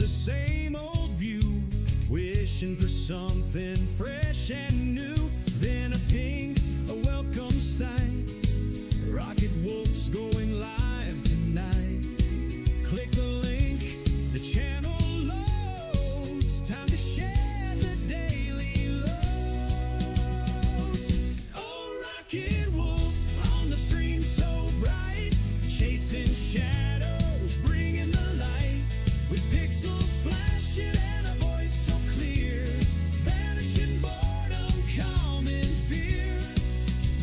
the same old view, wishing for something fresh and new. Then a ping, a welcome sight. Rocket Wolf's going live tonight. Click the link, the channel loads. Time to share the daily loads. Oh, Rocket Wolf on the stream so bright, chasing shadows, bringing the light. With pixels flashing and a voice so clear, banishing boredom, calm and fear.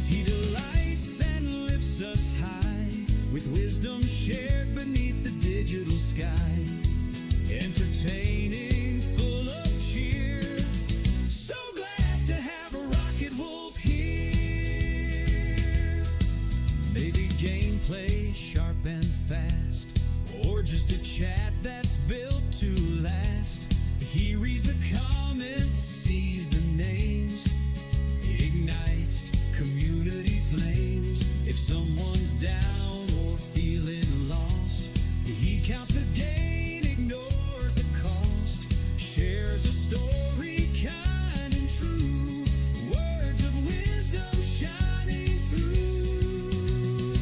He delights and lifts us high, with wisdom shared beneath the digital sky. Entertaining, full of cheer. So glad to have a Rocket Wolf here. Maybe gameplay sharp and fast, or just a chat that's built to last. He reads the comments, sees the names, ignites community flames. If someone's down or feeling lost, he counts the gain, ignores the cost, shares a story kind and true, words of wisdom shining through.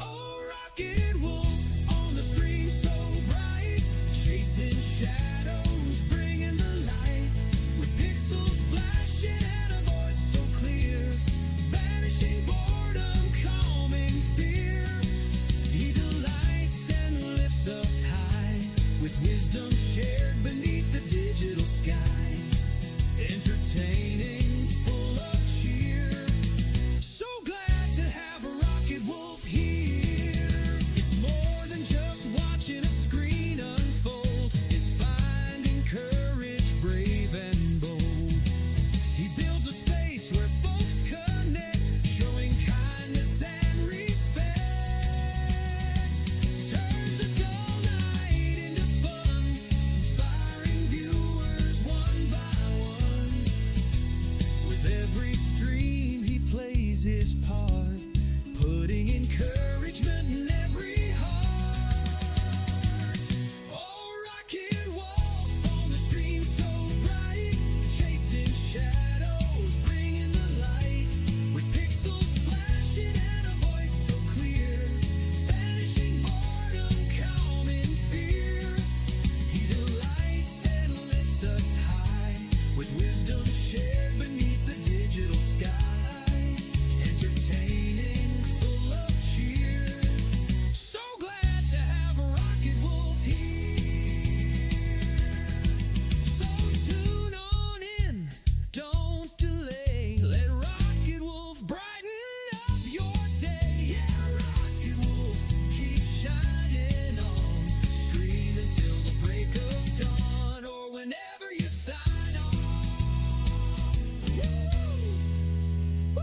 Oh, Rocket Wolf on the stream so bright, chasing shadows, bringing the light. With pixels flashing and a voice so clear, banishing boredom, calming fear. He delights and lifts us high, with wisdom shared beneath the digital sky. Entertaining, full of cheer. So glad to have a Rocket Wolf here. It's more than just watching a screen unfold. It's finding courage, brave and bold. He builds a space where folks connect, showing kindness and respect. Turns a dull night into fun, inspiring viewers one by one. With every stream he plays his part, putting encouragement in every heart. Oh, Rocket Wolf on the stream so bright, chasing shadows, bringing the light. With pixels flashing and a voice so clear, banishing boredom, calm and fear. He delights and lifts us high, with wisdom shared beneath the digital sky. Entertaining, full of cheer. So glad to have a Rocket Wolf here. So tune on in, don't delay. Let Rocket Wolf brighten up your day. Yeah, Rocket Wolf, keep shining on. Stream until the break of dawn, or whenever you sign on. Woo! Woo!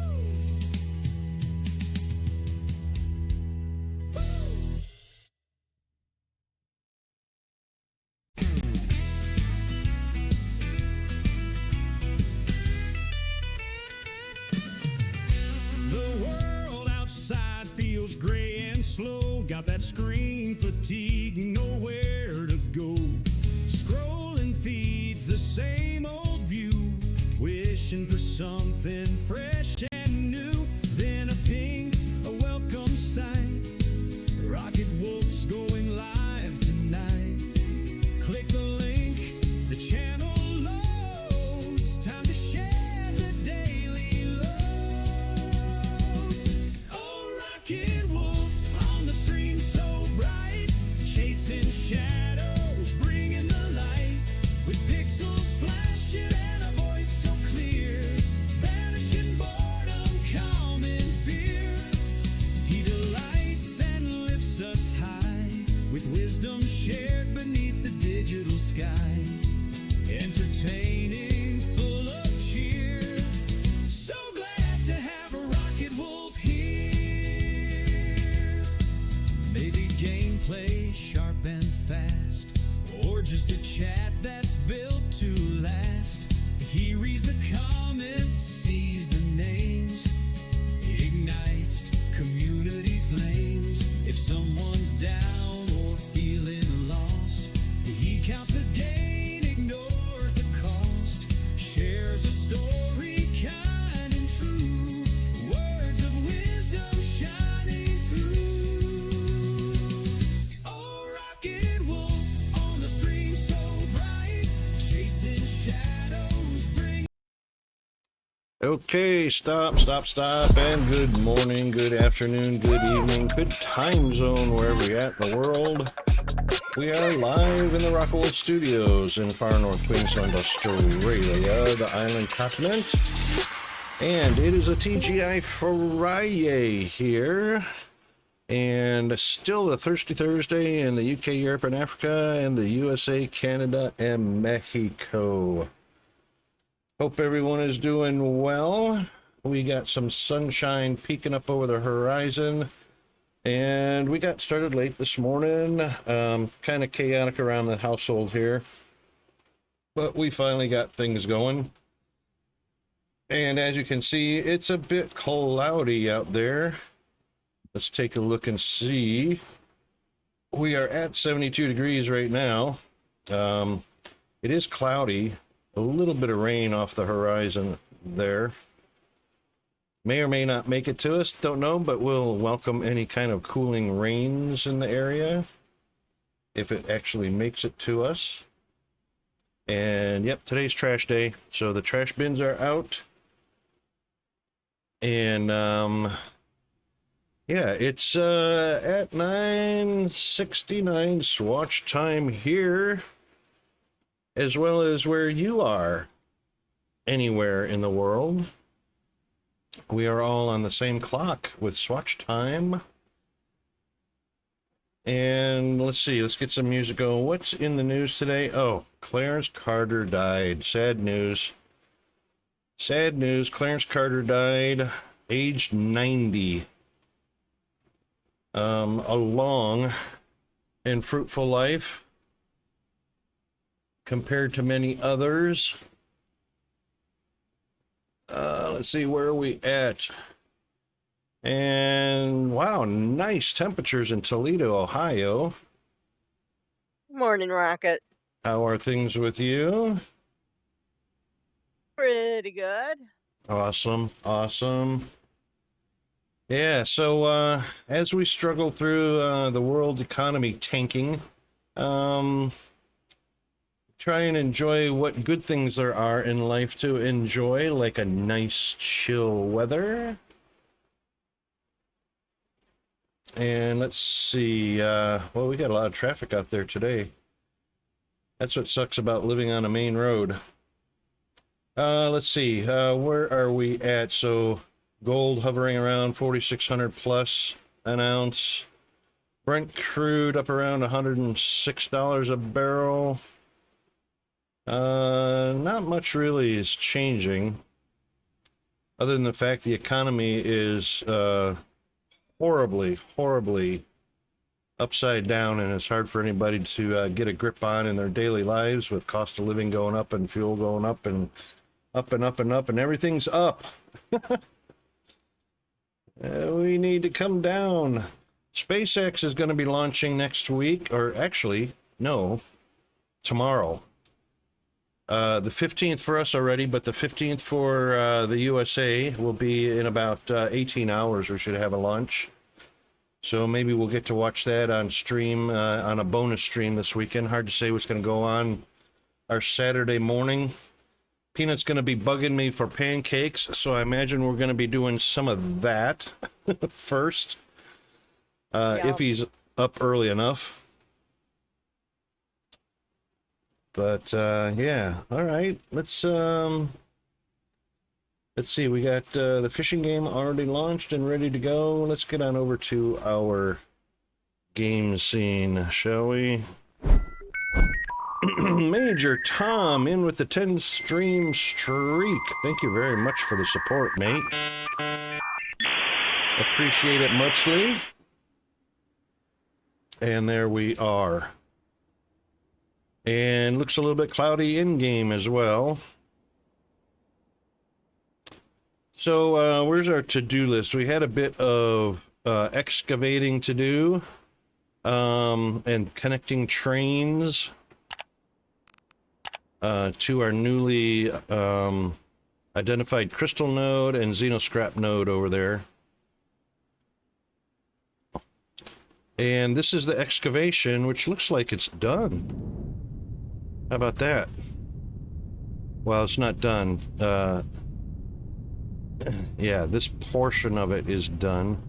The world outside feels gray and slow. Got that screen fatigue, nowhere to go. Scrolling feeds, the same old view, wishing for something fresh and new. Then a ping, a welcome sight. Rocket Wolf's going live tonight. Click the link, the channel loads. Time to share the daily loads. Oh, Rocket Wolf on the stream so bright, chasing shadows, bringing the light. With pixels flashing and a voice so clear, banishing boredom, calm and fear. He delights and lifts us high, with wisdom shared beneath the digital sky. Entertaining, full of cheer. So glad to have a Rocket Wolf here. Maybe gameplay sharp and fast, or just a chat that's built to last. He reads the comments, sees the names, ignites community flames. If someone's down or feeling lost, he counts Okay, stop, and good morning, good afternoon, good evening, good time zone, wherever you're at in the world. We are live in the Rockaway Studios in far north Queensland, Australia, the island continent. And it is a TGIFriYAY here. And still a Thirsty Thursday in the UK, Europe, and Africa, and the USA, Canada, and Mexico. Hope everyone is doing well. We got some sunshine peeking up over the horizon, and we got started late this morning. Kind of chaotic around the household here, but we finally got things going. And as you can see, it's a bit cloudy out there. Let's take a look and see. We are at 72 degrees right now. It is cloudy. A little bit of rain off the horizon there. May or may not make it to us, don't know, but we'll welcome any kind of cooling rains in the area if it actually makes it to us. And yep, today's trash day, so the trash bins are out. And yeah, it's at 9:69 swatch time here, as well as where you are anywhere in the world. We are all on the same clock with swatch time. And let's see, let's get some music going. What's in the news today? Oh, Clarence Carter died. Sad news. Sad news. Clarence Carter died, aged 90. A long and fruitful life compared to many others. Let's see, where are we at? And wow, nice temperatures in Toledo, Ohio. Morning, Rocket. How are things with you? Pretty good. Awesome, awesome. Yeah, so as we struggle through the world economy tanking, try and enjoy what good things there are in life to enjoy, like a nice chill weather. And let's see, well, we got a lot of traffic out there today. That's what sucks about living on a main road. Let's see, where are we at? So gold hovering around 4,600 plus an ounce. Brent crude up around $106 a barrel. Not much really is changing, other than the fact the economy is horribly upside down, and it's hard for anybody to get a grip on in their daily lives, with cost of living going up and fuel going up and up and up and up, and everything's up. We need to come down. SpaceX is going to be launching next week, or actually, no, tomorrow. The 15th for us already, but the 15th for the USA will be in about 18 hours. We should have a launch. So maybe we'll get to watch that on stream, on a bonus stream this weekend. Hard to say what's going to go on our Saturday morning. Peanut's going to be bugging me for pancakes, so I imagine we're going to be doing some of that first, if he's up early enough. But yeah, all right, let's see, we got the fishing game already launched and ready to go. Let's get on over to our game scene, shall we? Major Tom in with the 10 stream streak. Thank you very much for the support, mate. Appreciate it muchly. And there we are. And looks a little bit cloudy in game as well. So where's our to-do list? We had a bit of excavating to do, and connecting trains to our newly identified crystal node and xenoscrap node over there. And this is the excavation, which looks like it's done. How about that? Well, it's not done. Yeah, this portion of it is done.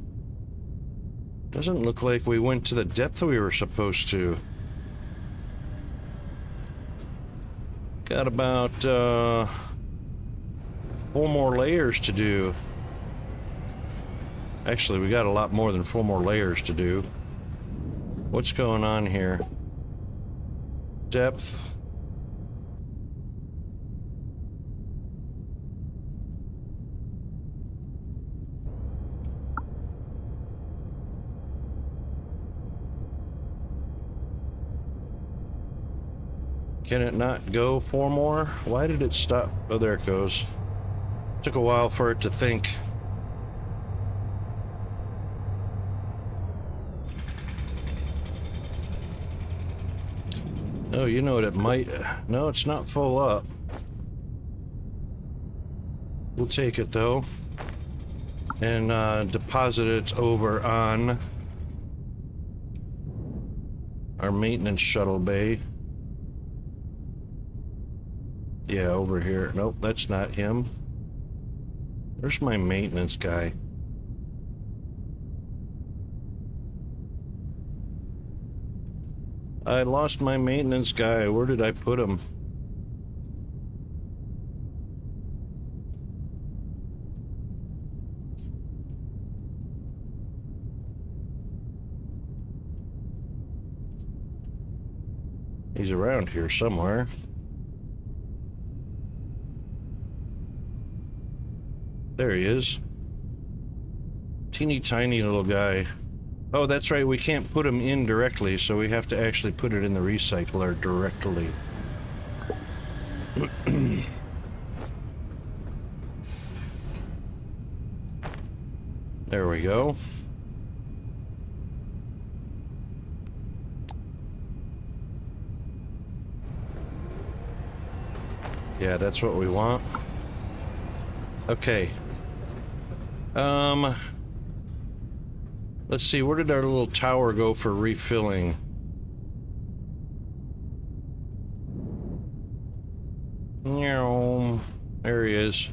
Doesn't look like we went to the depth we were supposed to. Got about 4 more layers to do. Actually, we got a lot more than 4 more layers to do. What's going on here? Depth. Can it not go 4 more? Why did it stop? Oh, there it goes. Took a while for it to think. Oh, you know what it might... No, it's not full up. We'll take it, though. And deposit it over on our maintenance shuttle bay. Yeah, over here. Nope, that's not him. Where's my maintenance guy? I lost my maintenance guy. Where did I put him? He's around here somewhere. There he is. Teeny tiny little guy. Oh, that's right, we can't put them in directly, so we have to actually put it in the recycler directly. There we go. Yeah, that's what we want. Okay. Let's see, where did our little tower go for refilling? There he is.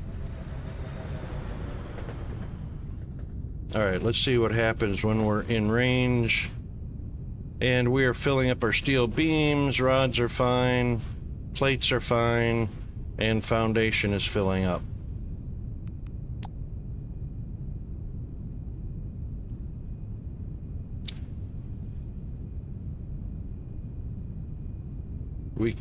Alright, let's see what happens when we're in range. And we are filling up our steel beams, rods are fine, plates are fine, and foundation is filling up. We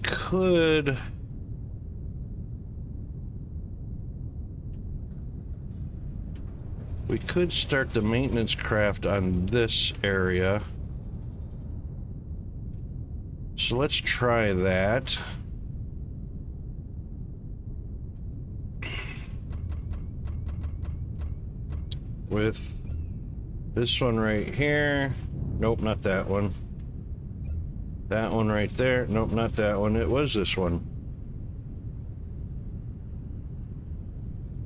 could start the maintenance craft on this area. So let's try that. With this one right here. Nope, not that one. That one right there. Nope, not that one. It was this one.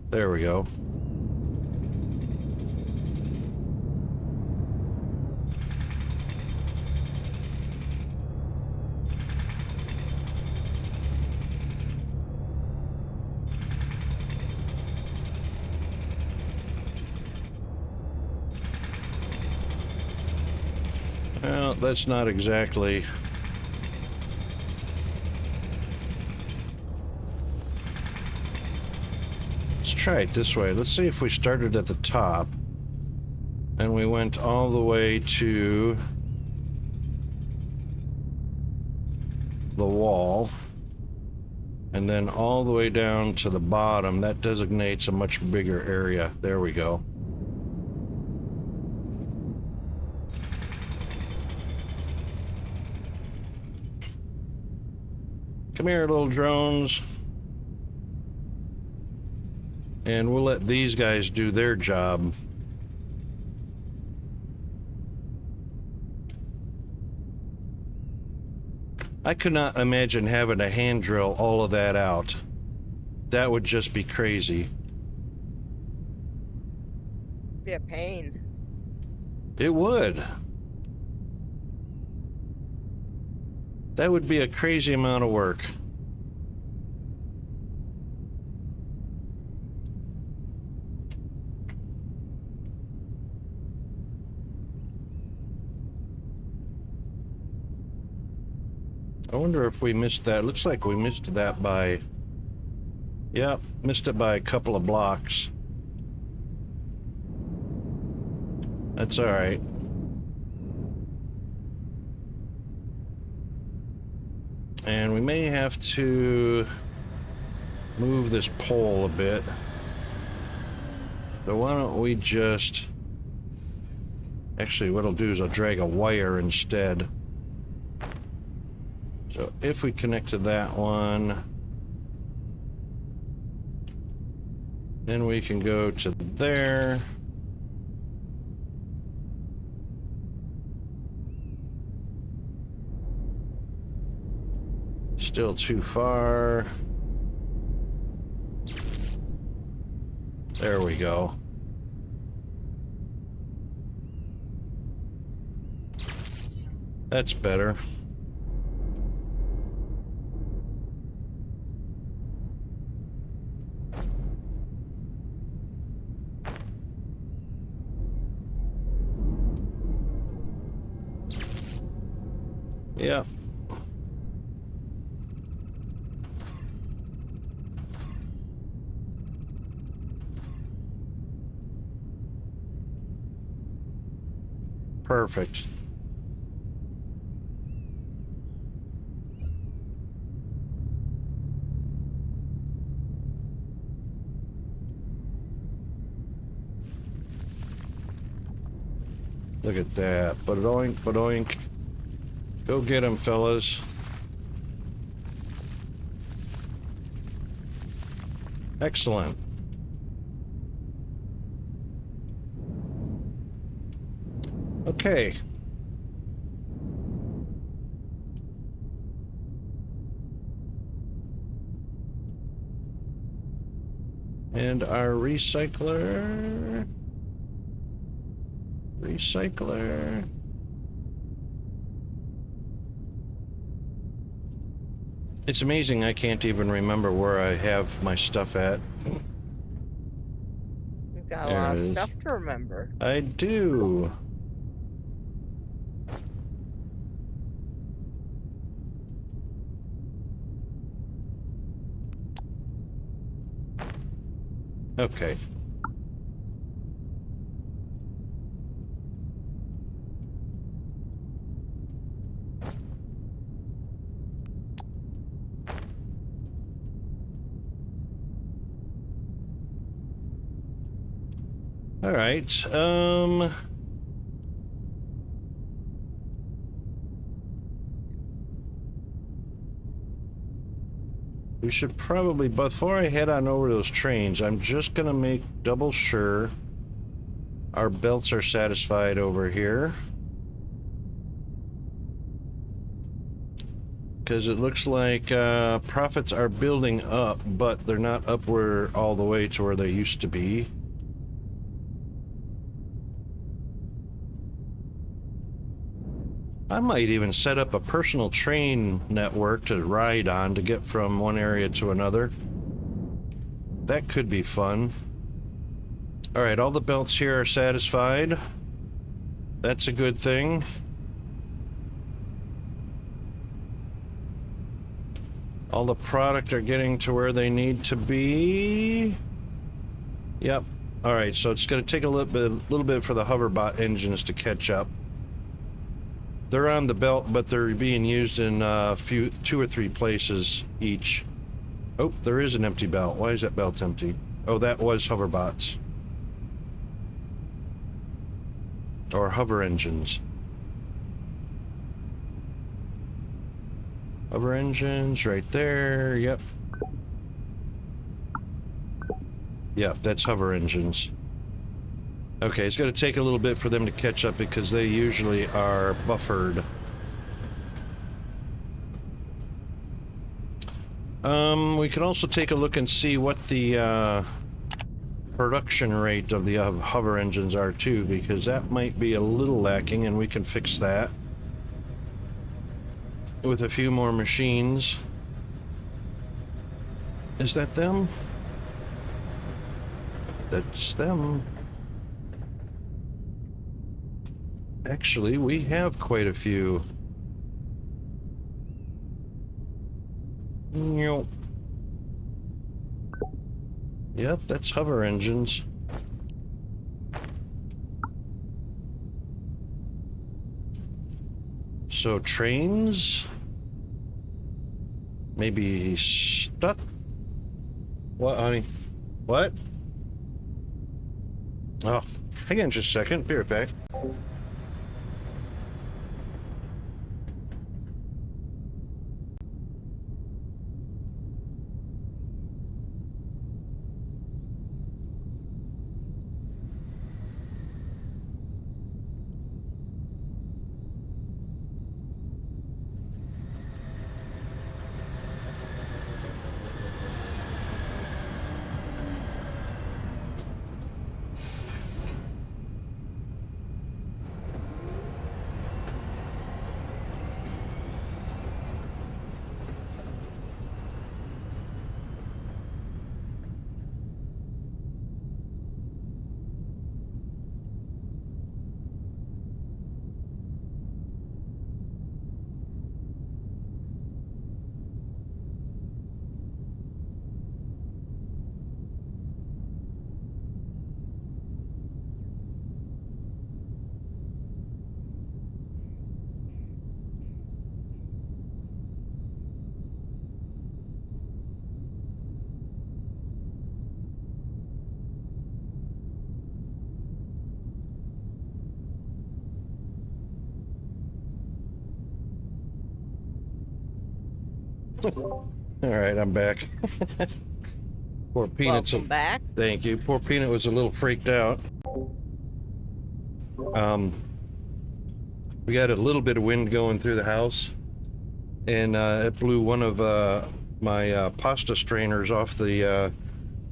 There we go. Well, that's not exactly... Let's try it this way. Let's see if we started at the top and we went all the way to the wall and then all the way down to the bottom. That designates a much bigger area. There we go. Come here, little drones. And we'll let these guys do their job. I could not imagine having to hand drill all of that out. That would just be crazy. Be a pain. It would. That would be a crazy amount of work. I wonder if we missed that. Looks like we missed that by... Yep, missed it by a couple of blocks. That's all right. And we may have to move this pole a bit. So why don't we just... Actually, what I'll do is I'll drag a wire instead. So if we connect to that one, then we can go to there. Still too far. There we go. That's better. Yeah. Perfect. Look at that. Badoink, badoink. Go get him, fellas. Excellent. Okay. And our recycler. Recycler. It's amazing I can't even remember where I have my stuff at. You've got a There lot it of is. stuff to remember. I do. Okay. All right. We should probably, before I head on over those trains, I'm just gonna make double sure our belts are satisfied over here. Because it looks like profits are building up, but they're not upward all the way to where they used to be. I might even set up a personal train network to ride on to get from one area to another. That could be fun. All right, all the belts here are satisfied. That's a good thing. All the product are getting to where they need to be. Yep. All right, so it's going to take a little bit for the hoverbot engines to catch up. They're on the belt, but they're being used in two or three places each. Oh, there is an empty belt. Why is that belt empty? Oh, that was hoverbots. Or hover engines. Hover engines right there. Yep. Yep, that's hover engines. Okay, it's going to take a little bit for them to catch up because they usually are buffered. We can also take a look and see what the production rate of the hover engines are too, because that might be a little lacking, and we can fix that with a few more machines. Is that them? That's them. Actually, we have quite a few. Yep, that's hover engines. So trains? Maybe stuck? What, honey? What? Oh, hang on just a second. Be right back. All right, I'm back. Poor Peanut's Welcome back. Thank you. Poor Peanut was a little freaked out. We got a little bit of wind going through the house, and it blew one of my pasta strainers off the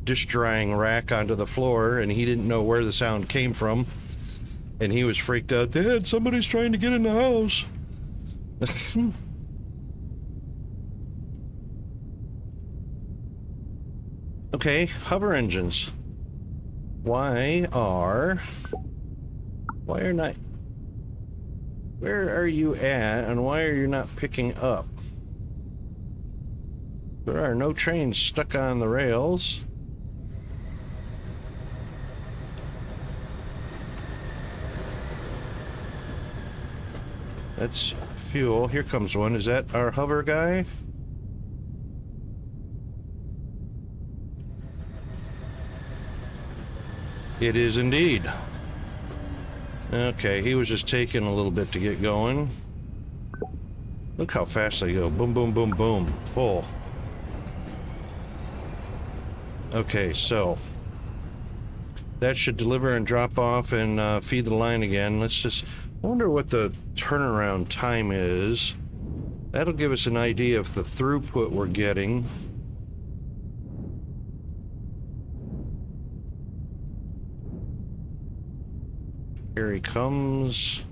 dish drying rack onto the floor, and he didn't know where the sound came from, and he was freaked out. Dad, somebody's trying to get in the house. Okay, hover engines. Why are not... Where are you at, and why are you not picking up? There are no trains stuck on the rails. That's fuel. Here comes one. Is that our hover guy? It is indeed. Okay, he was just taking a little bit to get going. Look how fast they go. Boom, boom, boom, boom. Full. Okay, so that should deliver and drop off and feed the line again. Let's just... I wonder what the turnaround time is. That'll give us an idea of the throughput we're getting. Here he comes.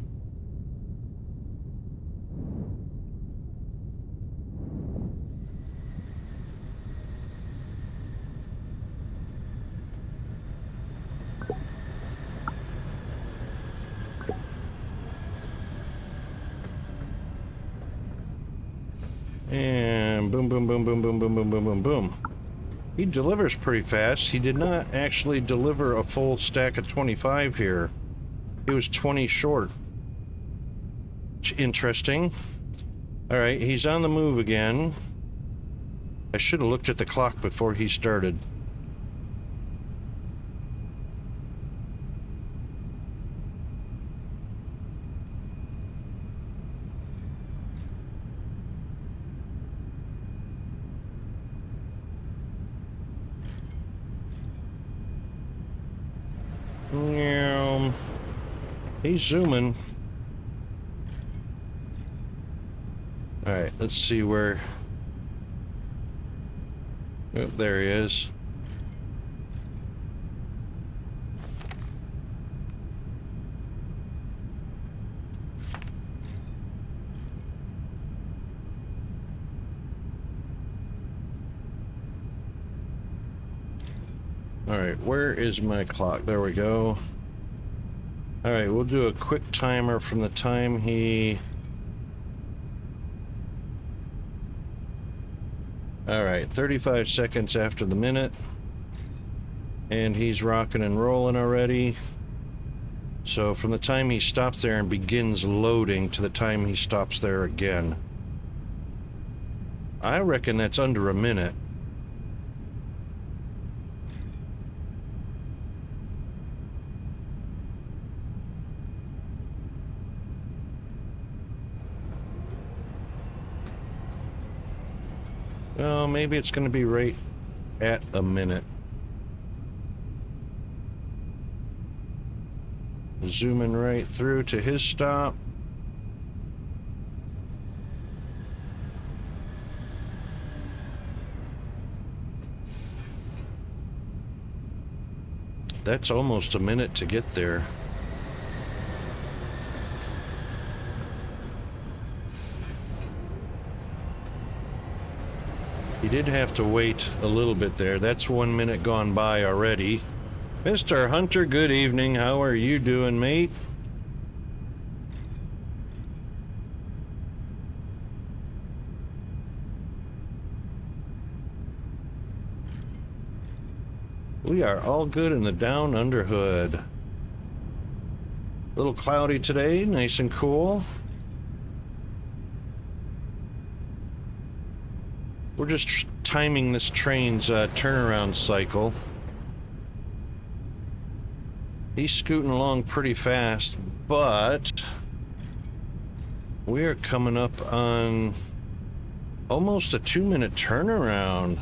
And boom, boom, boom, boom, boom, boom, boom, boom, boom, boom. He delivers pretty fast. He did not actually deliver a full stack of 25 here. He was 20 short. Interesting. All right, he's on the move again. I should have looked at the clock before he started. He's zooming. All right, let's see where... Oh, there he is. All right, where is my clock? There we go. All right, we'll do a quick timer from the time he... All right, 35 seconds after the minute. And he's rocking and rolling already. So from the time he stops there and begins loading to the time he stops there again, I reckon that's under a minute. Well, maybe it's going to be right at a minute. Zooming right through to his stop. That's almost a minute to get there. He did have to wait a little bit there. That's 1 minute gone by already. Mr. Hunter, good evening. How are you doing, mate? We are all good in the down under hood. A little cloudy today, nice and cool. We're just timing this train's turnaround cycle. He's scooting along pretty fast, but we're coming up on almost a 2-minute turnaround.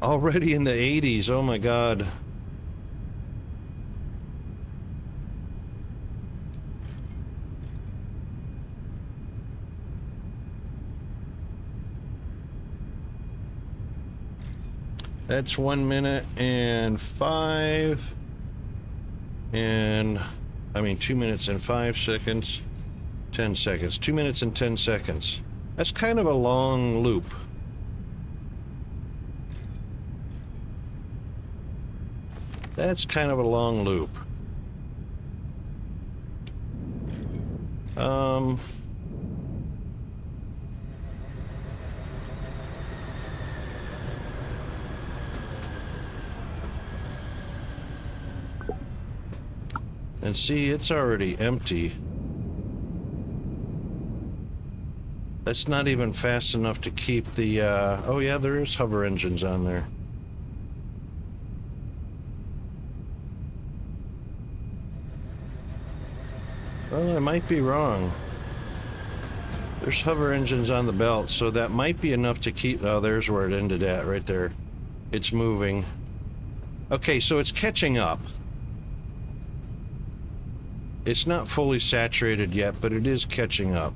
Already in the 80s, oh my God. That's 1 minute and 5. And, I mean, 2 minutes and 5 seconds. 10 seconds. 2 minutes and 10 seconds. That's kind of a long loop. That's kind of a long loop. And see, it's already empty. That's not even fast enough to keep the, oh yeah, there is hover engines on there. Well, I might be wrong. There's hover engines on the belt, so that might be enough to keep... Oh, there's where it ended at, right there. It's moving. Okay, so it's catching up. It's not fully saturated yet, but it is catching up.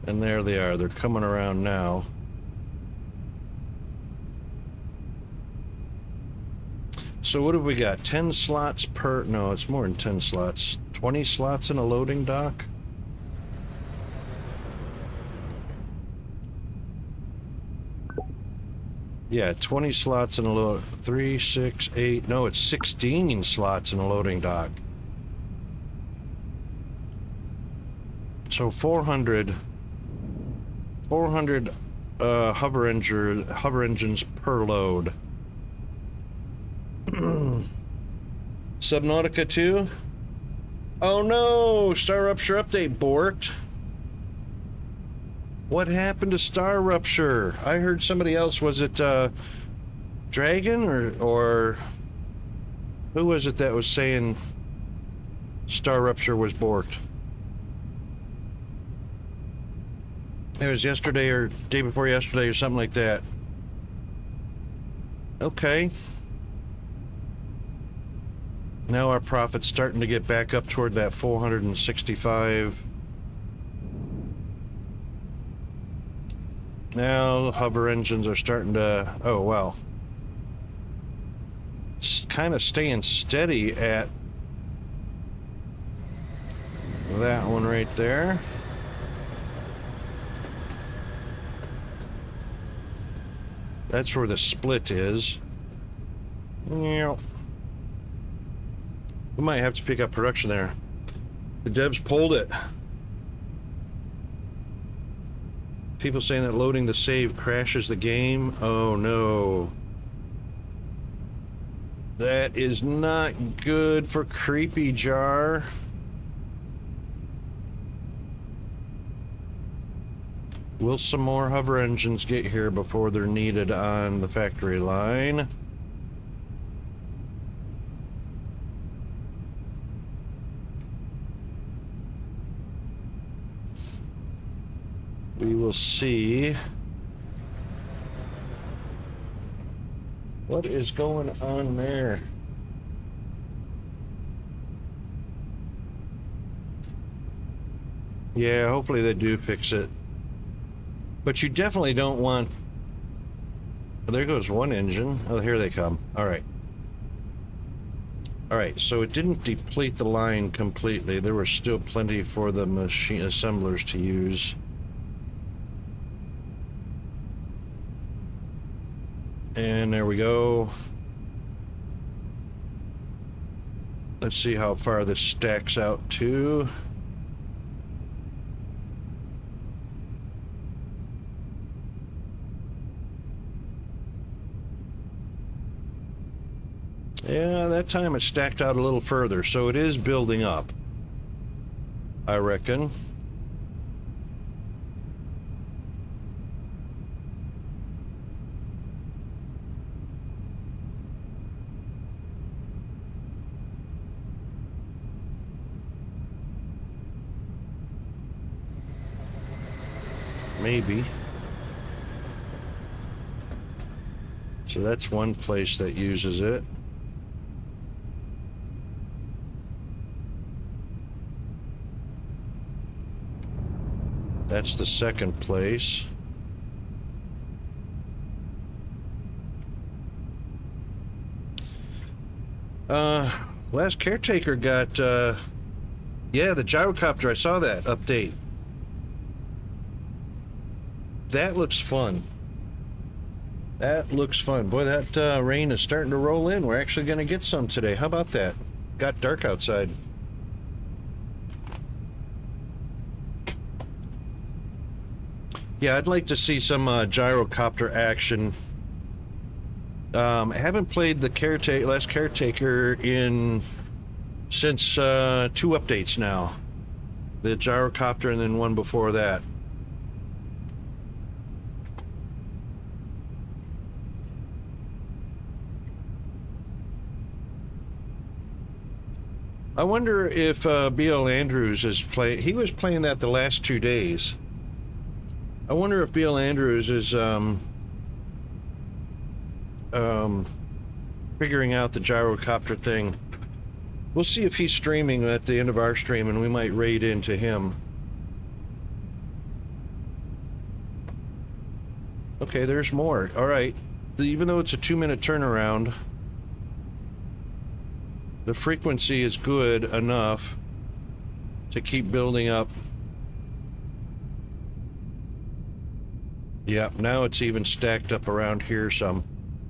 And there they are. They're coming around now. So what have we got? 10 slots per... No, it's more than 10 slots. 20 slots in a loading dock? Yeah, 20 slots in a load... 3, 6, 8... No, it's 16 slots in a loading dock. So 400 hover engines per load. Subnautica 2? Oh no! Star Rupture update borked. What happened to Star Rupture? I heard somebody else. Was it Dragon or who was it that was saying Star Rupture was borked? It was yesterday or day before yesterday or something like that. Okay. Now our profit's starting to get back up toward that 465. Now hover engines are starting to... Oh, wow. It's kind of staying steady at that one right there. That's where the split is. Yeah. We might have to pick up production there. The devs pulled it. People saying that loading the save crashes the game. Oh no. That is not good for Creepy Jar. Will some more hover engines get here before they're needed on the factory line? We will see. What is going on there? Yeah, hopefully they do fix it. But you definitely don't want... Oh, there goes one engine. Oh, here they come. All right. All right, so it didn't deplete the line completely. There was still plenty for the machine assemblers to use. And there we go. Let's see how far this stacks out to. Yeah, that time it stacked out a little further, so it is building up, I reckon. Maybe. So that's one place that uses it. That's the second place. Last caretaker got, yeah, the gyrocopter, I saw that update. That looks fun. That looks fun. Boy, that rain is starting to roll in. We're actually going to get some today. How about that? Got dark outside. Yeah, I'd like to see some gyrocopter action. I haven't played the last caretaker since 2 updates now. The gyrocopter and then one before that. I wonder if B.L. Andrews is playing. He was playing that the last 2 days. I wonder if B.L. Andrews is figuring out the gyrocopter thing. We'll see if he's streaming at the end of our stream, and we might raid into him. Okay, there's more. All right. Even though it's a 2-minute turnaround, the frequency is good enough to keep building up. Yeah, now it's even stacked up around here some,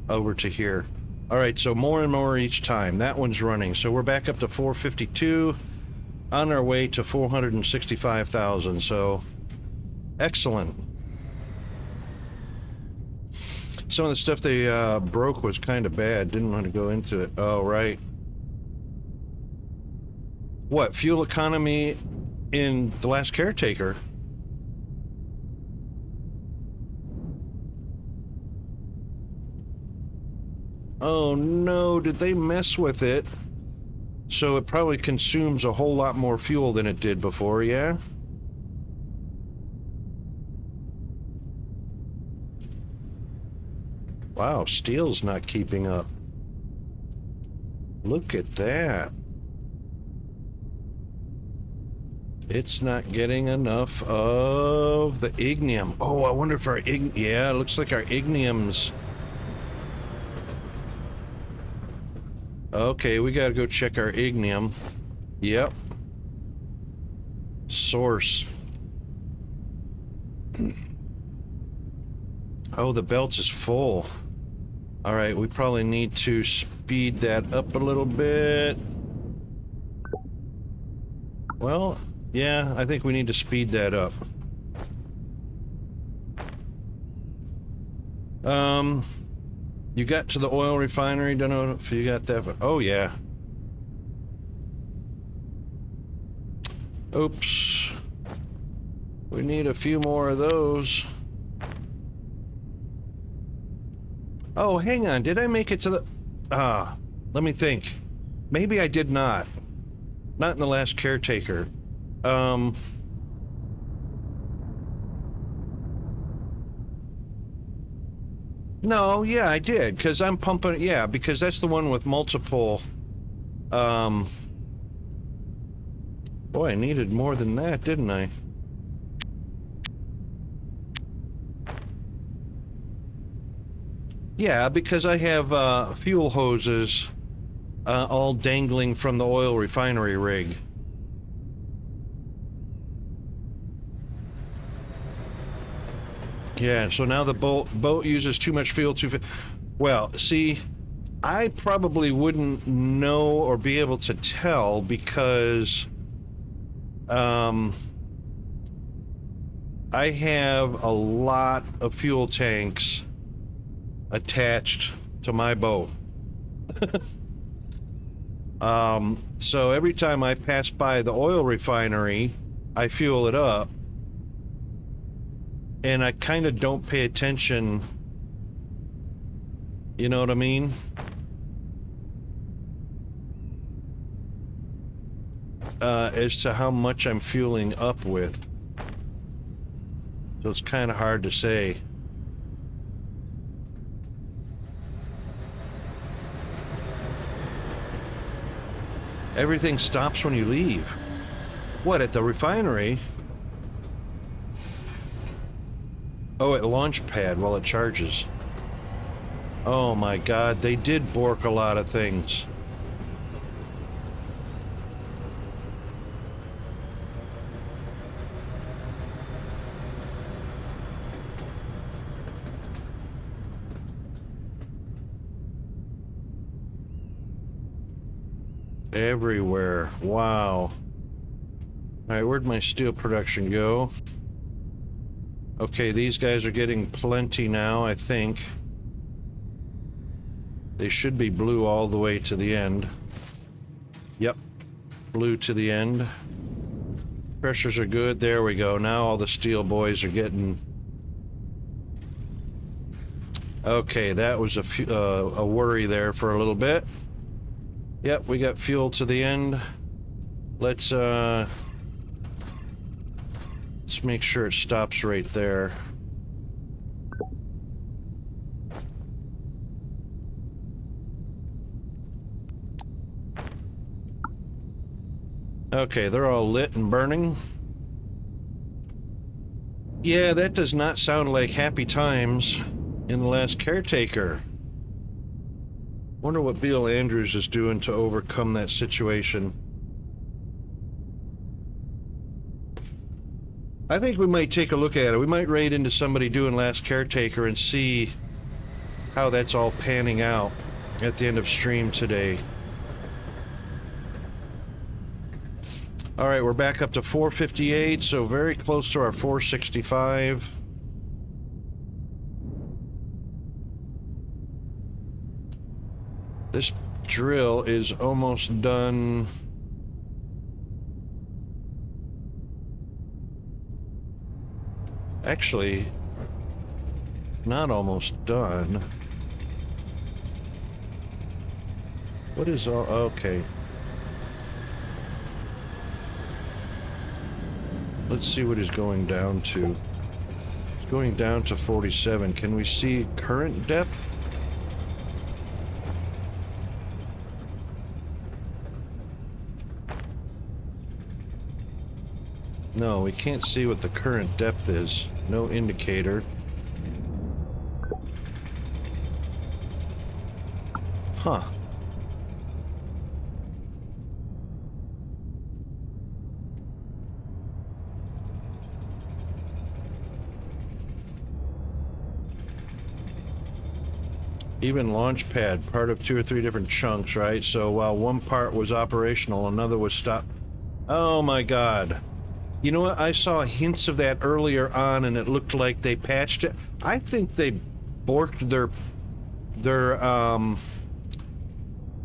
over to here. All right, so more and more each time. That one's running. So we're back up to 452, on our way to 465,000. So excellent. Some of the stuff they broke was kind of bad. Didn't want to go into it. Oh, right. What, fuel economy in the last caretaker? Oh no, did they mess with it? So it probably consumes a whole lot more fuel than it did before, yeah? Wow, steel's not keeping up. Look at that. It's not getting enough of the ignium. Oh, I wonder if our yeah, it looks like our ignium's... Okay, we gotta go check our ignium. Yep. Source. Oh, the belt is full. All right, we probably need to speed that up a little bit. Well, yeah, I think we need to speed that up. You got to the oil refinery? Don't know if you got that. Oh, yeah. Oops. We need a few more of those. Oh, hang on. Did I make it to the... let me think. Maybe I did not. Not in the last caretaker. No, yeah, I did, because I'm pumping... Yeah, because that's the one with multiple... Boy, I needed more than that, didn't I? Yeah, because I have fuel hoses all dangling from the oil refinery rig. Yeah, so now the boat uses too much fuel too fast. Well, see, I probably wouldn't know or be able to tell because I have a lot of fuel tanks attached to my boat. So every time I pass by the oil refinery, I fuel it up. And I kind of don't pay attention. You know what I mean? As to how much I'm fueling up with. So it's kind of hard to say. Everything stops when you leave. What, at the refinery? Oh, at launch pad while it charges. Oh my god, they did bork a lot of things. Everywhere. Wow. Alright, where'd my steel production go? Okay, these guys are getting plenty now, I think. They should be blue all the way to the end. Yep. Blue to the end. Pressures are good. There we go. Now all the steel boys are getting... Okay, that was a worry there for a little bit. Yep, we got fuel to the end. Let's make sure it stops right there. Okay, they're all lit and burning. Yeah, that does not sound like happy times in the last caretaker. Wonder what Bill Andrews is doing to overcome that situation. I think we might take a look at it. We might raid into somebody doing last caretaker and see how that's all panning out at the end of stream today. All right, we're back up to 458, so very close to our 465. This drill is almost done. Actually, not almost done. What is all... Okay. Let's see what he's going down to. It's going down to 47. Can we see current depth? No, we can't see what the current depth is. No indicator. Huh. Even Launchpad, part of 2 or 3 different chunks, right? So while one part was operational, another was stopped. Oh my god. You know what? I saw hints of that earlier on, and it looked like they patched it. I think they borked their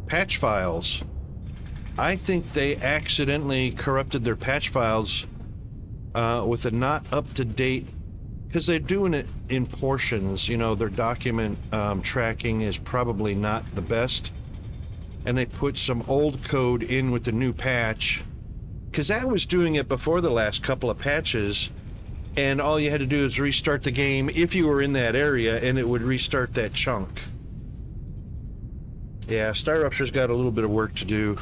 patch files. I think they accidentally corrupted their patch files with a not up-to-date, because they're doing it in portions. You know, their document tracking is probably not the best, and they put some old code in with the new patch, because that was doing it before the last couple of patches, and all you had to do is restart the game if you were in that area, and it would restart that chunk. Yeah, Star Rupture's got a little bit of work to do.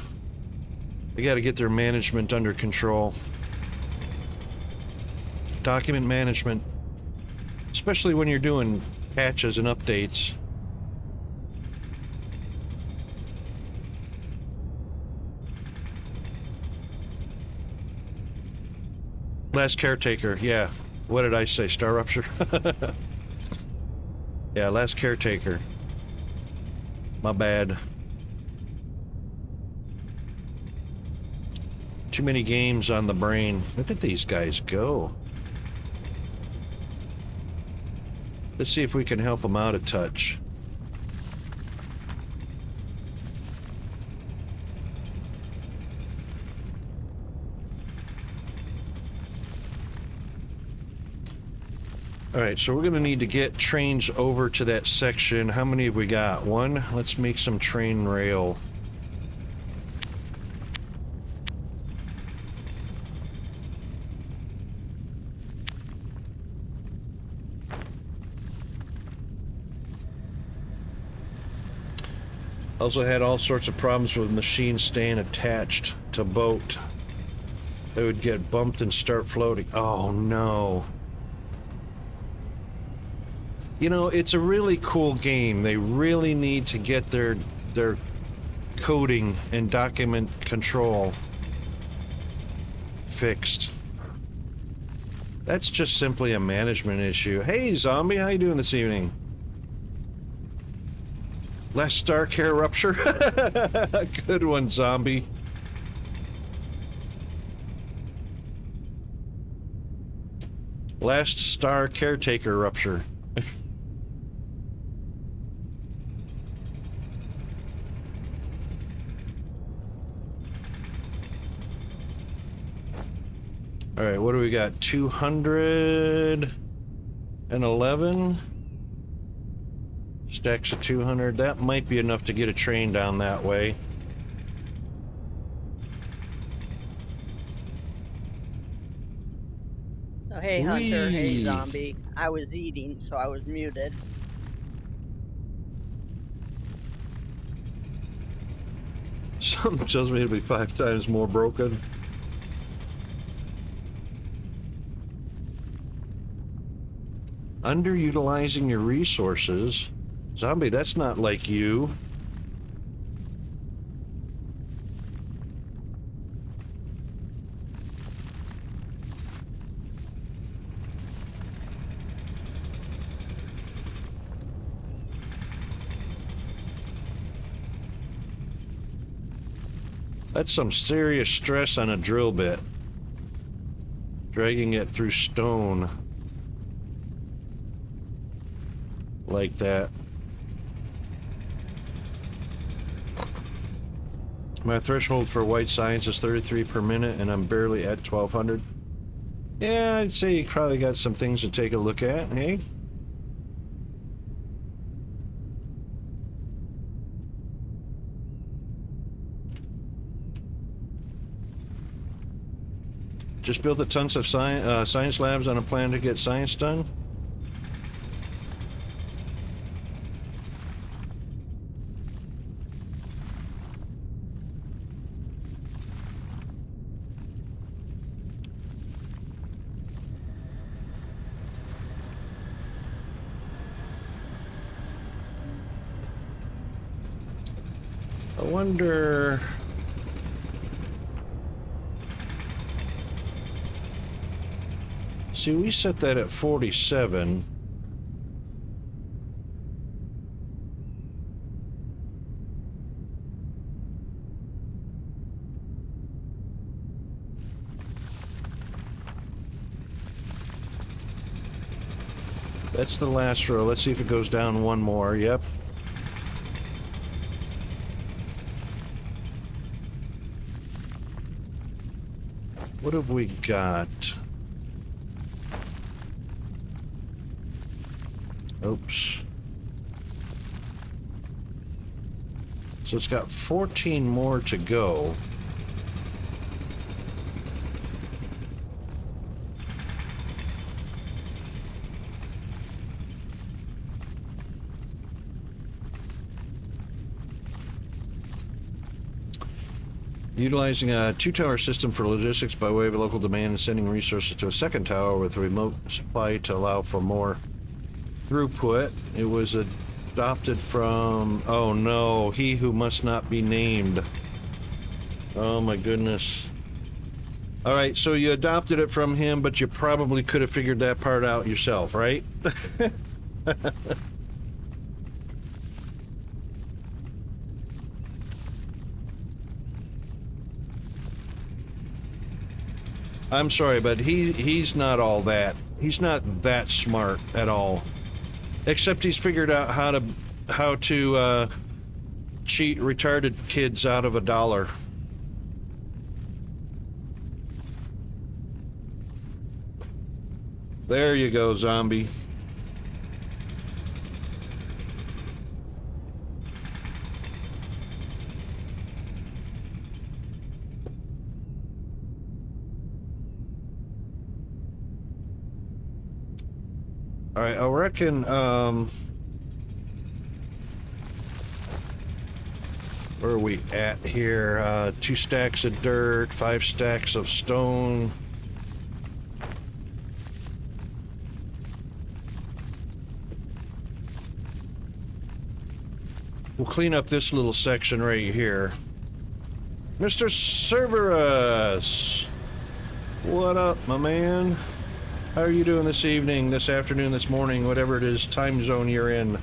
They got to get their management under control. Document management, especially when you're doing patches and updates. Last Caretaker, yeah. What did I say, Star Rupture? Yeah, Last Caretaker. My bad. Too many games on the brain. Look at these guys go. Let's see if we can help them out a touch. All right, so we're going to need to get trains over to that section. How many have we got? One? Let's make some train rail. Also had all sorts of problems with machines staying attached to boat. They would get bumped and start floating. Oh no. You know, it's a really cool game. They really need to get their coding and document control fixed. That's just simply a management issue. Hey, Zombie, how you doing this evening? Last Star Care Rupture? Good one, Zombie. Last Star Caretaker Rupture. All right, what do we got? 211 stacks of 200. That might be enough to get a train down that way. Oh, hey, Hunter. Hey, Whee! Zombie. I was eating, so I was muted. Something tells me it'll be 5 times more broken. Underutilizing your resources. Zombie, that's not like you. That's some serious stress on a drill bit. Dragging it through stone. Like that. My threshold for white science is 33 per minute, and I'm barely at 1200. Yeah, I'd say you probably got some things to take a look at, hey? Just built a tons of science labs on a plan to get science done. I wonder... See, we set that at 47. That's the last row. Let's see if it goes down one more. Yep. What have we got? Oops. So it's got 14 more to go. Utilizing a two-tower system for logistics by way of local demand and sending resources to a second tower with a remote supply to allow for more throughput. It was adopted from... Oh no, he who must not be named. Oh my goodness. Alright, so you adopted it from him, but you probably could have figured that part out yourself, right? I'm sorry, but he's not all that. He's not that smart at all. Except he's figured out how to cheat retarded kids out of $1. There you go, zombie. All right, I reckon, where are we at here? 2 stacks of dirt, 5 stacks of stone. We'll clean up this little section right here. Mr. Cerberus! What up, my man? How are you doing this evening, this afternoon, this morning, whatever it is, time zone you're in?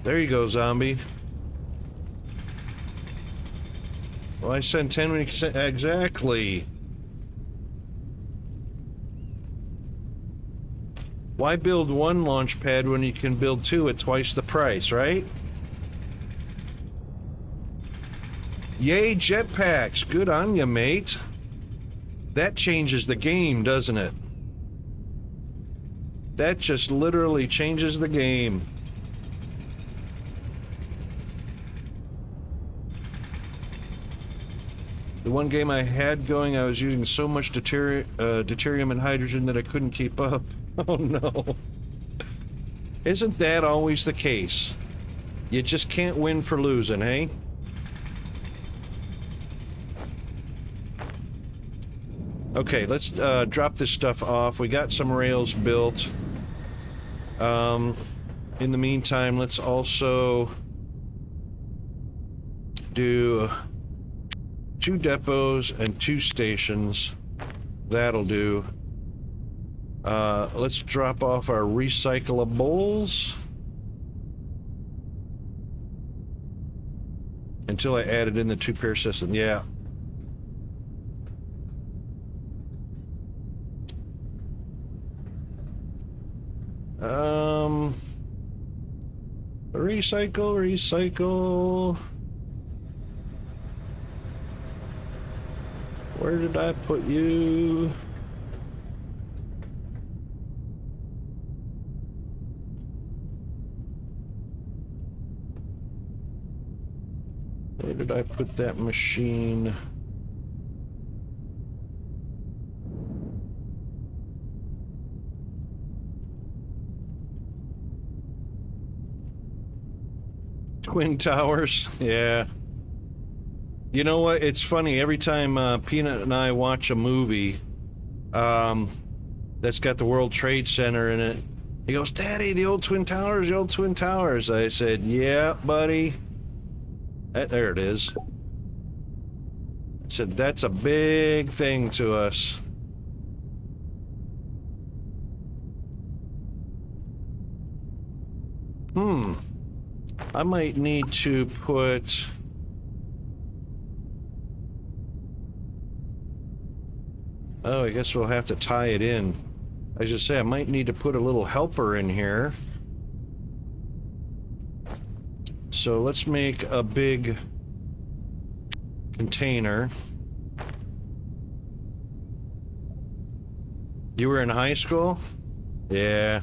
There you go, zombie. Well, I sent 10 weeks exactly. Why build one launch pad when you can build 2 at twice the price, right? Yay, jetpacks! Good on ya, mate. That changes the game, doesn't it? That just literally changes the game. The one game I had going, I was using so much deuterium and hydrogen that I couldn't keep up. Oh no. Isn't that always the case? You just can't win for losing, hey? Okay, let's drop this stuff off. We got some rails built. In the meantime, let's also do 2 depots and 2 stations. That'll do. Let's drop off our recyclables. Until I added in the 2-pair system, yeah. Recycle. Where did I put you? Where did I put that machine? Twin Towers, yeah. You know what? It's funny. Every time Peanut and I watch a movie that's got the World Trade Center in it, he goes, "Daddy, the old Twin Towers, the old Twin Towers." I said, "Yeah, buddy. There it is." I said, "That's a big thing to us." I might need to put... Oh, I guess we'll have to tie it in. I just say I might need to put a little helper in here. So let's make a big container. You were in high school? Yeah.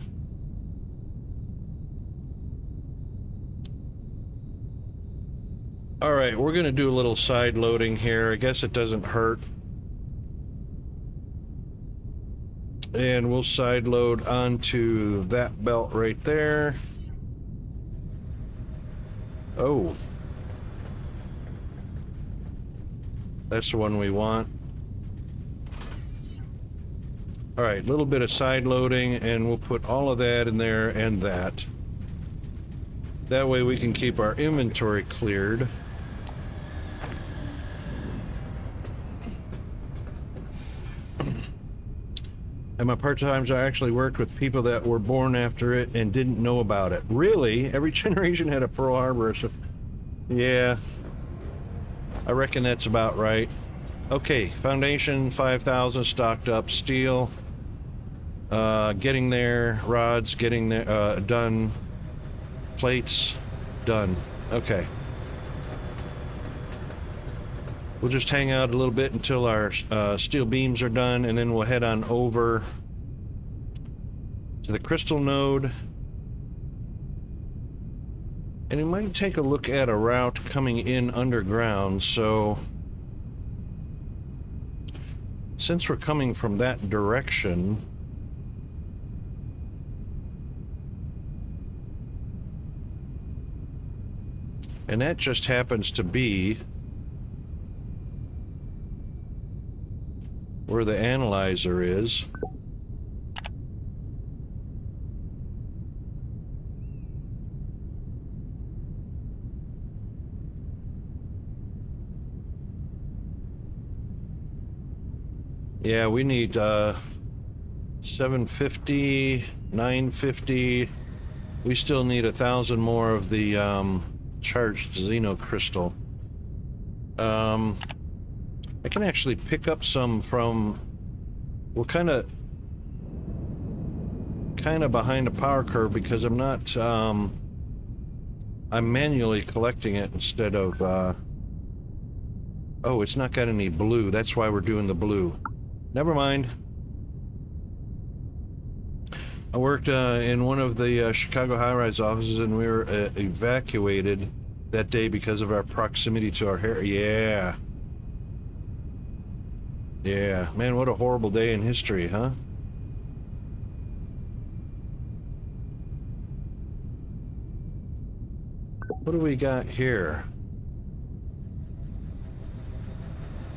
All right, we're gonna do a little side loading here. I guess it doesn't hurt. And we'll side load onto that belt right there. Oh. That's the one we want. All right, a little bit of side loading, and we'll put all of that in there and that. That way we can keep our inventory cleared. And my part-times, I actually worked with people that were born after it and didn't know about it. Really? Every generation had a Pearl Harbor, so... Yeah. I reckon that's about right. Okay, foundation, 5,000 stocked up. Steel. Getting there. Rods, getting there. Done. Plates. Done. Okay. We'll just hang out a little bit until our steel beams are done, and then we'll head on over to the crystal node. And we might take a look at a route coming in underground, so since we're coming from that direction, and that just happens to be where the analyzer is. Yeah, we need 750, 950. We still need 1,000 more of the charged xenocrystal. I can actually pick up some from... We're kind of behind the power curve because I'm not... I'm manually collecting it instead of... Oh, it's not got any blue. That's why we're doing the blue. Never mind. I worked in one of the Chicago high-rise offices, and we were evacuated that day because of our proximity to our hair. Yeah. Yeah. Man, what a horrible day in history, huh? What do we got here?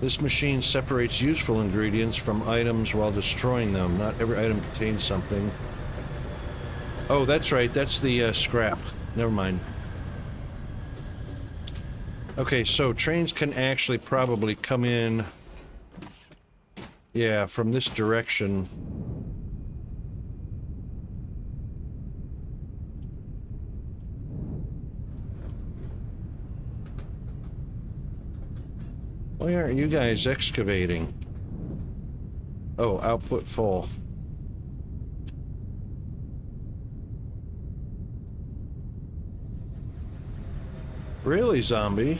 This machine separates useful ingredients from items while destroying them. Not every item contains something. Oh, that's right. That's the scrap. Never mind. Okay, so trains can actually probably come in... Yeah, from this direction. Why aren't you guys excavating? Oh, output full. Really, zombie?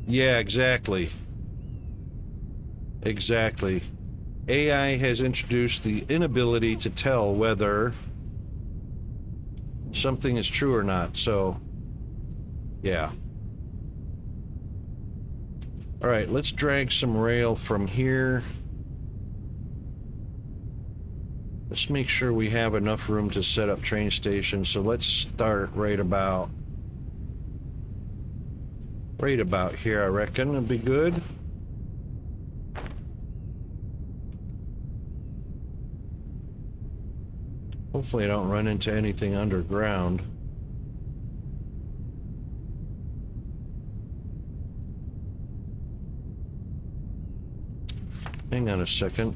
Yeah, exactly. Exactly. AI has introduced the inability to tell whether something is true or not, so... Yeah. Alright, let's drag some rail from here. Let's make sure we have enough room to set up train stations, so let's start right about here, I reckon. It'll be good. Hopefully I don't run into anything underground. Hang on a second.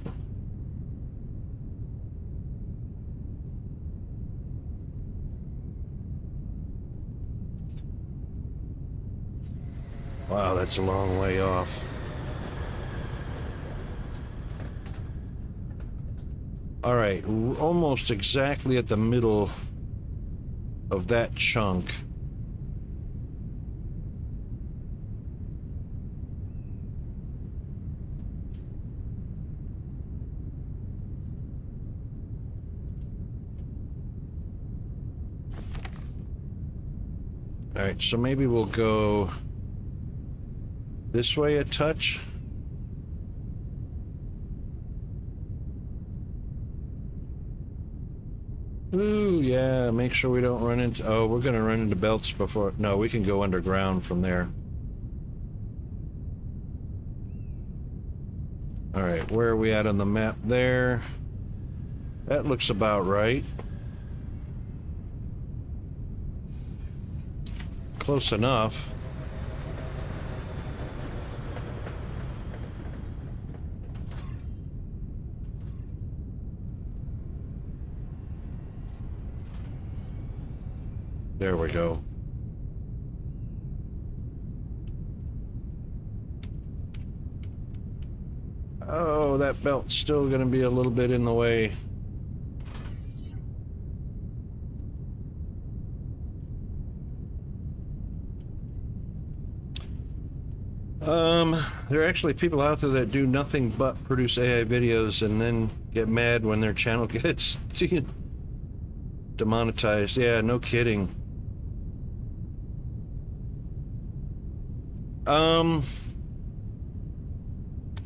Wow, that's a long way off. All right, almost exactly at the middle of that chunk. All right, so maybe we'll go this way a touch. Ooh, yeah, make sure we don't run into... Oh, we're gonna run into belts before... No, we can go underground from there. All right, where are we at on the map there? That looks about right. Close enough. There we go. Oh, that belt's still gonna be a little bit in the way. There are actually people out there that do nothing but produce AI videos and then get mad when their channel gets demonetized. Yeah, no kidding.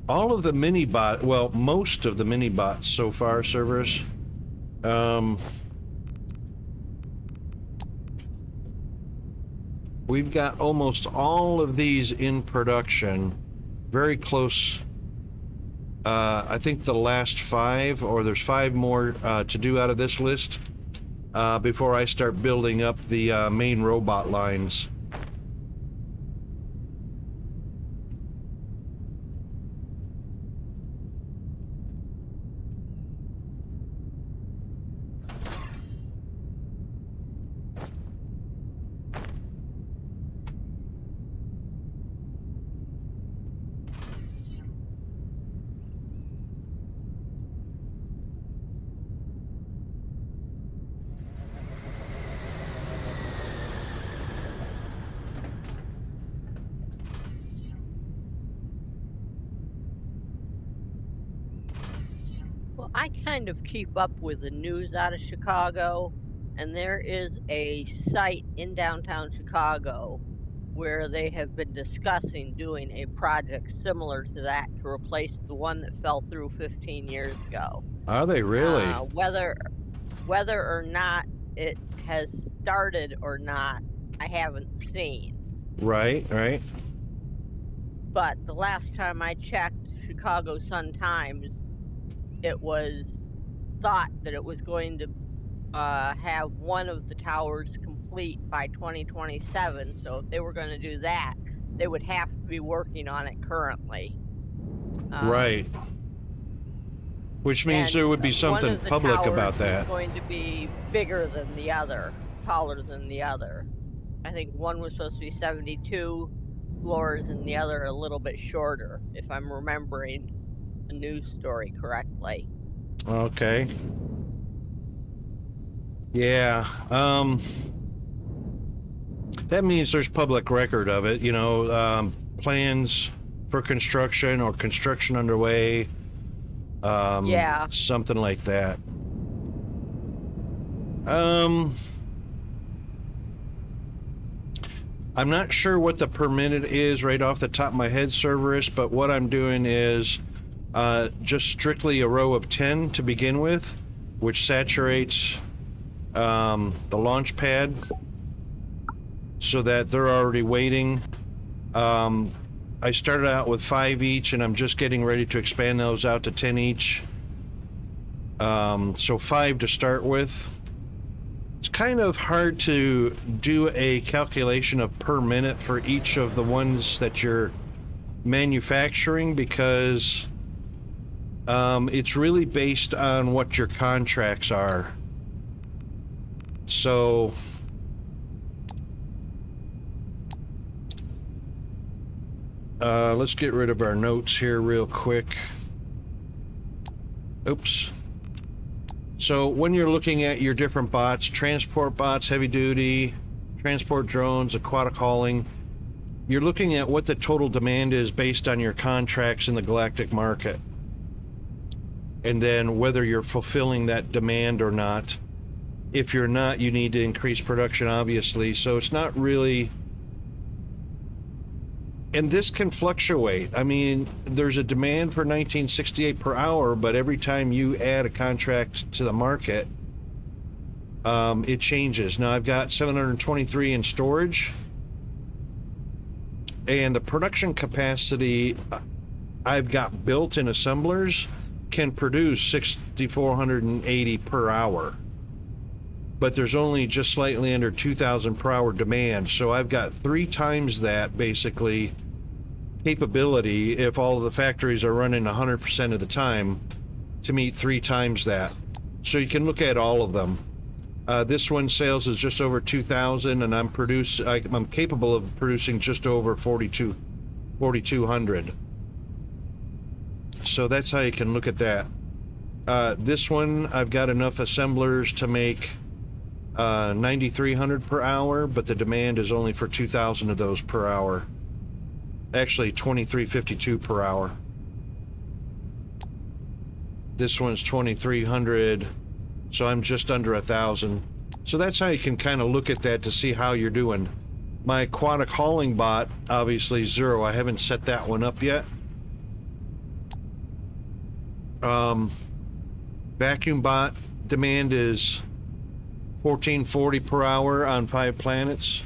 All of the mini-bot, well, most of the mini-bots so far, servers, we've got almost all of these in production, very close. I think the last 5, or there's 5 more to do out of this list before I start building up the main robot lines. Well, I kind of keep up with the news out of Chicago, and there is a site in downtown Chicago where they have been discussing doing a project similar to that to replace the one that fell through 15 years ago. Are they really? Whether or not it has started or not, I haven't seen. Right, right. But the last time I checked Chicago Sun-Times, it was thought that it was going to have one of the towers complete by 2027. So if they were going to do that, they would have to be working on it currently. Right. Which means there would be something public about that. One of the towers was going to be bigger than the other, taller than the other. I think one was supposed to be 72 floors and the other a little bit shorter, if I'm remembering the news story correctly. Okay. Yeah. That means there's public record of it, you know, plans for construction or construction underway. Yeah. Something like that. I'm not sure what the per minute is right off the top of my head, Cerberus, but what I'm doing is just strictly a row of 10 to begin with, which saturates the launch pad so that they're already waiting. I started out with 5 each, and I'm just getting ready to expand those out to 10 each. So 5 to start with. It's kind of hard to do a calculation of per minute for each of the ones that you're manufacturing because it's really based on what your contracts are. So let's get rid of our notes here real quick. Oops. So when you're looking at your different bots, transport bots, heavy duty, transport drones, aquatic hauling, you're looking at what the total demand is based on your contracts in the galactic market. And then whether you're fulfilling that demand or not. If you're not, you need to increase production, obviously. So it's not really... And this can fluctuate. I mean, there's a demand for 1968 per hour, but every time you add a contract to the market, it changes. Now I've got 723 in storage, and the production capacity I've got built in assemblers can produce 6,480 per hour. But there's only just slightly under 2,000 per hour demand. So I've got 3 times that, basically, capability if all of the factories are running 100% of the time to meet 3 times that. So you can look at all of them. This one sales is just over 2,000, and I'm capable of producing just over 4,200. So that's how you can look at that. This one, I've got enough assemblers to make 9,300 per hour, but the demand is only for 2,000 of those per hour. Actually, 2,352 per hour. This one's 2,300, so I'm just under 1,000. So that's how you can kind of look at that to see how you're doing. My aquatic hauling bot, obviously 0. I haven't set that one up yet. Vacuum bot demand is 1440 per hour on 5 planets.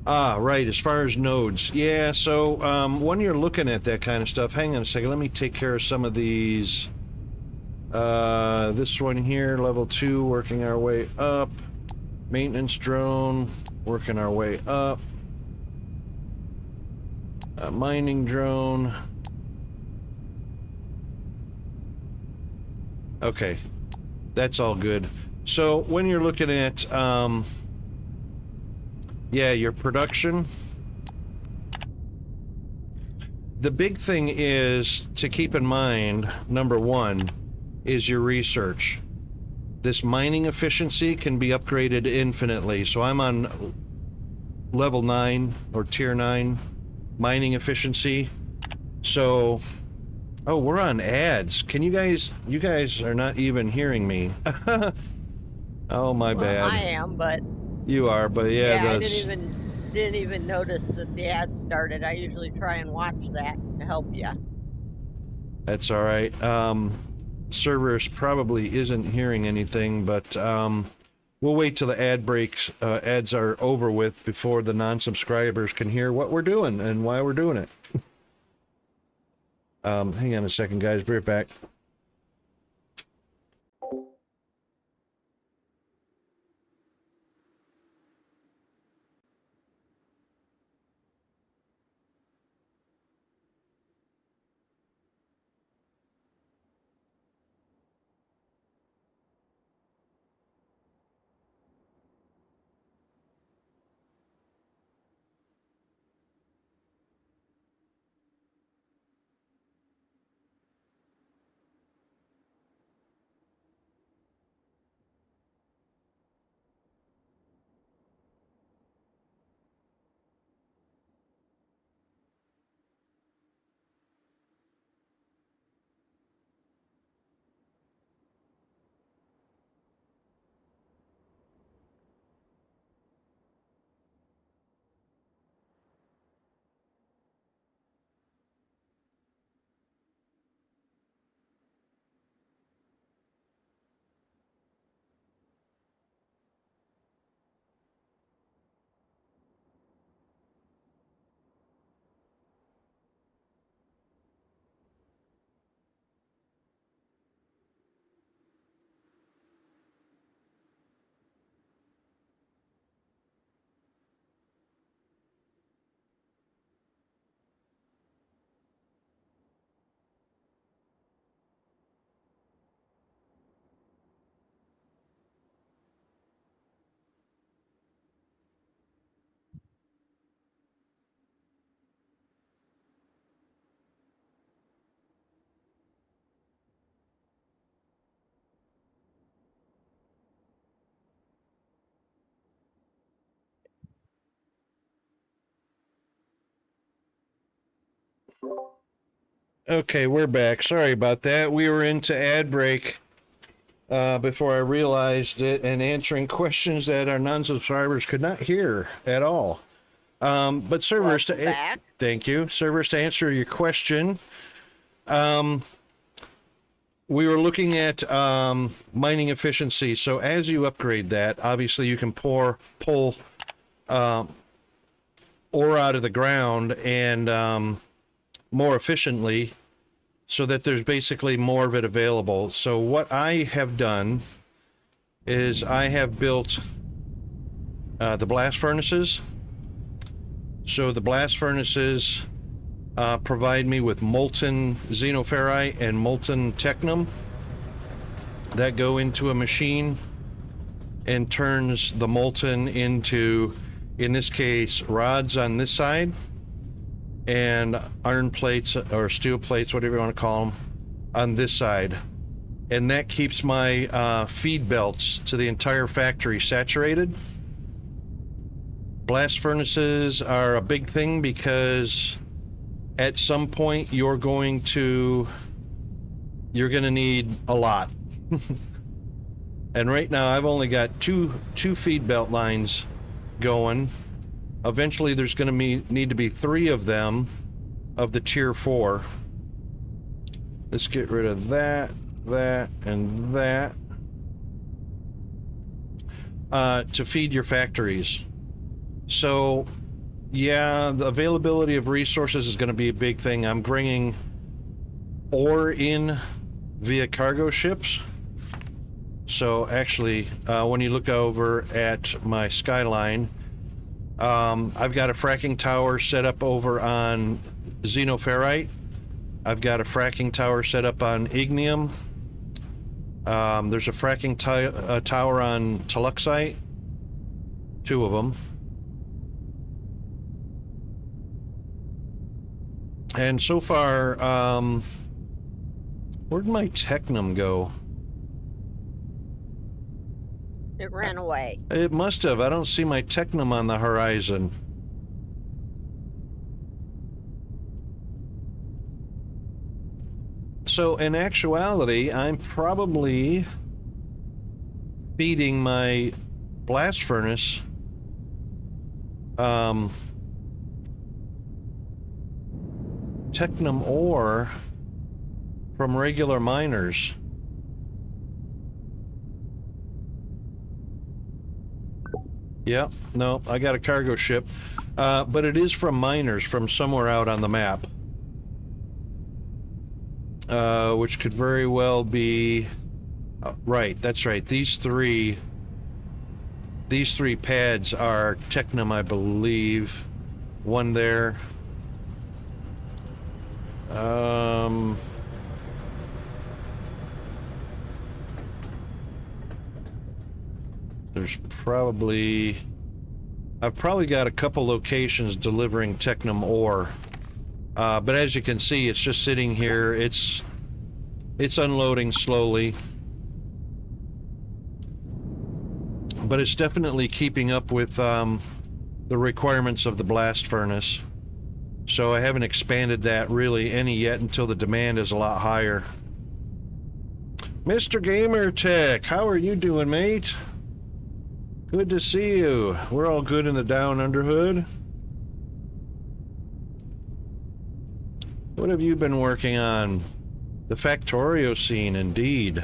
Right, as far as nodes. Yeah, so when you're looking at that kind of stuff, hang on a second, let me take care of some of these. This one here, level 2, working our way up. Maintenance drone, working our way up. Mining drone. Okay, that's all good. So when you're looking at, yeah, your production, the big thing is to keep in mind, number 1, is your research. This mining efficiency can be upgraded infinitely. So I'm on level 9 or tier 9 mining efficiency. So, oh, we're on ads. Can you guys are not even hearing me. Oh, my bad. I am, but you are, but yeah, I didn't even notice that the ad started. I usually try and watch that to help you. That's all right. Servers probably isn't hearing anything, but we'll wait till the ad breaks, ads are over with before the non-subscribers can hear what we're doing and why we're doing it. Hang on a second, guys. Be right back. Okay, we're back. Sorry about that. We were into ad break before I realized it and answering questions that our non-subscribers could not hear at all. But servers Welcome back. thank you. Servers, to answer your question. We were looking at mining efficiency. So as you upgrade that, obviously you can pull ore out of the ground and more efficiently, so that there's basically more of it available. So what I have done is I have built the blast furnaces. So the blast furnaces provide me with molten xenoferrite and molten technum that go into a machine and turns the molten into, in this case, rods on this side and iron plates or steel plates, whatever you want to call them, on this side. And that keeps my feed belts to the entire factory saturated. Blast furnaces are a big thing because at some point you're going to need a lot. And right now I've only got two feed belt lines going. Eventually there's going to need to be 3 of them, of the tier 4. Let's get rid of that, and that to feed your factories. So yeah, the availability of resources is going to be a big thing. I'm bringing ore in via cargo ships. So actually, when you look over at my skyline, I've got a fracking tower set up over on xenoferrite. I've got a fracking tower set up on ignium. There's a fracking tower on toluxite. 2 of them. And so far, where'd my technum go? It ran away. It must have. I don't see my technum on the horizon. So in actuality, I'm probably feeding my blast furnace technum ore from regular miners. Yep, no, I got a cargo ship, but it is from miners from somewhere out on the map, which could very well be right. That's right. These three pads are technum, I believe. One there. There's probably... I've probably got a couple locations delivering technum ore. But as you can see, it's just sitting here. It's unloading slowly. But it's definitely keeping up with the requirements of the blast furnace. So I haven't expanded that really any yet until the demand is a lot higher. Mr. Gamer Tech, how are you doing, mate? Good to see you. We're all good in the Down Under hood. What have you been working on? The Factorio scene, indeed.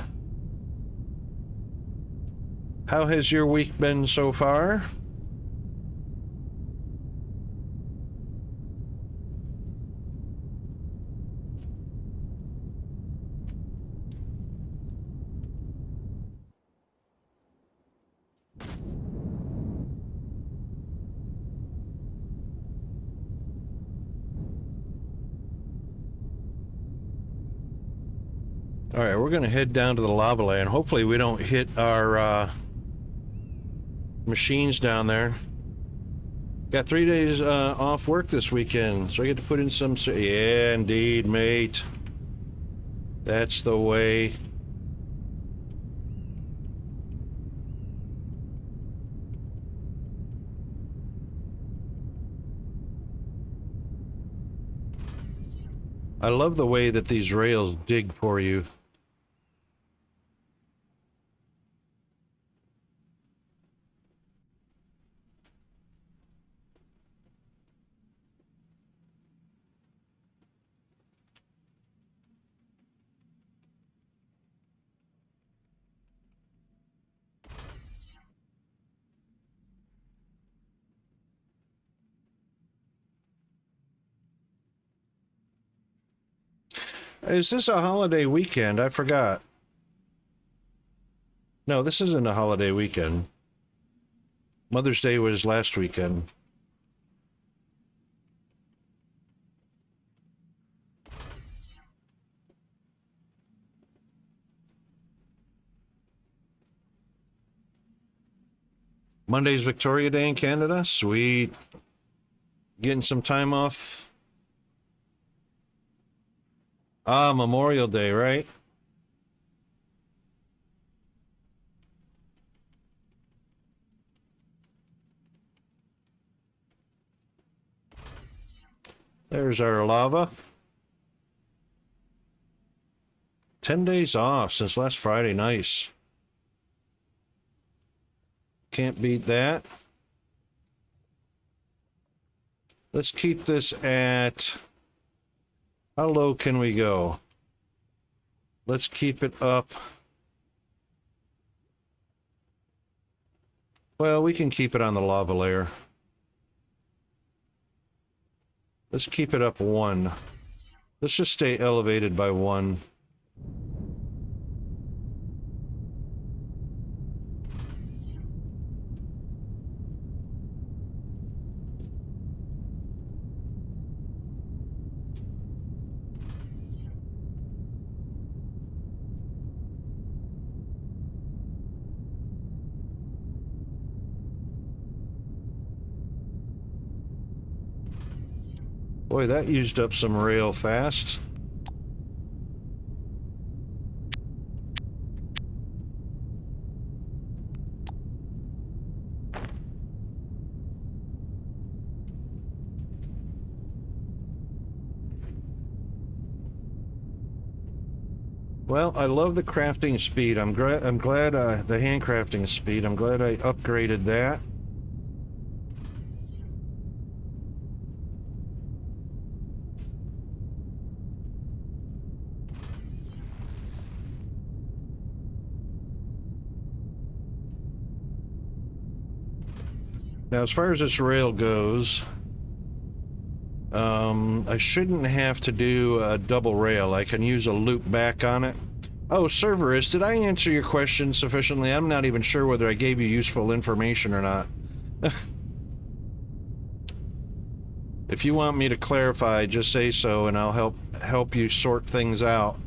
How has your week been so far? All right, we're going to head down to the lava land. Hopefully we don't hit our machines down there. Got 3 days off work this weekend, so I get to put in some... Yeah, indeed, mate. That's the way. I love the way that these rails dig for you. Is this a holiday weekend? I forgot. No, this isn't a holiday weekend. Mother's Day was last weekend. Monday's Victoria Day in Canada. Sweet. Getting some time off. Ah, Memorial Day, right? There's our lava. 10 days off since last Friday. Nice. Can't beat that. Let's keep this at... How low can we go? Let's keep it up. Well, we can keep it on the lava layer. Let's keep it up 1. Let's just stay elevated by 1. Boy, that used up some rail fast. Well, I love the crafting speed. I'm glad the handcrafting speed. I'm glad I upgraded that. Now, as far as this rail goes, I shouldn't have to do a double rail. I can use a loop back on it. Oh, Cerberus, did I answer your question sufficiently? I'm not even sure whether I gave you useful information or not. If you want me to clarify, just say so, and I'll help you sort things out.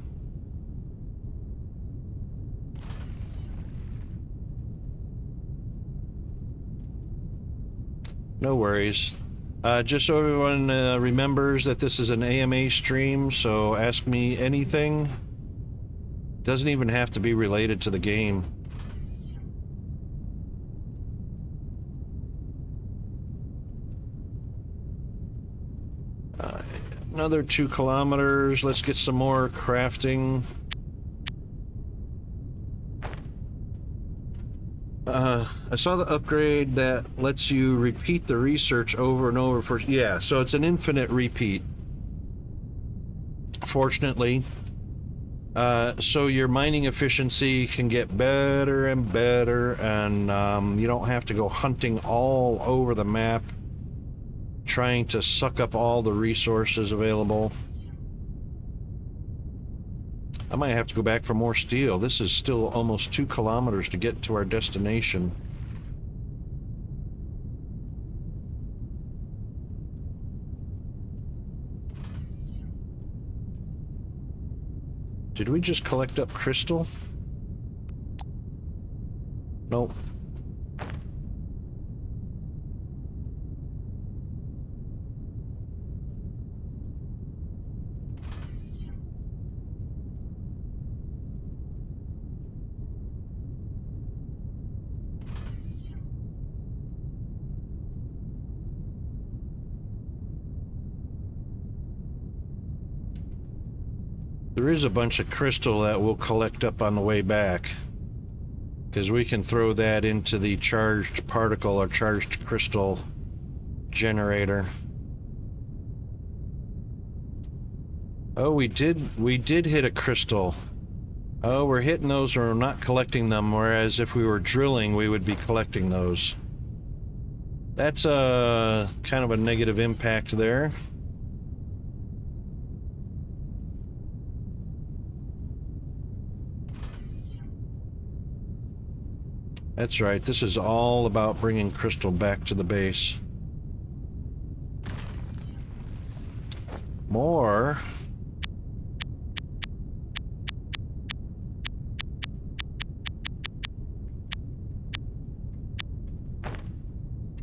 No worries. Just so everyone remembers that this is an AMA stream, so ask me anything. Doesn't even have to be related to the game. Another 2 kilometers. Let's get some more crafting. I saw the upgrade that lets you repeat the research over and over for... Yeah, so it's an infinite repeat. Fortunately. So your mining efficiency can get better and better, and you don't have to go hunting all over the map, trying to suck up all the resources available. I might have to go back for more steel. This is still almost 2 kilometers to get to our destination. Did we just collect up crystal? Nope. There is a bunch of crystal that we'll collect up on the way back, because we can throw that into the charged particle or charged crystal generator. Oh, we did hit a crystal. Oh, we're hitting those or not collecting them, whereas if we were drilling, we would be collecting those. That's a kind of a negative impact there. That's right, this is all about bringing crystal back to the base. More.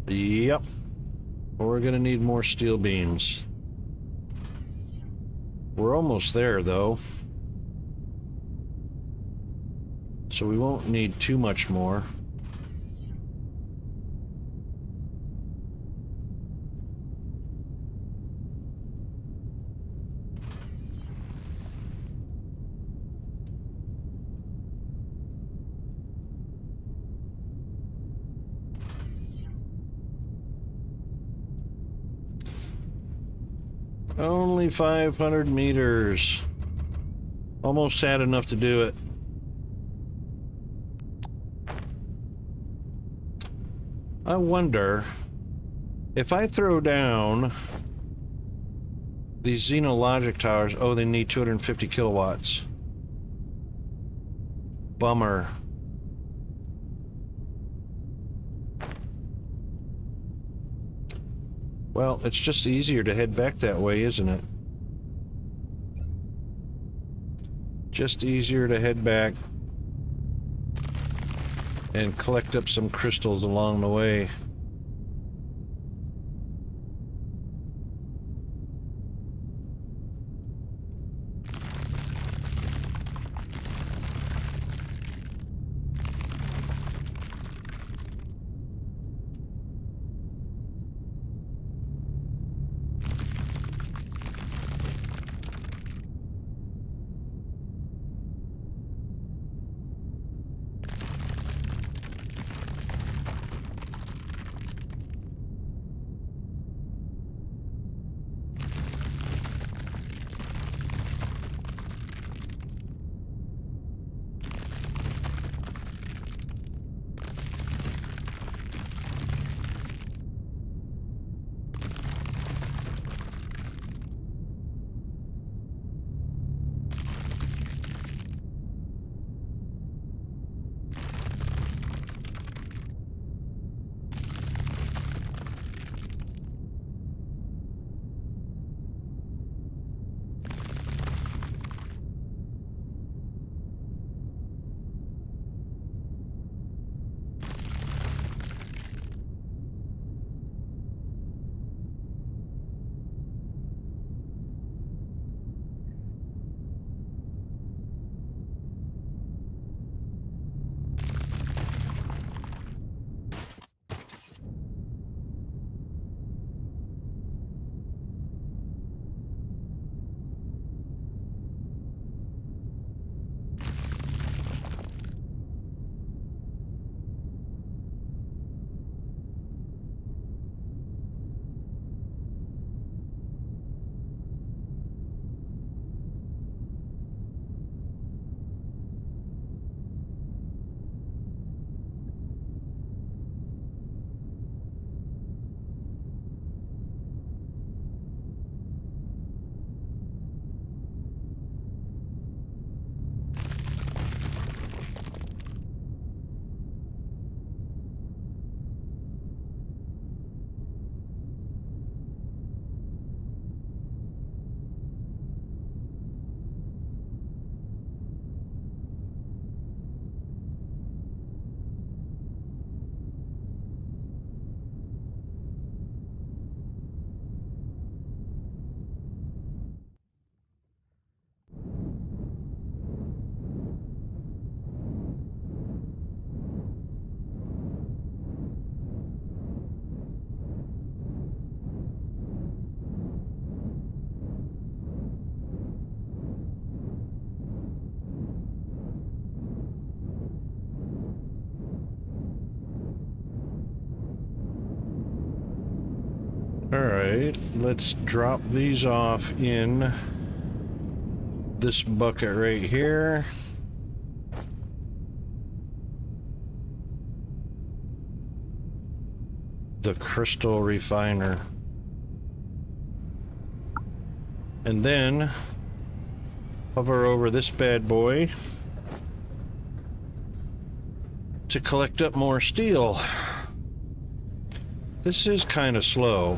Yep. We're gonna need more steel beams. We're almost there, though. So we won't need too much more. Only 500 meters. Almost had enough to do it. I wonder if I throw down these xenologic towers. Oh, they need 250 kilowatts. Bummer. Well, it's just easier to head back that way, isn't it? Just easier to head back and collect up some crystals along the way. All right, let's drop these off in this bucket right here. The crystal refiner. And then hover over this bad boy to collect up more steel. This is kind of slow.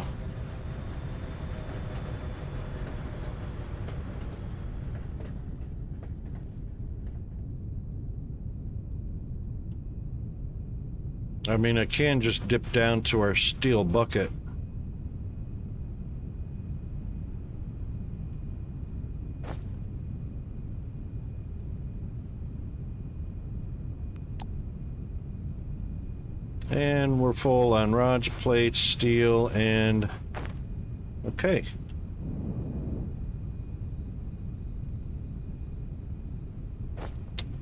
I mean, I can just dip down to our steel bucket. And we're full on rods, plates, steel, and... okay.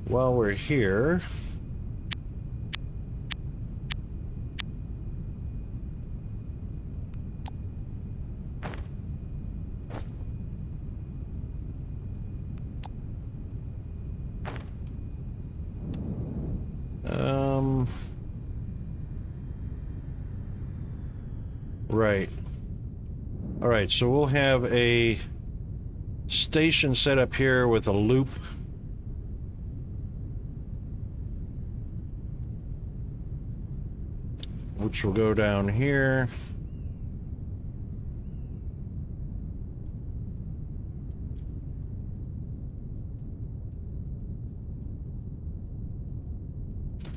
While we're here... right. All right, so we'll have a station set up here with a loop. Which will go down here.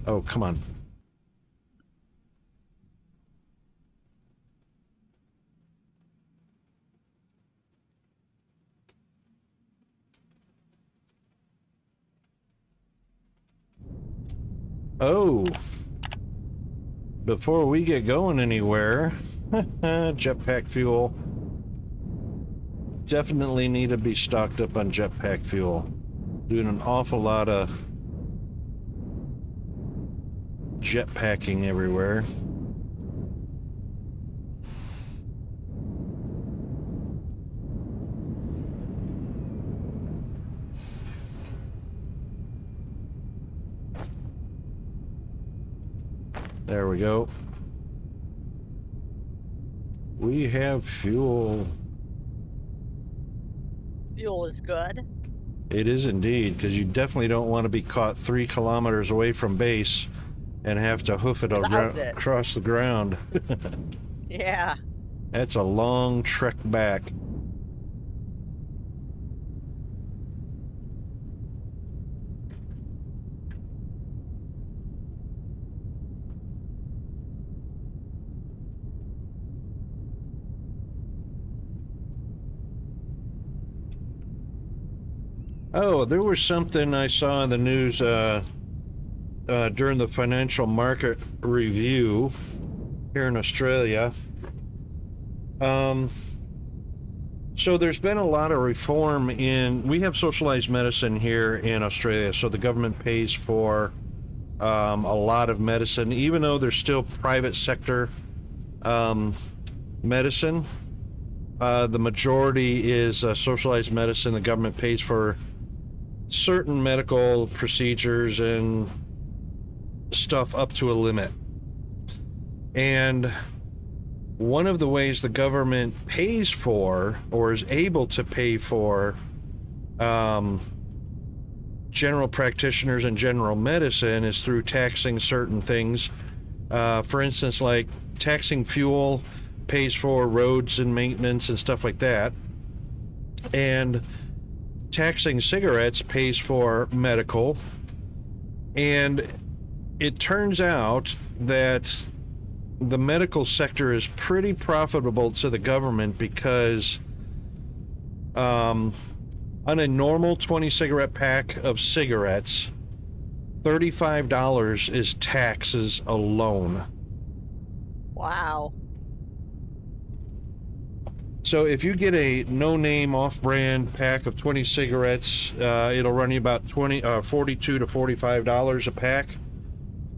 Oh, come on. Oh. Before we get going anywhere, jetpack fuel. Definitely need to be stocked up on jetpack fuel. Doing an awful lot of jetpacking everywhere. There we go. We have fuel. Fuel is good. It is indeed, because you definitely don't want to be caught 3 kilometers away from base and have to hoof it across the ground. Yeah. That's a long trek back. Oh, there was something I saw in the news during the financial market review here in Australia. So there's been a lot of reform we have socialized medicine here in Australia, so the government pays for a lot of medicine, even though there's still private sector medicine. The majority is socialized medicine. The government pays for certain medical procedures and stuff up to a limit. And one of the ways the government pays for, or is able to pay for, general practitioners and general medicine is through taxing certain things. For instance, like taxing fuel pays for roads and maintenance and stuff like that. And taxing cigarettes pays for medical. And it turns out that the medical sector is pretty profitable to the government because on a normal 20 cigarette pack of cigarettes, $35 is taxes alone. Wow. So if you get a no-name off-brand pack of 20 cigarettes, it'll run you about $42 to $45 a pack.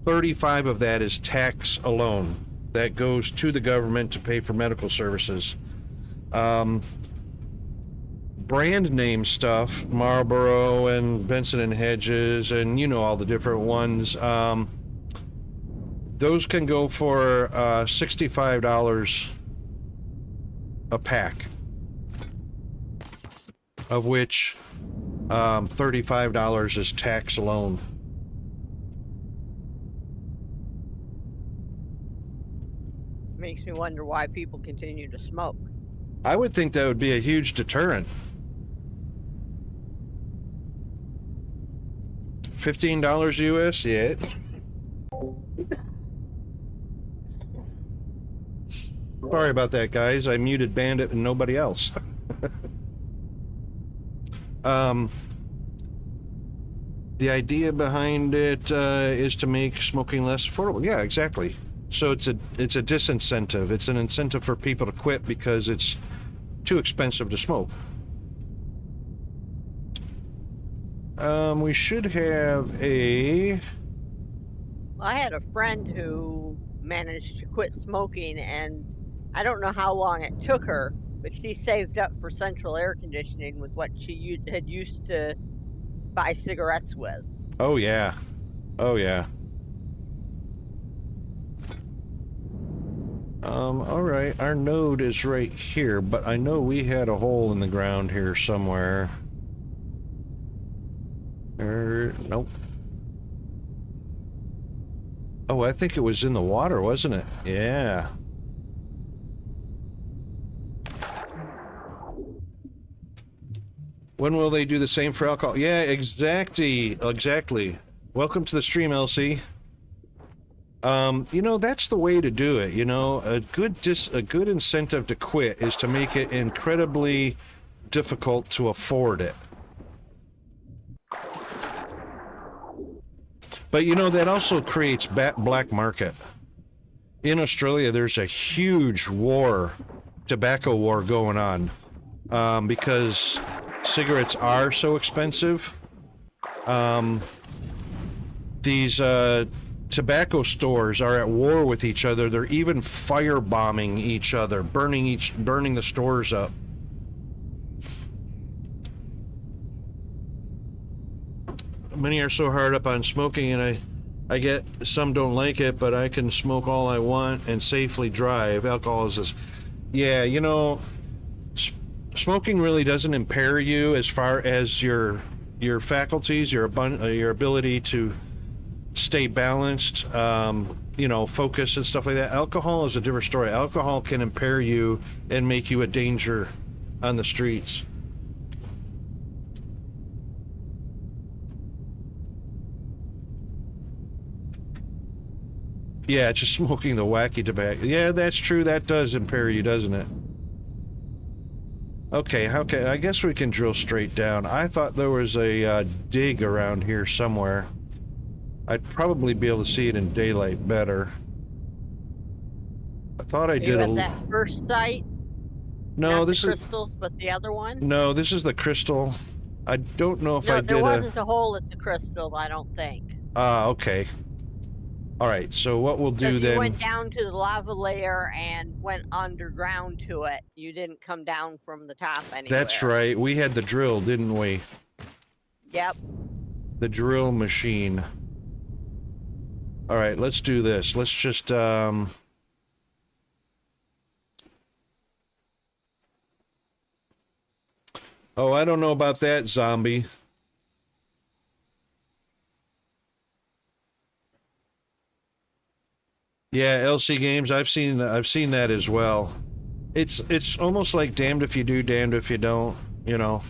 35 of that is tax alone. that goes to the government to pay for medical services. Brand name stuff, Marlboro and Benson and Hedges, and you know all the different ones. Those can go for $65 a pack, of which $35 is tax alone. Makes me wonder why people continue to smoke. I would think that would be a huge deterrent. $15 US, yeah. Sorry about that, guys. I muted Bandit and nobody else. The idea behind it is to make smoking less affordable. Yeah, exactly. So it's a disincentive. It's an incentive for people to quit because it's too expensive to smoke. We should have a... I had a friend who managed to quit smoking, and I don't know how long it took her, but she saved up for central air conditioning with what she had used to buy cigarettes with. Oh, yeah. Oh, yeah. All right. Our node is right here, but I know we had a hole in the ground here somewhere. Nope. Oh, I think it was in the water, wasn't it? Yeah. When will they do the same for alcohol? Yeah, exactly. Welcome to the stream, LC. You know, that's the way to do it. You know, a good incentive to quit is to make it incredibly difficult to afford it. But you know, that also creates black market. In Australia, there's a huge tobacco war going on, because cigarettes are so expensive. These tobacco stores are at war with each other. They're even firebombing each other, burning the stores up. Many are so hard up on smoking, and I get some don't like it, but I can smoke all I want and safely drive. Alcohol is this. Yeah, you know, smoking really doesn't impair you as far as your faculties, your ability to stay balanced, you know, focus and stuff like that. Alcohol is a different story. Alcohol can impair you and make you a danger on the streets. Yeah, just smoking the wacky tobacco. Yeah, that's true. That does impair you, doesn't it? Okay, I guess we can drill straight down. I thought there was a dig around here somewhere. I'd probably be able to see it in daylight better. I thought I did at that first site? No, not this the is crystals, but the other one? No, this is the crystal. I don't know if I did there wasn't a hole at the crystal, I don't think. Okay. All right, so what we'll do then... You went down to the lava layer and went underground to it. You didn't come down from the top anywhere. That's right. We had the drill, didn't we? Yep. The drill machine. All right, let's do this. Let's just... Oh, I don't know about that, zombie. Yeah, LC Games, I've seen that as well. It's almost like damned if you do, damned if you don't, you know.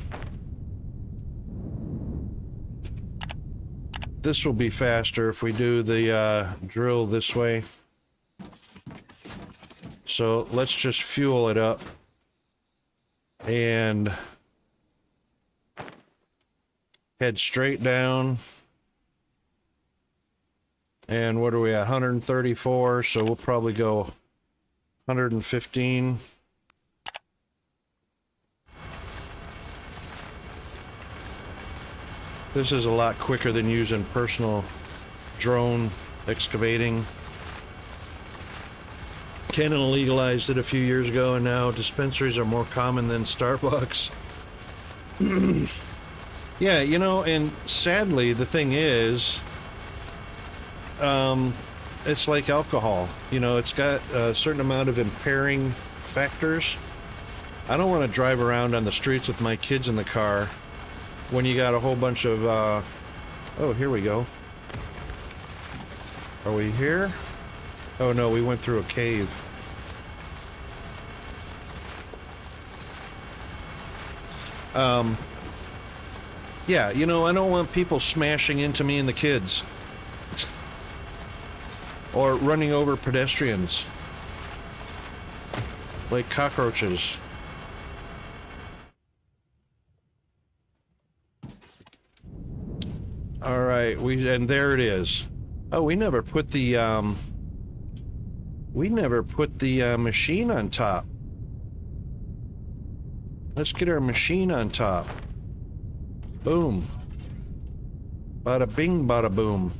This will be faster if we do the drill this way. So let's just fuel it up and head straight down. And what are we at? 134, so we'll probably go 115. This is a lot quicker than using personal drone excavating. Canada legalized it a few years ago, and now dispensaries are more common than Starbucks. Yeah, you know, and sadly, the thing is, it's like alcohol. You know, it's got a certain amount of impairing factors. I don't want to drive around on the streets with my kids in the car when you got a whole bunch of, oh, here we go. Are we here? Oh no, we went through a cave. Yeah, you know, I don't want people smashing into me and the kids. Or running over pedestrians. Like cockroaches. Alright, and there it is. Oh, we never put the machine on top. Let's get our machine on top. Boom. Bada bing, bada boom.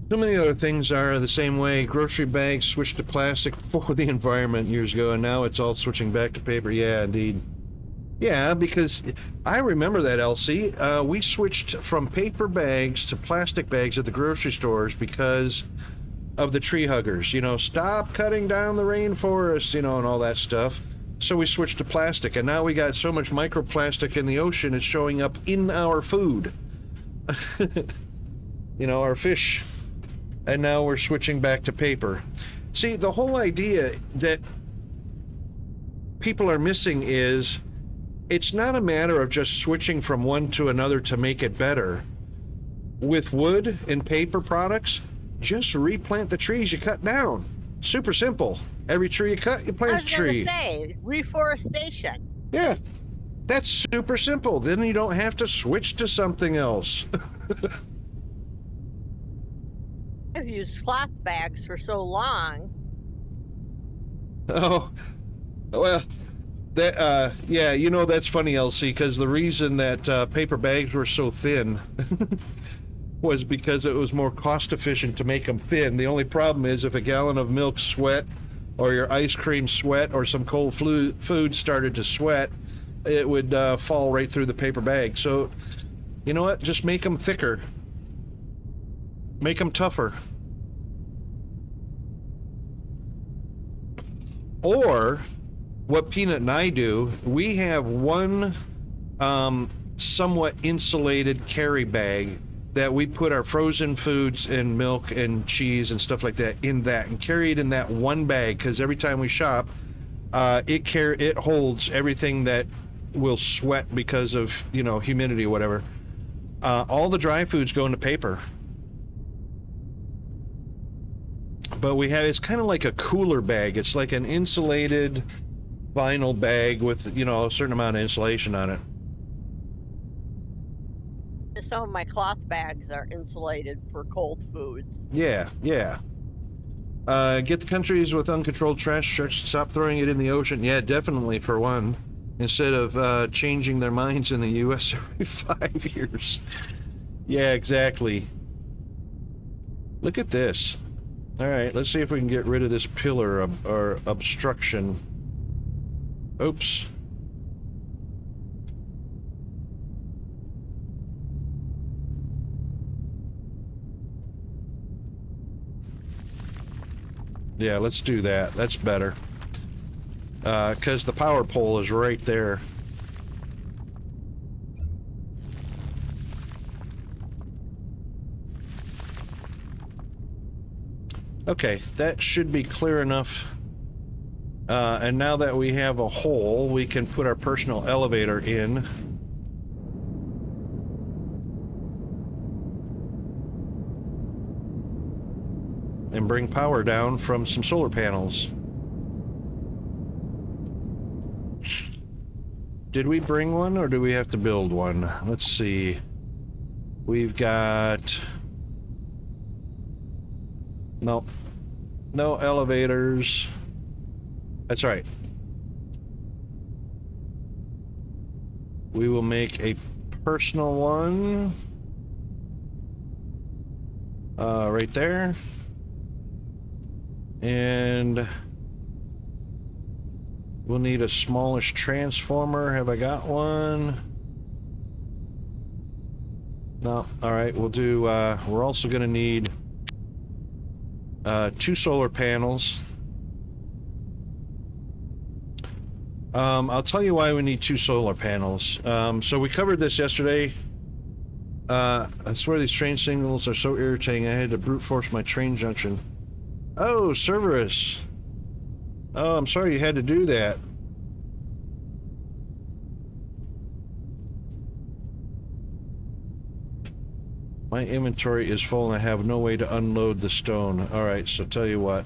So many other things are the same way. Grocery bags switched to plastic for the environment years ago, and now it's all switching back to paper. Yeah, indeed. Yeah, because I remember that, Elsie. We switched from paper bags to plastic bags at the grocery stores because of the tree huggers. You know, stop cutting down the rainforest, you know, and all that stuff. So we switched to plastic, and now we got so much microplastic in the ocean, it's showing up in our food. You know, our fish. And now we're switching back to paper. See, the whole idea that people are missing is it's not a matter of just switching from one to another to make it better. With wood and paper products, just replant the trees you cut down. Super simple. Every tree you cut, you plant a tree. I was gonna say, reforestation. Yeah, that's super simple. Then you don't have to switch to something else. I've used cloth bags for so long. Oh, well, that yeah, you know, that's funny, Elsie, because the reason that paper bags were so thin was because it was more cost efficient to make them thin. The only problem is if a gallon of milk sweat, or your ice cream sweat, or some cold food started to sweat, it would fall right through the paper bag. So, you know what? Just make them thicker. Make them tougher. Or, what Peanut and I do, we have one somewhat insulated carry bag that we put our frozen foods and milk and cheese and stuff like that in that, and carry it in that one bag, because every time we shop, it holds everything that will sweat because of, you know, humidity or whatever. All the dry foods go into paper. But we have, it's kind of like a cooler bag. It's like an insulated vinyl bag with, you know, a certain amount of insulation on it. Some of my cloth bags are insulated for cold foods. Yeah, yeah. Get the countries with uncontrolled trash to stop throwing it in the ocean. Yeah, definitely, for one. Instead of changing their minds in the U.S. every 5 years. Yeah, exactly. Look at this. All right, let's see if we can get rid of this pillar or obstruction. Oops. Yeah, let's do that. That's better. Because the power pole is right there. Okay, that should be clear enough. And now that we have a hole, we can put our personal elevator in. And bring power down from some solar panels. Did we bring one, or do we have to build one? Let's see. We've got... Nope. No elevators. That's right. We will make a personal one. Right there. And we'll need a smallish transformer. Have I got one? No. All right, we'll do, we're also going to need 2 solar panels. I'll tell you why we need 2 solar panels. So we covered this yesterday. I swear these train signals are so irritating. I had to brute force my train junction. Oh, Cerberus. Oh, I'm sorry you had to do that. My inventory is full and I have no way to unload the stone. Alright, so tell you what.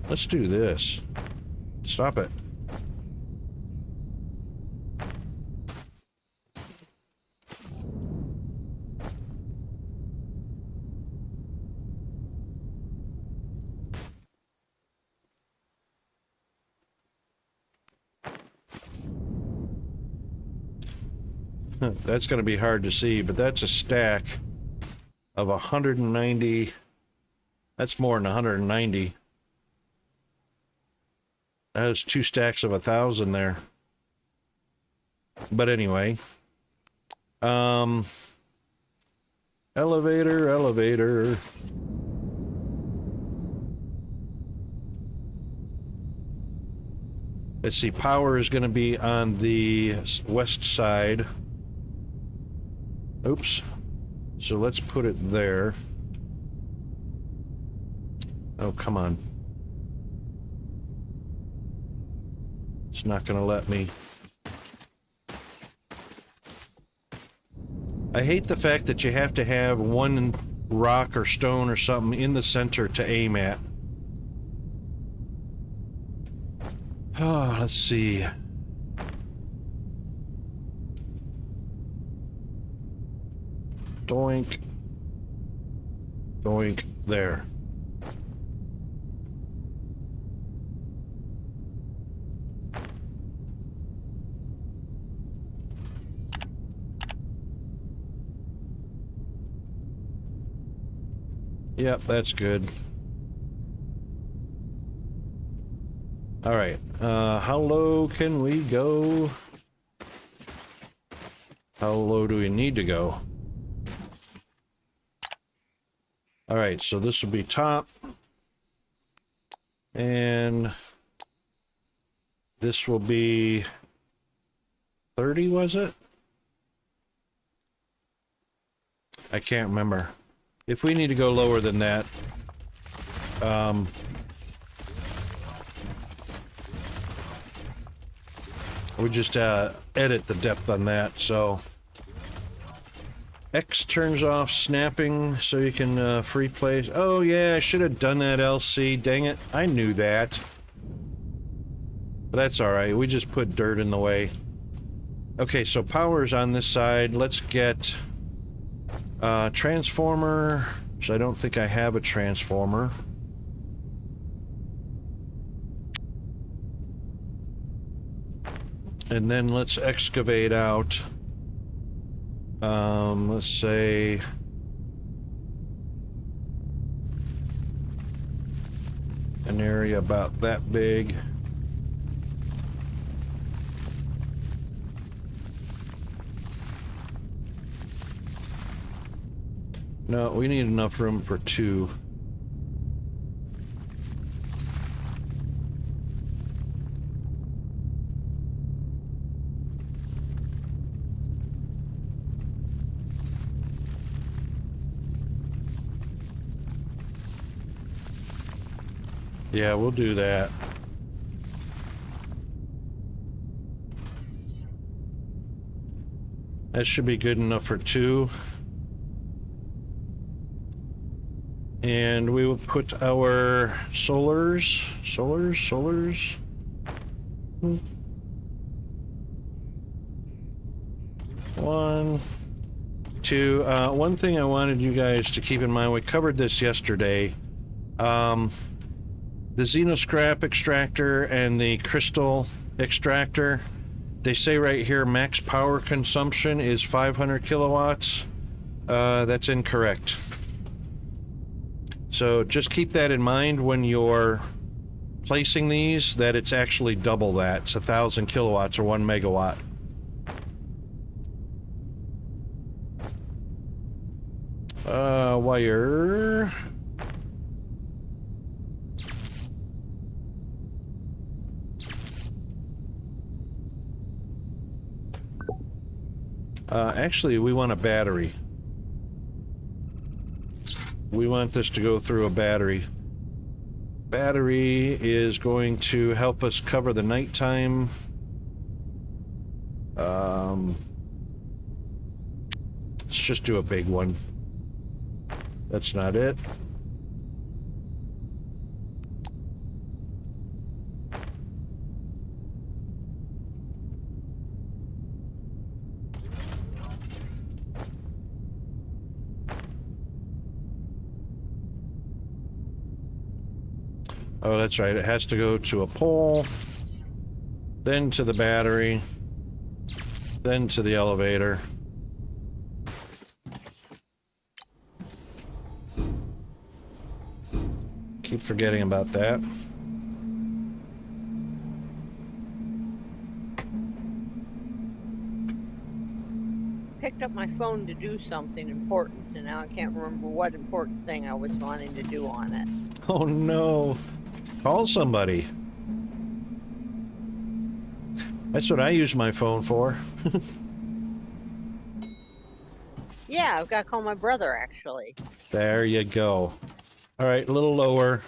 Let's do this. Stop it. That's going to be hard to see, but that's a stack of 190. That's more than 190. That was 2 stacks of 1,000 there. But anyway. Elevator, elevator. Let's see, power is going to be on the west side. Oops. So let's put it there. Oh, come on. It's not going to let me. I hate the fact that you have to have one rock or stone or something in the center to aim at. Oh, let's see. Doink. Doink. There. Yep, that's good. All right. How low can we go? How low do we need to go? All right, so this will be top. And this will be 30, was it? I can't remember. If we need to go lower than that, we just edit the depth on that. So X turns off snapping so you can free play. Oh yeah, I should have done that, LC. Dang it, I knew that. But that's all right. We just put dirt in the way. Okay, so power's on this side. Let's get transformer. So I don't think I have a transformer. And then let's excavate out, let's say, an area about that big. No, we need enough room for 2. Yeah, we'll do that. That should be good enough for 2. And we will put our solars. 1, 2. One thing I wanted you guys to keep in mind, we covered this yesterday. The xenoscrap extractor and the crystal extractor, they say right here max power consumption is 500 kilowatts. That's incorrect. So just keep that in mind when you're placing these, that it's actually double that. It's 1,000 kilowatts or 1 megawatt. Wire. Actually, we want a battery. We want this to go through a battery. Battery is going to help us cover the nighttime. Let's just do a big one. That's not it. Oh, that's right. It has to go to a pole, then to the battery, then to the elevator. Keep forgetting about that. Picked up my phone to do something important, and now I can't remember what important thing I was wanting to do on it. Oh no. Call somebody. That's what I use my phone for. Yeah, I've got to call my brother, actually. There you go. All right, a little lower.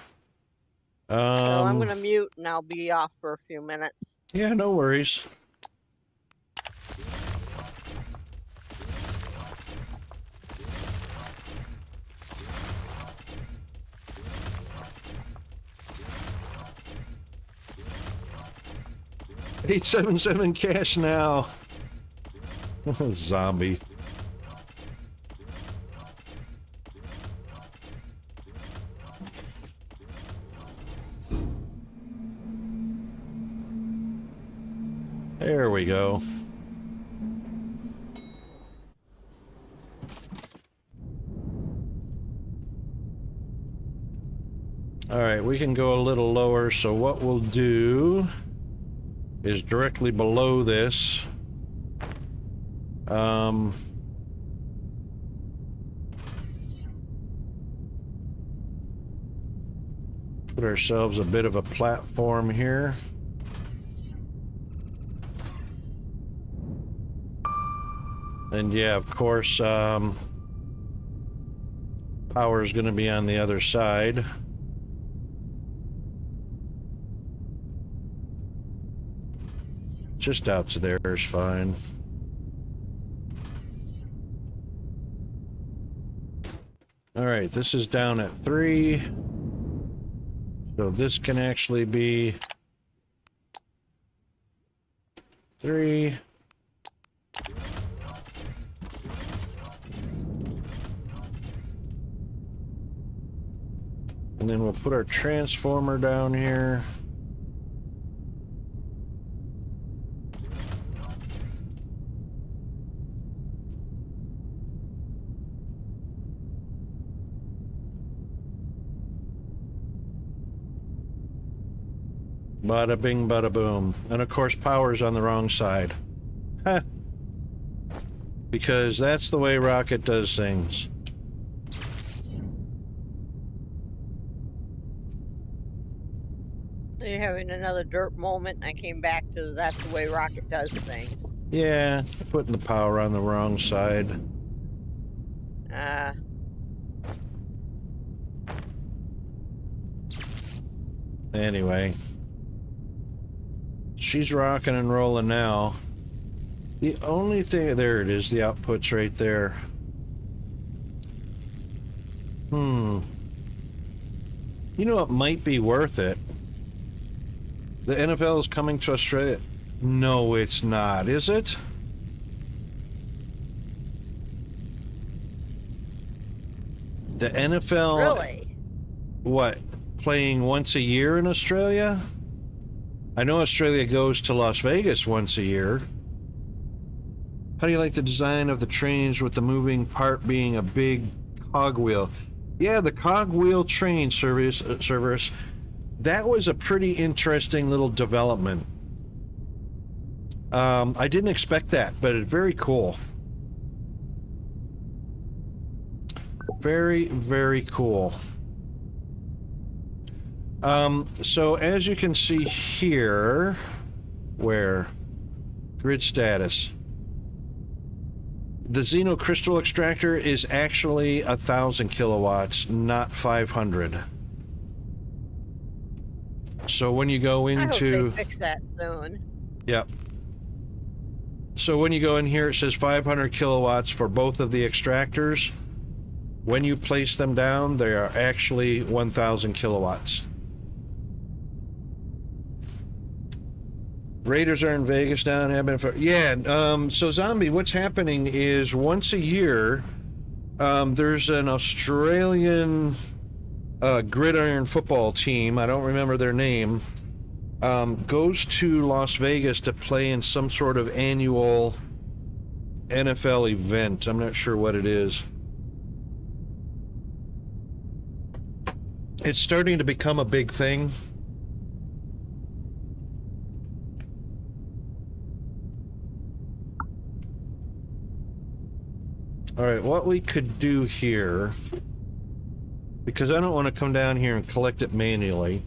So I'm going to mute, and I'll be off for a few minutes. Yeah, no worries. $877 cash now. Zombie. There we go. All right, we can go a little lower, so what we'll do is directly below this. Put ourselves a bit of a platform here. And yeah, of course, power is going to be on the other side. Just out to there is fine. All right, this is down at 3. So this can actually be 3. And then we'll put our transformer down here. Bada bing, bada boom. And of course, power's on the wrong side. Huh. Because that's the way Rocket does things. You're having another derp moment, and I came back to that's the way Rocket does things. Yeah, putting the power on the wrong side. Anyway. She's rocking and rolling now. The only thing... There it is, the output's right there. You know, it might be worth it. The NFL is coming to Australia. No, it's not, is it? The NFL... Really? What? Playing once a year in Australia? I know Australia goes to Las Vegas once a year. How do you like the design of the trains with the moving part being a big cogwheel? Yeah, the cogwheel train service, that was a pretty interesting little development. I didn't expect that, but it's very cool. Very, very cool. So as you can see here, where grid status, the Xeno crystal extractor is actually 1,000 kilowatts, not 500. So when you go into, I hope they fix that soon. Yep. So when you go in here, it says 500 kilowatts for both of the extractors. When you place them down, they are actually 1,000 kilowatts. Raiders are in Vegas now and have been for... Yeah, so Zombie, what's happening is once a year, there's an Australian gridiron football team, I don't remember their name, goes to Las Vegas to play in some sort of annual NFL event. I'm not sure what it is. It's starting to become a big thing. All right, what we could do here, because I don't want to come down here and collect it manually.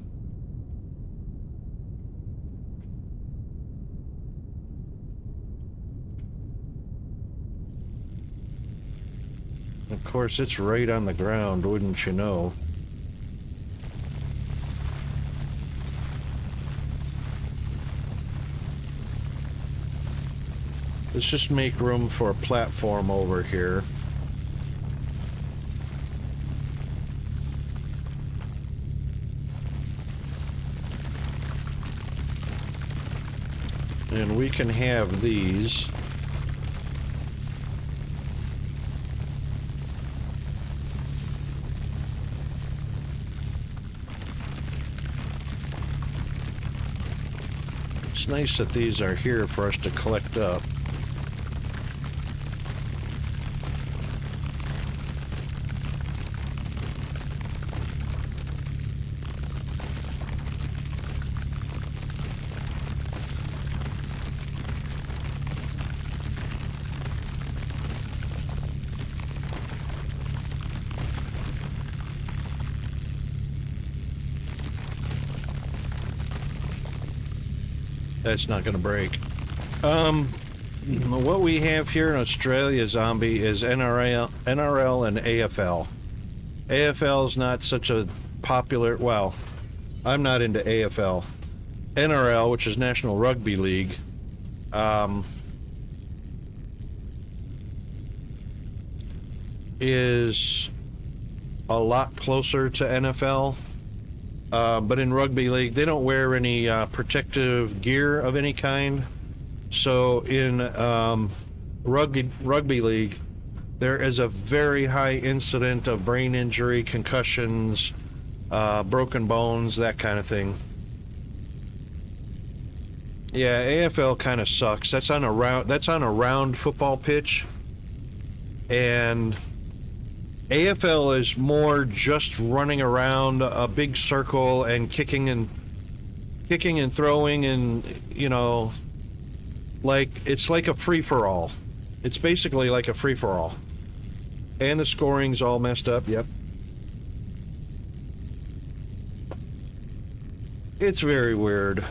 Of course, it's right on the ground, wouldn't you know? Let's just make room for a platform over here. And we can have these. It's nice that these are here for us to collect up. That's not going to break. What we have here in Australia, Zombie, is NRL and AFL. AFL is not such a popular... Well, I'm not into AFL. NRL, which is National Rugby League, is a lot closer to NFL. But in rugby league, they don't wear any protective gear of any kind. So in rugby league, there is a very high incident of brain injury, concussions, broken bones, that kind of thing. Yeah, AFL kind of sucks. That's on a round football pitch, and AFL is more just running around a big circle and kicking and throwing, and you know, like it's like a free-for-all. It's basically like a free-for-all. And the scoring's all messed up, yep. It's very weird.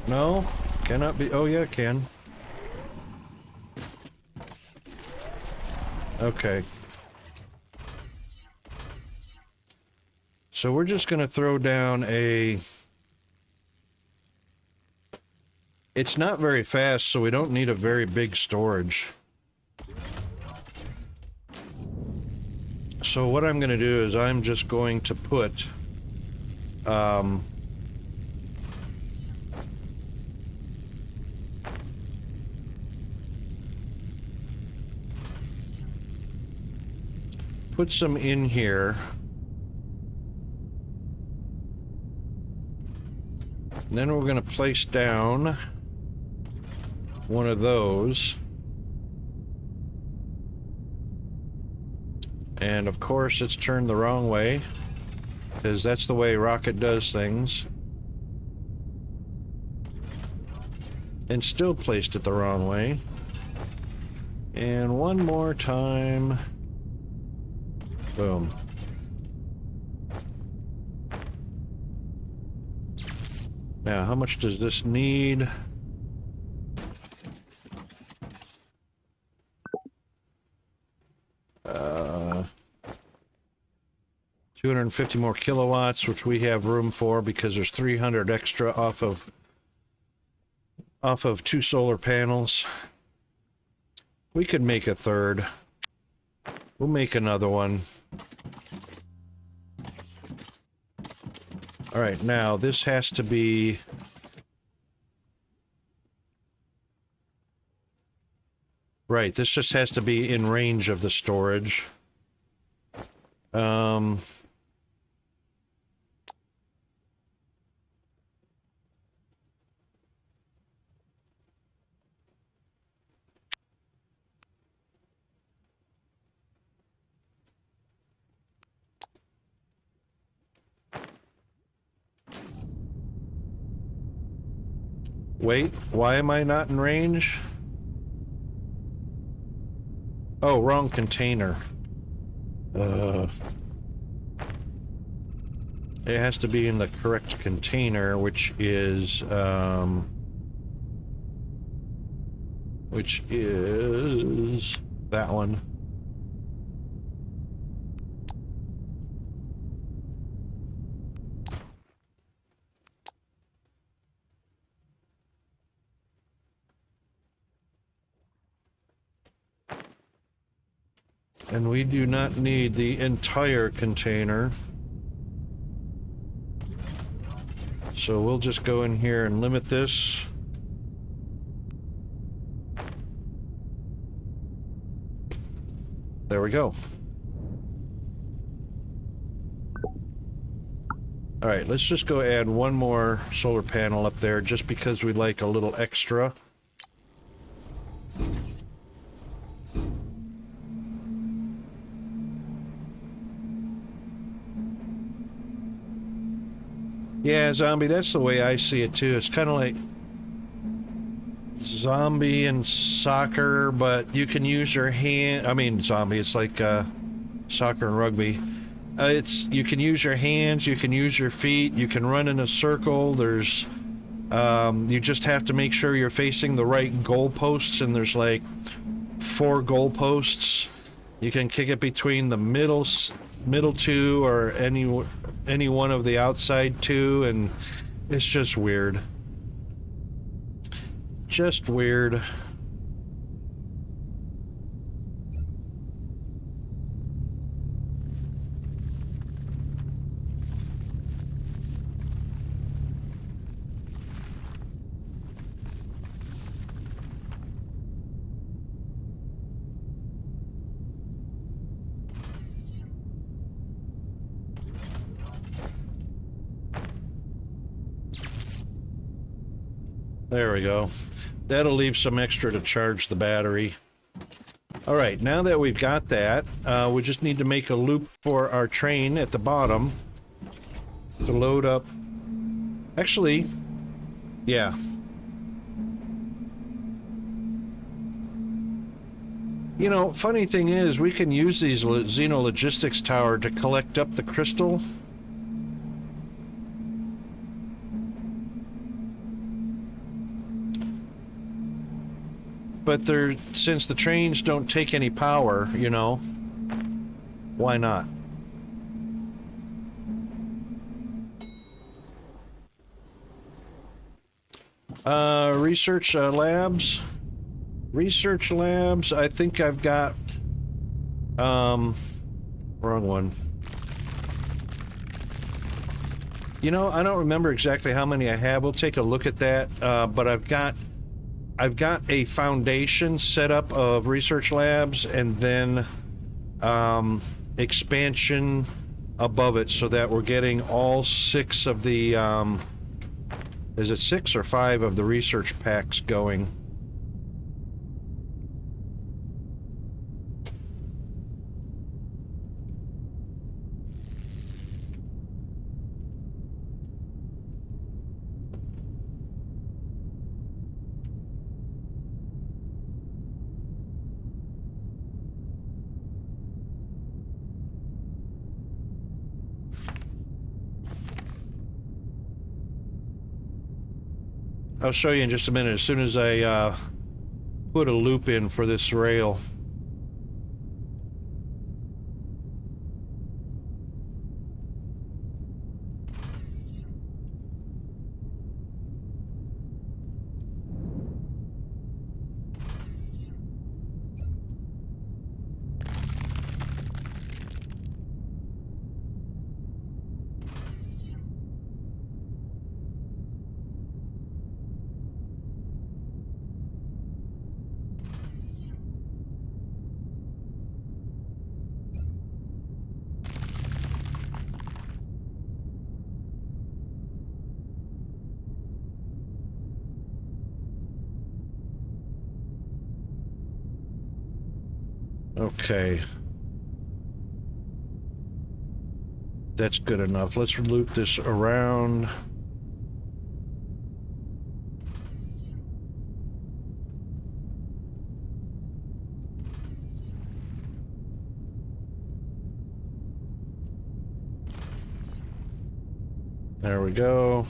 No, cannot be. Oh yeah, it can. Okay. So we're just gonna throw down a... It's not very fast, so we don't need a very big storage. So what I'm going to do is I'm just going to put put some in here. And then we're going to place down one of those. And of course it's turned the wrong way, because that's the way Rocket does things. And still placed it the wrong way. And one more time. Boom. Now, how much does this need? Uh, 250 more kilowatts, which we have room for because there's 300 extra off of 2 solar panels. We could make a third. We'll make another one. All right, now this has to be... Right, this just has to be in range of the storage. Wait, why am I not in range? Oh, wrong container. It has to be in the correct container, which is that one. And we do not need the entire container. So we'll just go in here and limit this. There we go. All right, let's just go add one more solar panel up there just because we'd like a little extra. Yeah, Zombie, that's the way I see it too. It's kind of like Zombie and soccer, but you can use your hand. I mean, Zombie, it's like soccer and rugby. You can use your hands, you can use your feet, you can run in a circle. There's, you just have to make sure you're facing the right goalposts, and there's like 4 goalposts. You can kick it between the middle 2 or any one of the outside 2, and it's just weird. Just weird. There we go. That'll leave some extra to charge the battery. All right, now that we've got that, we just need to make a loop for our train at the bottom to load up. Actually, yeah. You know, funny thing is, we can use these Xeno Logistics Tower to collect up the crystal. But since the trains don't take any power, you know, why not? Research labs. Research labs, I think I've got, right Wrong one. You know, I don't remember exactly how many I have. We'll take a look at that. But I've got a foundation set up of research labs, and then expansion above it, so that we're getting all 6 of the is it 6 or 5 of the research packs going. I'll show you in just a minute, as soon as I put a loop in for this rail. Okay. That's good enough. Let's loop this around. There we go.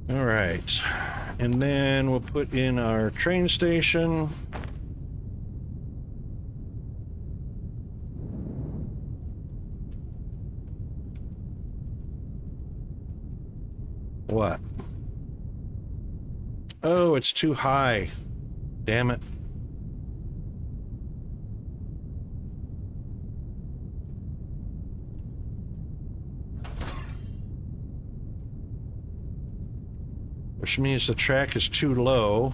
All right, and then we'll put in our train station. What? Oh, it's too high. Damn it. Which means the track is too low.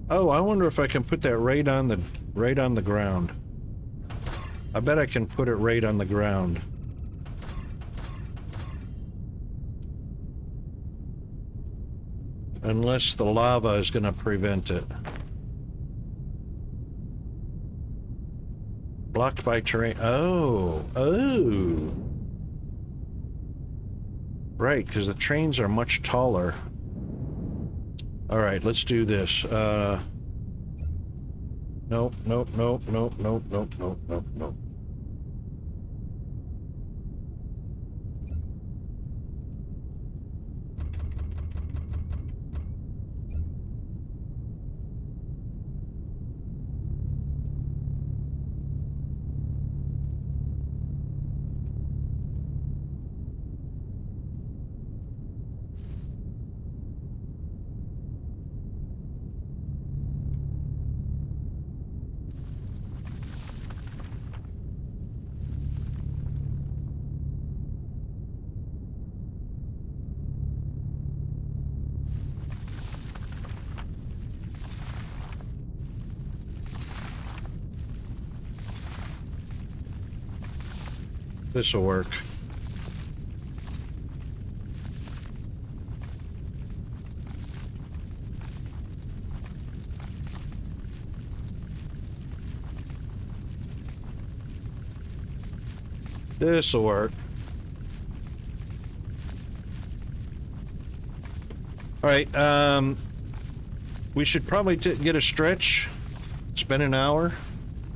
Oh, I wonder if I can put that right on the ground. I bet I can put it right on the ground. Unless the lava is going to prevent it. Blocked by terrain. Oh. Right, because the trains are much taller. All right, let's do this. Nope. This'll work. This'll work. All right, we should probably get a stretch. It's been an hour.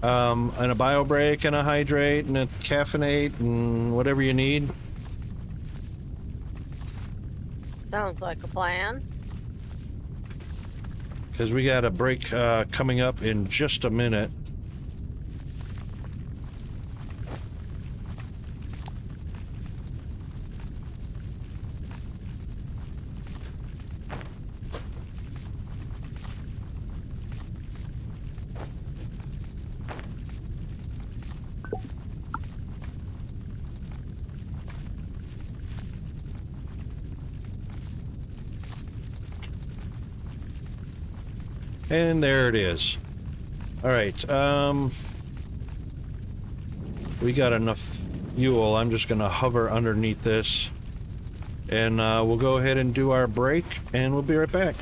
And a bio break and a hydrate and a caffeinate and whatever you need. Sounds like a plan. Because we got a break coming up in just a minute. And there it is. All right, we got enough fuel. I'm just gonna hover underneath this, and we'll go ahead and do our break, and we'll be right back.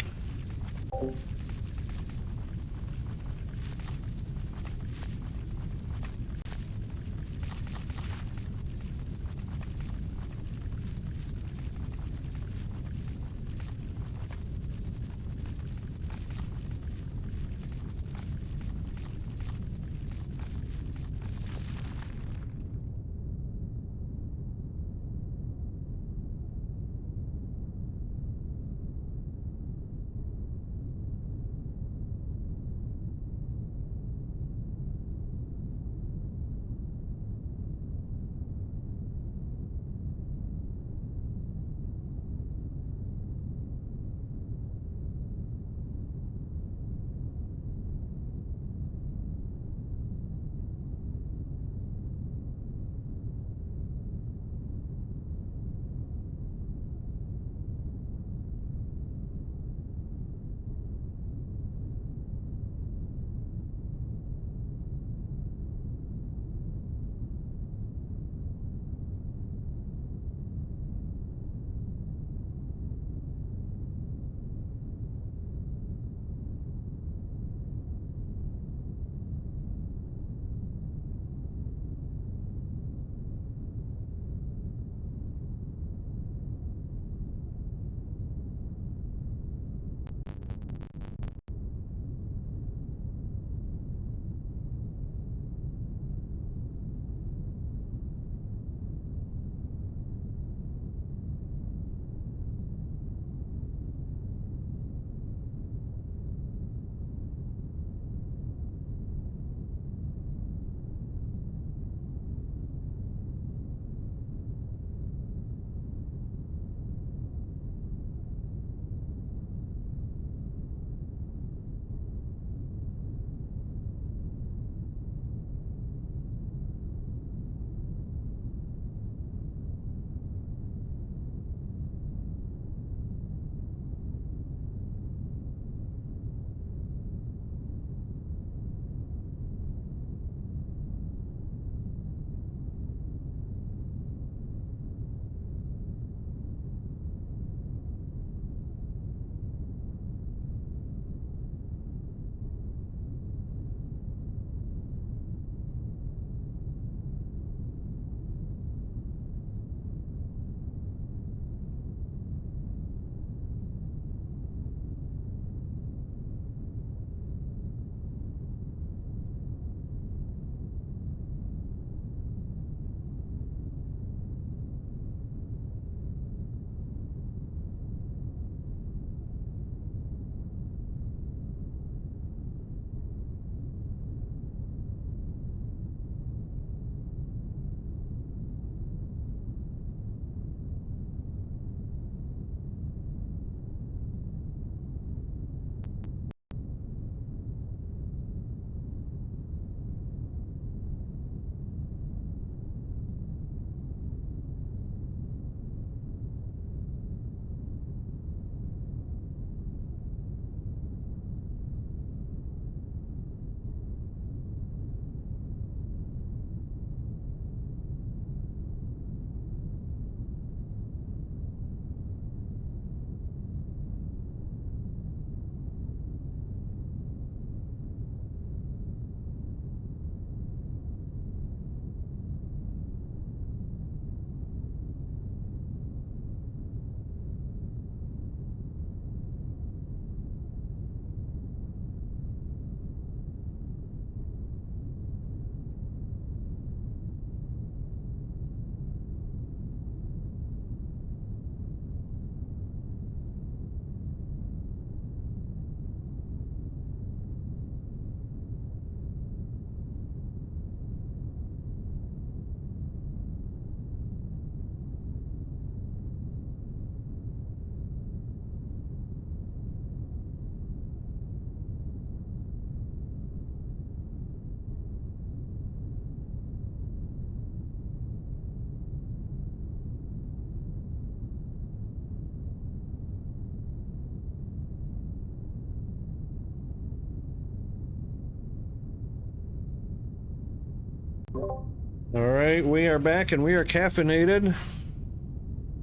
All right, we are back and we are caffeinated.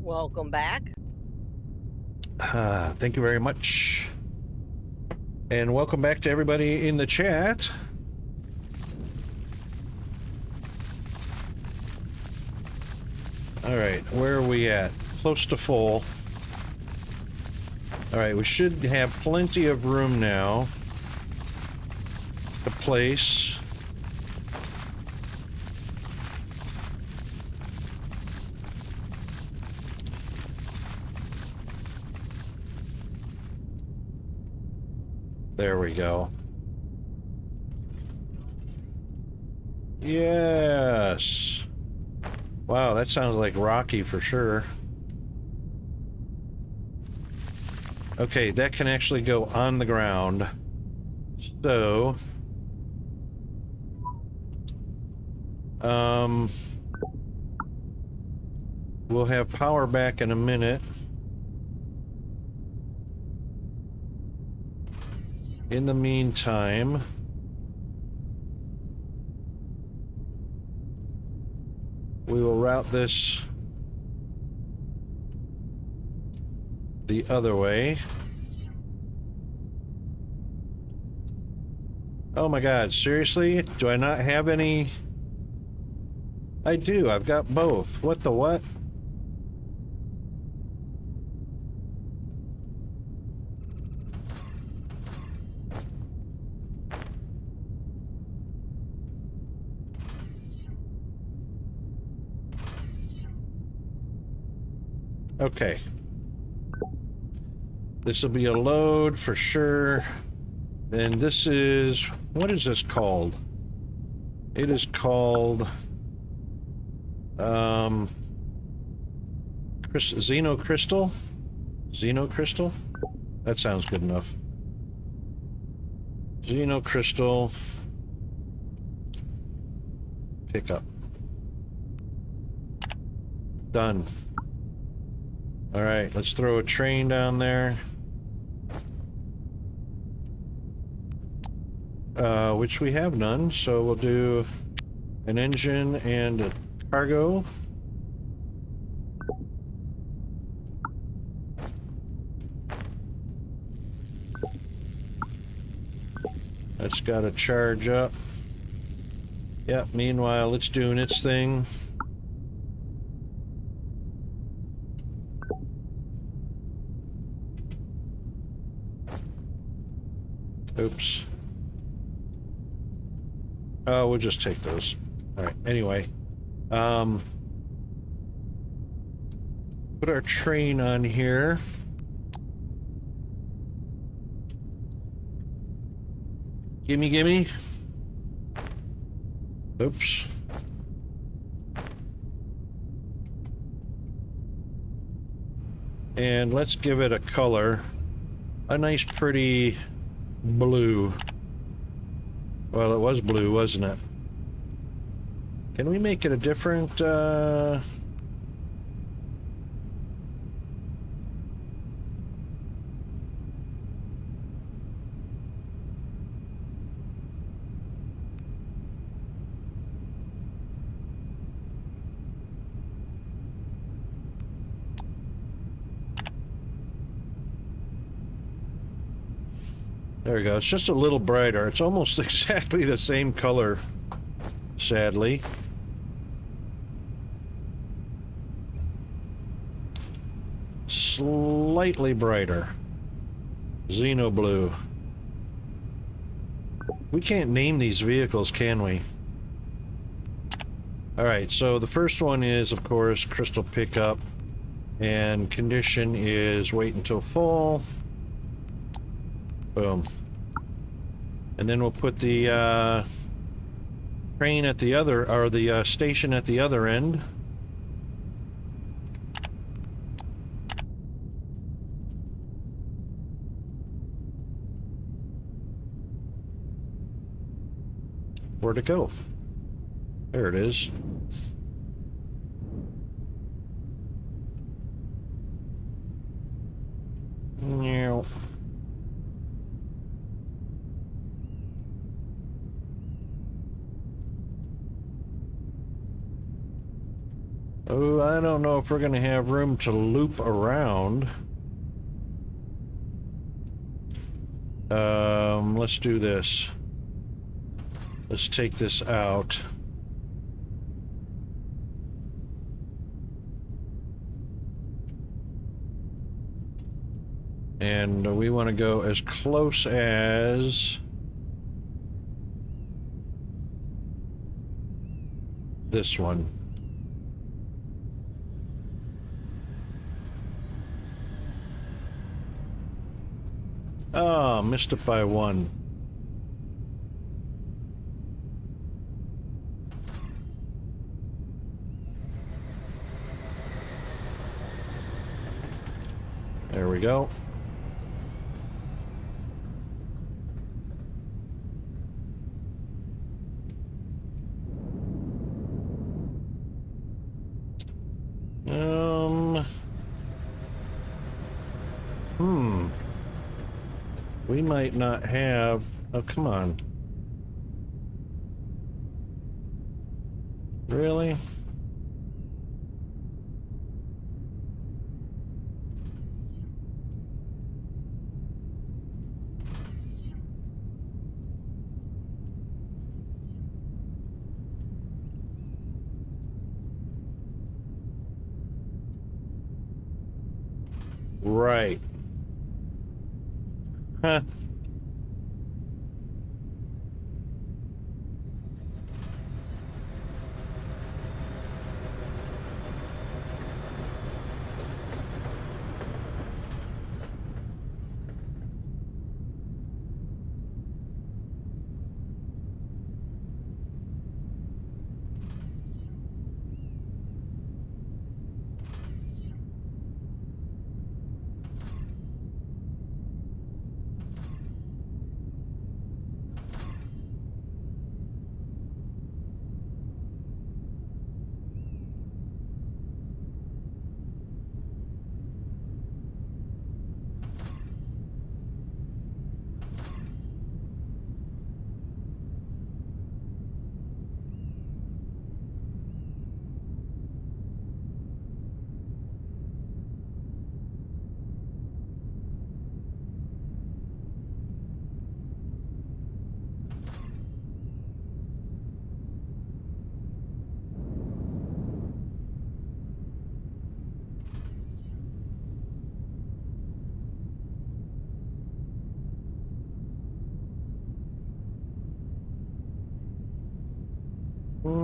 Welcome back. Thank you very much. And welcome back to everybody in the chat. All right, where are we at? Close to full. All right, we should have plenty of room now to place. There we go. Yes. Wow, that sounds like Rocky for sure. Okay, that can actually go on the ground. So, we'll have power back in a minute. In the meantime, we will route this the other way. Oh my God, seriously? Do I not have any? I do, I've got both. What the what? Okay. This will be a load for sure. And this is, what is this called? It is called, Xenocrystal? Xenocrystal? That sounds good enough. Xenocrystal. Pick up. Done. All right, let's throw a train down there. Which we have none, so we'll do an engine and a cargo. That's got to charge up. Yep, meanwhile, it's doing its thing. Oops. We'll just take those. All right, anyway. Put our train on here. Gimme, gimme. Oops. And let's give it a color. A nice, pretty blue. Well, it was blue, wasn't it? Can we make it a different, There we go. It's just a little brighter. It's almost exactly the same color, sadly. Slightly brighter. Xeno blue. We can't name these vehicles, can we? Alright, so the first one is, of course, crystal pickup. And condition is wait until full. Boom. And then we'll put the train at the other, or the station at the other end. Where'd it go? There it is. Meow. Oh, I don't know if we're going to have room to loop around. Let's do this. Let's take this out. And we want to go as close as this one. Oh, missed it by one. There we go. We might not have... Oh, come on. Really? Right. Huh.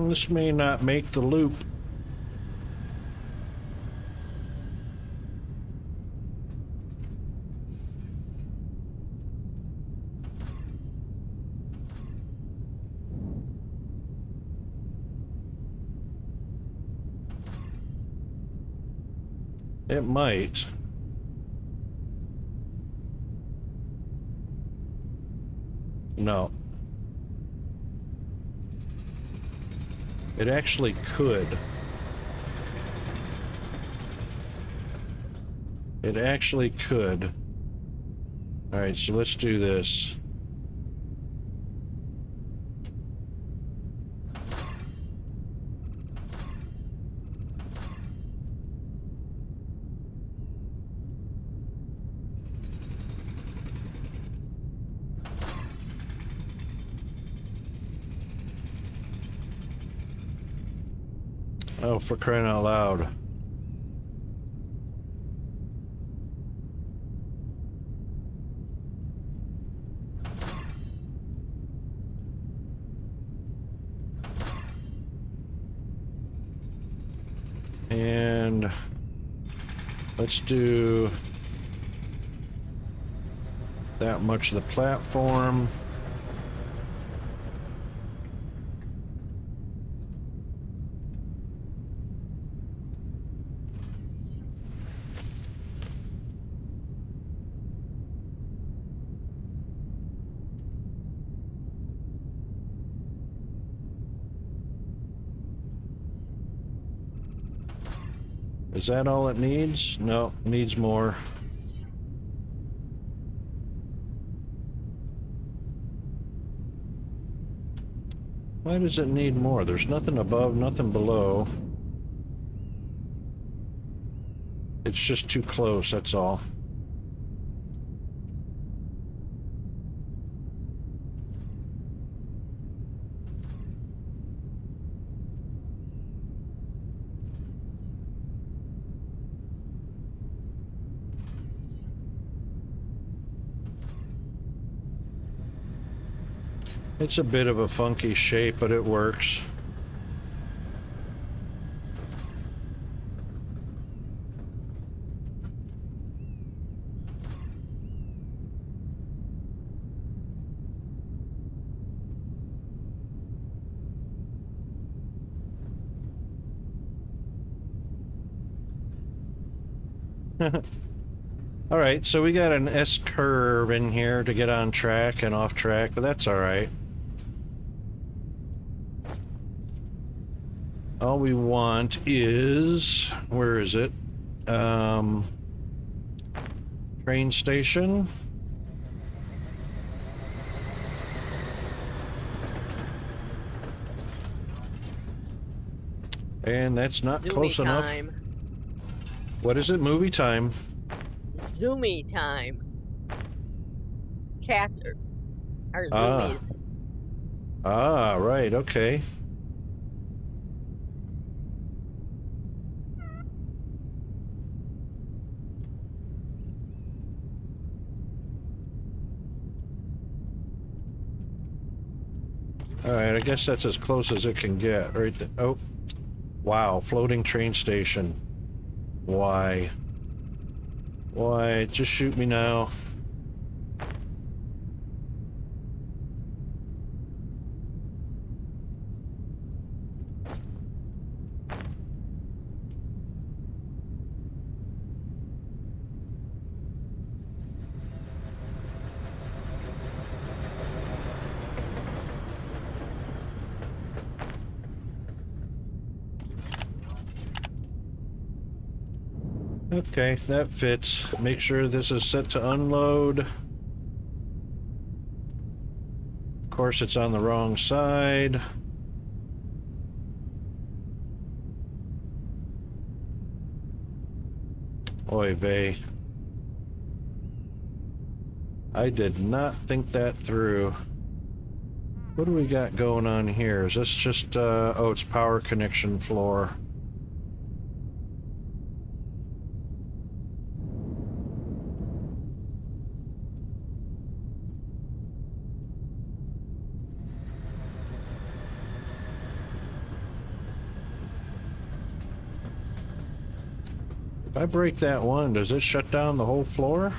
This may not make the loop. It might. No. It actually could. It actually could. All right, so let's do this. Oh, for crying out loud. And let's do that much of the platform. Is that all it needs? No, needs more. Why does it need more? There's nothing above, nothing below. It's just too close, that's all. It's a bit of a funky shape, but it works. All right, so we got an S curve in here to get on track and off track, but that's all right. All we want is, where is it? Train station. And that's not close enough. What is it? Movie time. Zoomy time. Cats are zoomies. Ah, right, okay. Alright, I guess that's as close as it can get, right there. Oh, wow, floating train station. Why? Why? Just shoot me now. Okay, that fits. Make sure this is set to unload. Of course, it's on the wrong side. Oy vey. I did not think that through. What do we got going on here? Is this just, oh, it's power connection floor. If I break that one, does it shut down the whole floor?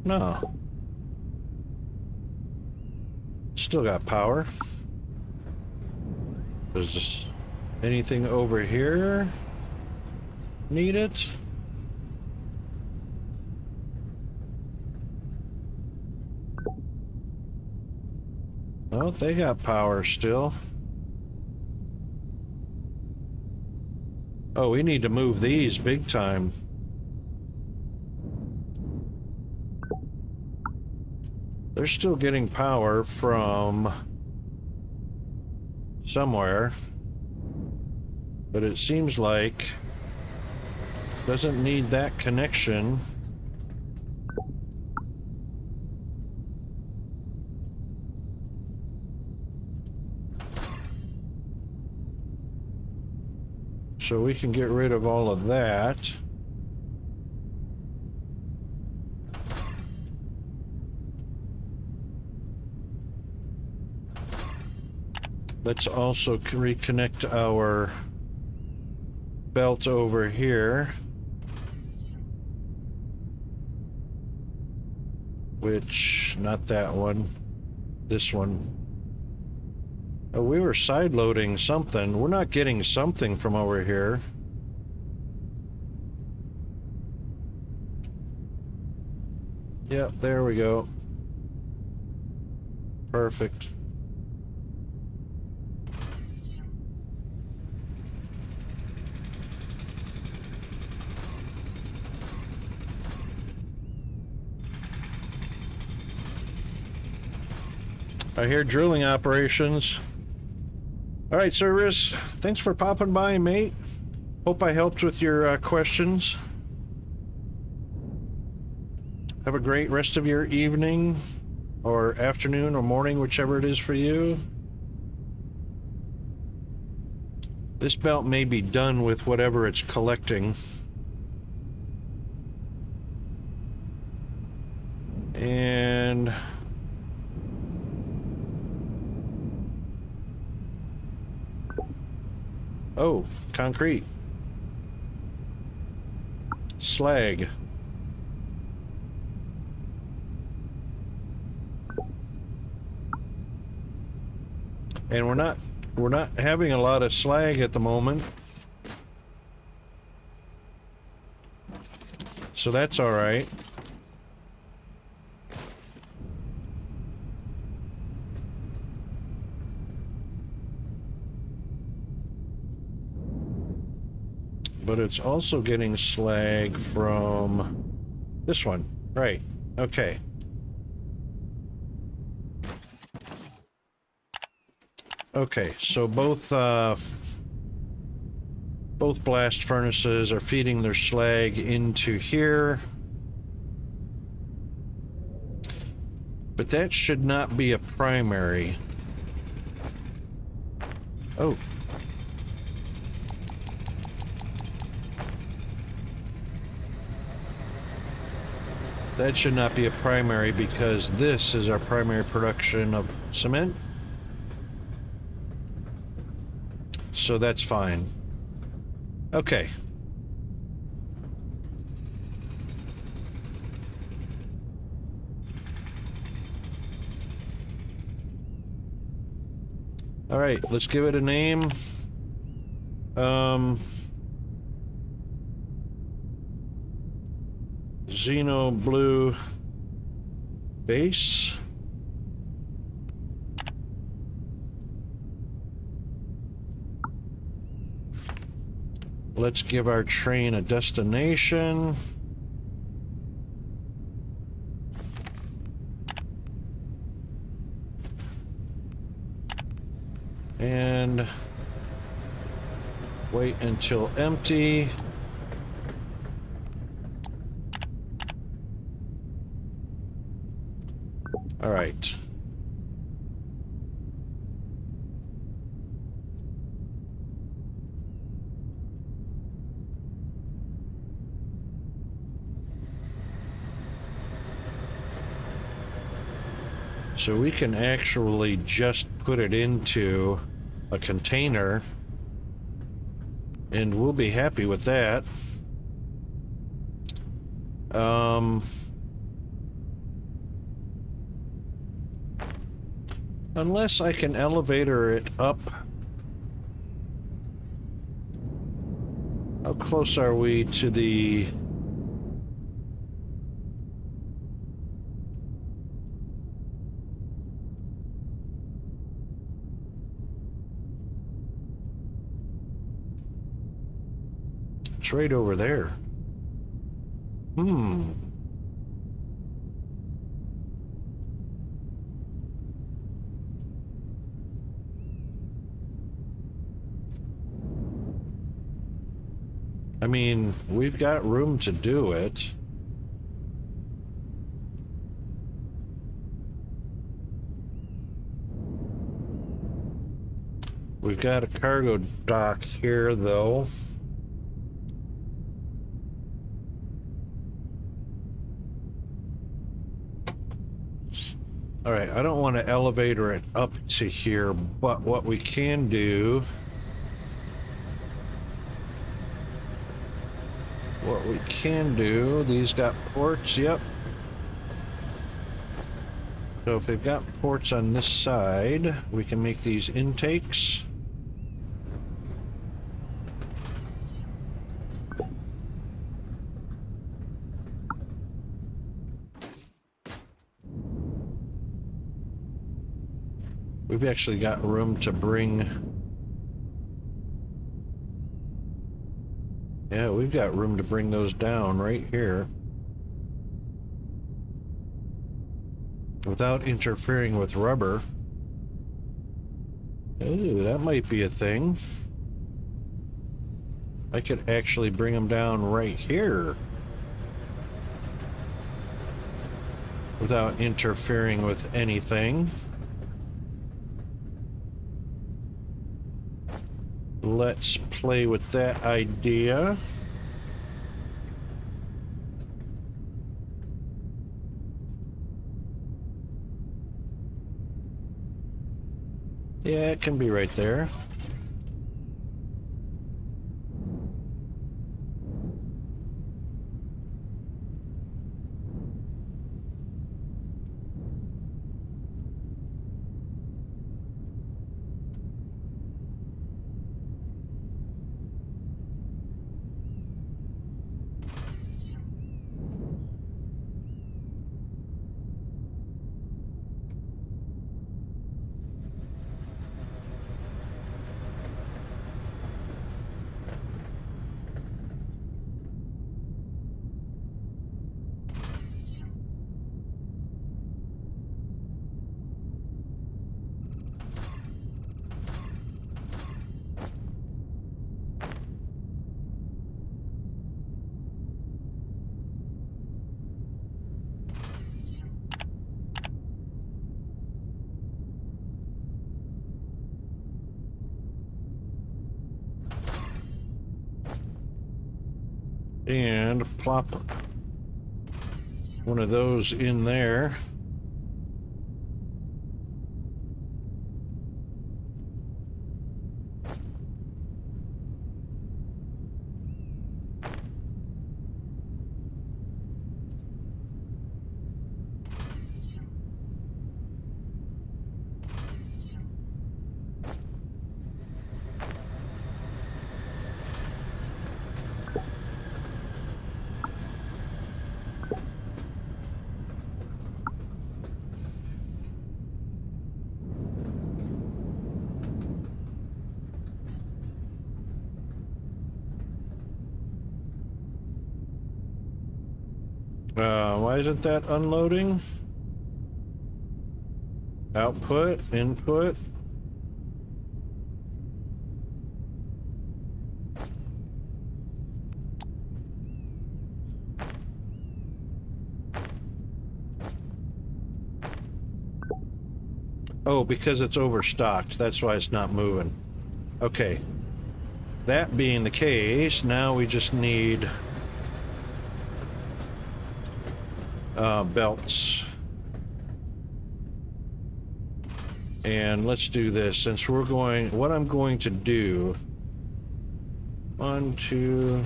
No. Still got power. Does this anything over here need it? Oh, they got power still. Oh, we need to move these big time. They're still getting power from somewhere, but it seems like doesn't need that connection. So we can get rid of all of that. Let's also reconnect our belt over here. Which, not that one. This one. Oh, we were side loading something. We're not getting something from over here. Yep, there we go. Perfect. I hear drilling operations. All right, Sir Riz, thanks for popping by, mate. Hope I helped with your questions. Have a great rest of your evening, or afternoon, or morning, whichever it is for you. This belt may be done with whatever it's collecting. And... oh, concrete. Slag. And we're not having a lot of slag at the moment. So that's all right. But it's also getting slag from this one. Right. Okay. Okay, so both blast furnaces are feeding their slag into here. But that should not be a primary. Oh. That should not be a primary because this is our primary production of cement. So that's fine. Okay. All right, let's give it a name. Xeno Blue Base. Let's give our train a destination. And wait until empty. All right. So we can actually just put it into a container and we'll be happy with that. Unless I can elevator it up. How close are we to the... It's right over there. I mean, we've got room to do it. We've got a cargo dock here, though. All right, I don't want to elevator it up to here, but what we can do... these got ports, yep. So if they've got ports on this side, we can make these intakes. We've actually got room to bring... yeah, we've got room to bring those down right here. Without interfering with rubber. Ooh, that might be a thing. I could actually bring them down right here without interfering with anything. Let's play with that idea. Yeah, it can be right there. And plop one of those in there. Why isn't that unloading? Output, input. Oh, because it's overstocked. That's why it's not moving. Okay. That being the case, now we just need belts. And let's do this. Since we're going, what I'm going to do, 1, 2,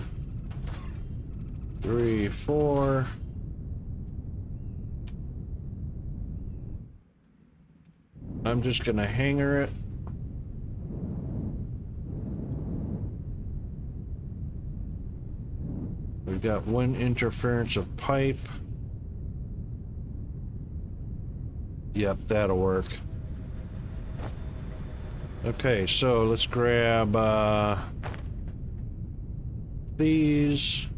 3, 4. I'm just gonna hanger it. We've got one interference of pipe. Yep, that'll work. Okay, so let's grab these.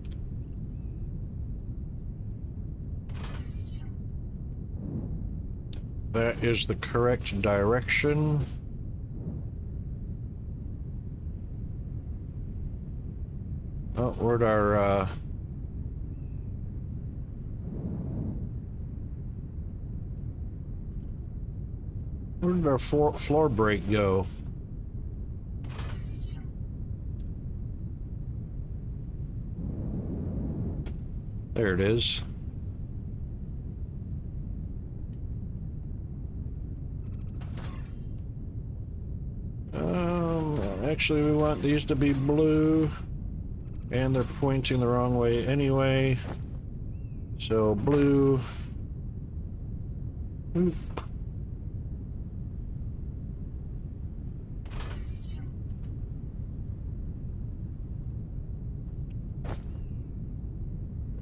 That is the correct direction. Oh, where'd our where did our floor break go? There it is. Actually, we want these to be blue, and they're pointing the wrong way anyway. So blue. Oop.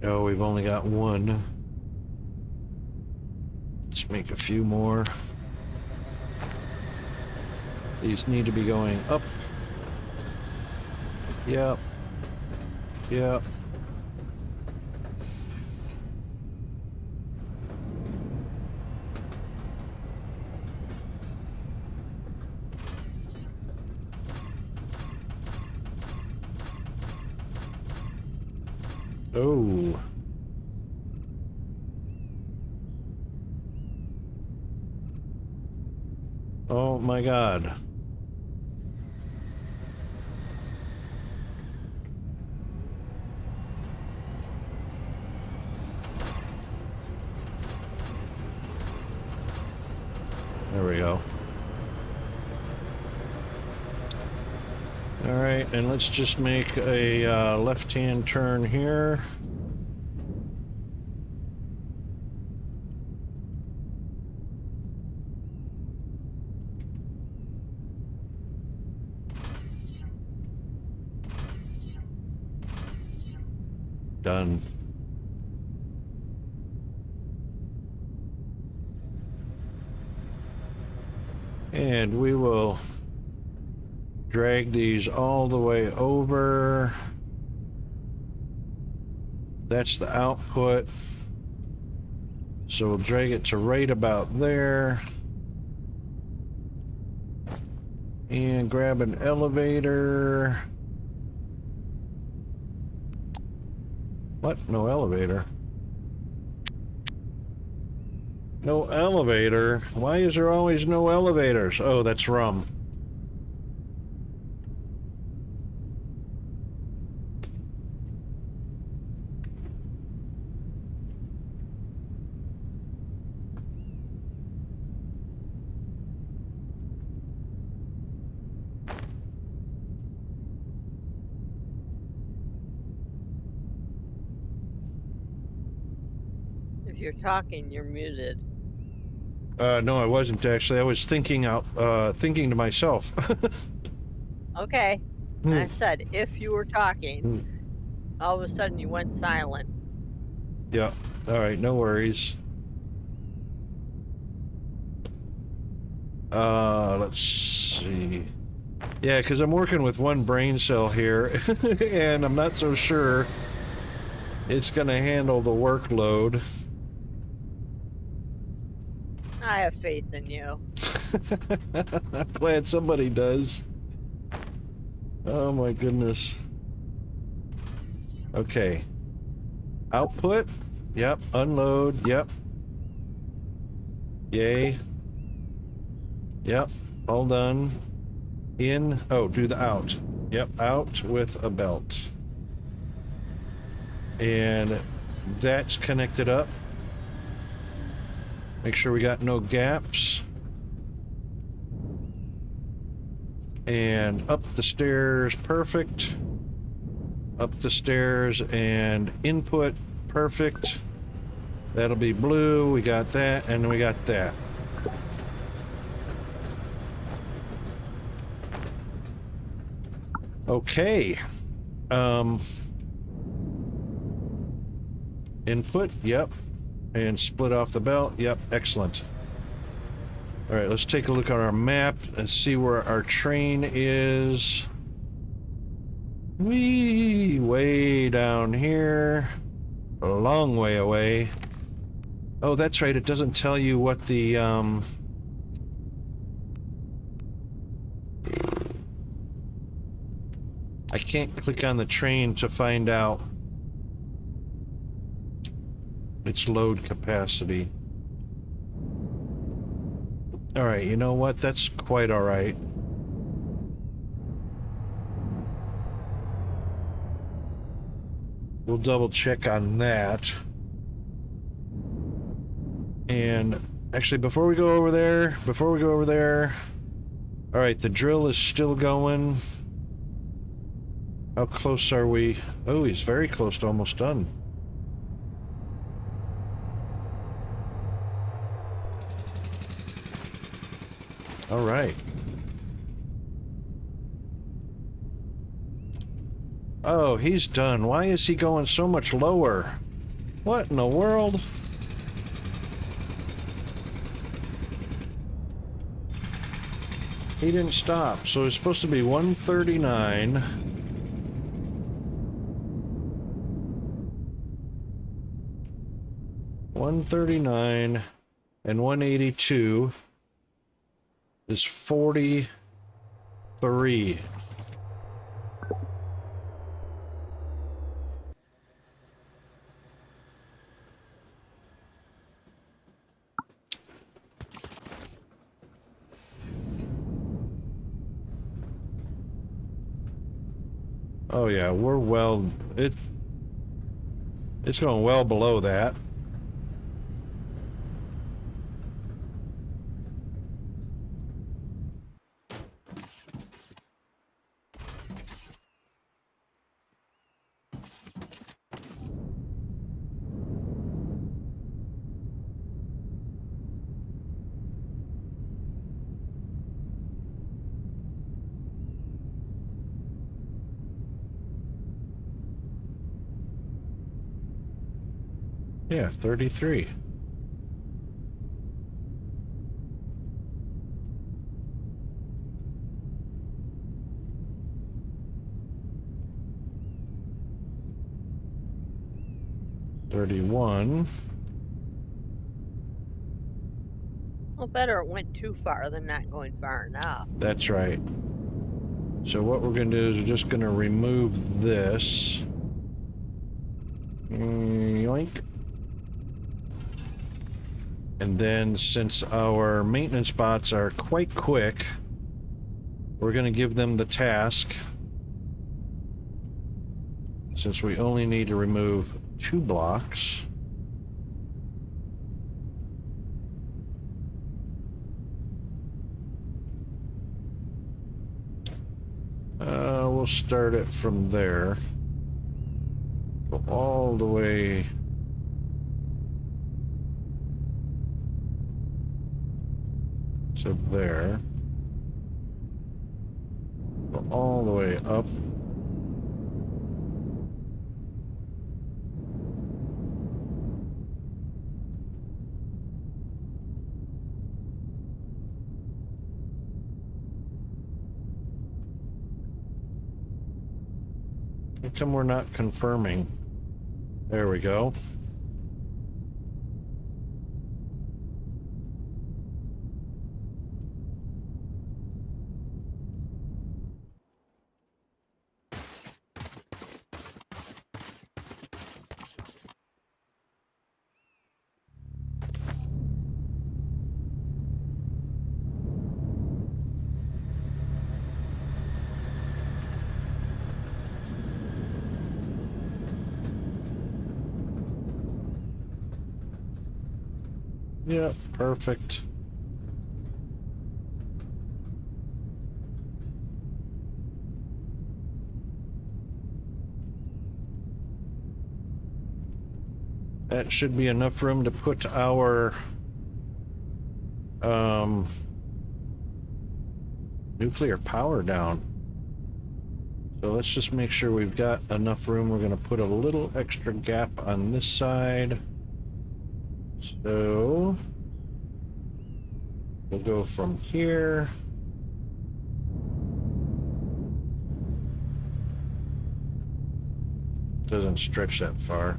Oh, we've only got one. Let's make a few more. These need to be going up. Yep. Yep. Oh. Oh my God. There we go. All right, and let's just make a left-hand turn here. Done. And we will drag these all the way over. That's the output. So we'll drag it to right about there. And grab an elevator. What? No elevator. No elevator? Why is there always no elevators? Oh, that's rum. If you're talking, you're muted. No, I wasn't actually. I was thinking to myself. Okay. I said, if you were talking, all of a sudden you went silent. Yeah. All right, no worries. Let's see. Yeah, because I'm working with one brain cell here, and I'm not so sure it's going to handle the workload. I have faith in you. I'm glad somebody does. Oh my goodness. Okay. Output. Yep. Unload. Yep. Yay. Yep. All done. In. Oh, do the out. Yep. Out with a belt. And that's connected up. Make sure we got no gaps. And up the stairs, perfect. Up the stairs and input, perfect. That'll be blue, we got that, and we got that. Okay. Input, yep. And split off the belt, yep, excellent. All right, let's take a look at our map and see where our train is. Wee, way down here. A long way away. Oh, that's right, it doesn't tell you what the, I can't click on the train to find out its load capacity. All right, you know what? That's quite all right. We'll double check on that. And actually, before we go over there, all right, the drill is still going. How close are we? Oh, he's very close to almost done. All right. Oh, he's done. Why is he going so much lower? What in the world? He didn't stop, so it's supposed to be 139. $139 and 182 is 43. Oh yeah, we're well, it's going well below that. Yeah, 33. $31. Well, better it went too far than not going far enough. That's right. So what we're going to do is we're just going to remove this. Yoink. And then since our maintenance bots are quite quick, we're going to give them the task. Since we only need to remove 2 blocks. We'll start it from there. Go all the way to there. Go all the way up. How come we're not confirming? There we go. Yep, perfect. That should be enough room to put our nuclear power down. So let's just make sure we've got enough room. We're going to put a little extra gap on this side. So we'll go from here. Doesn't stretch that far.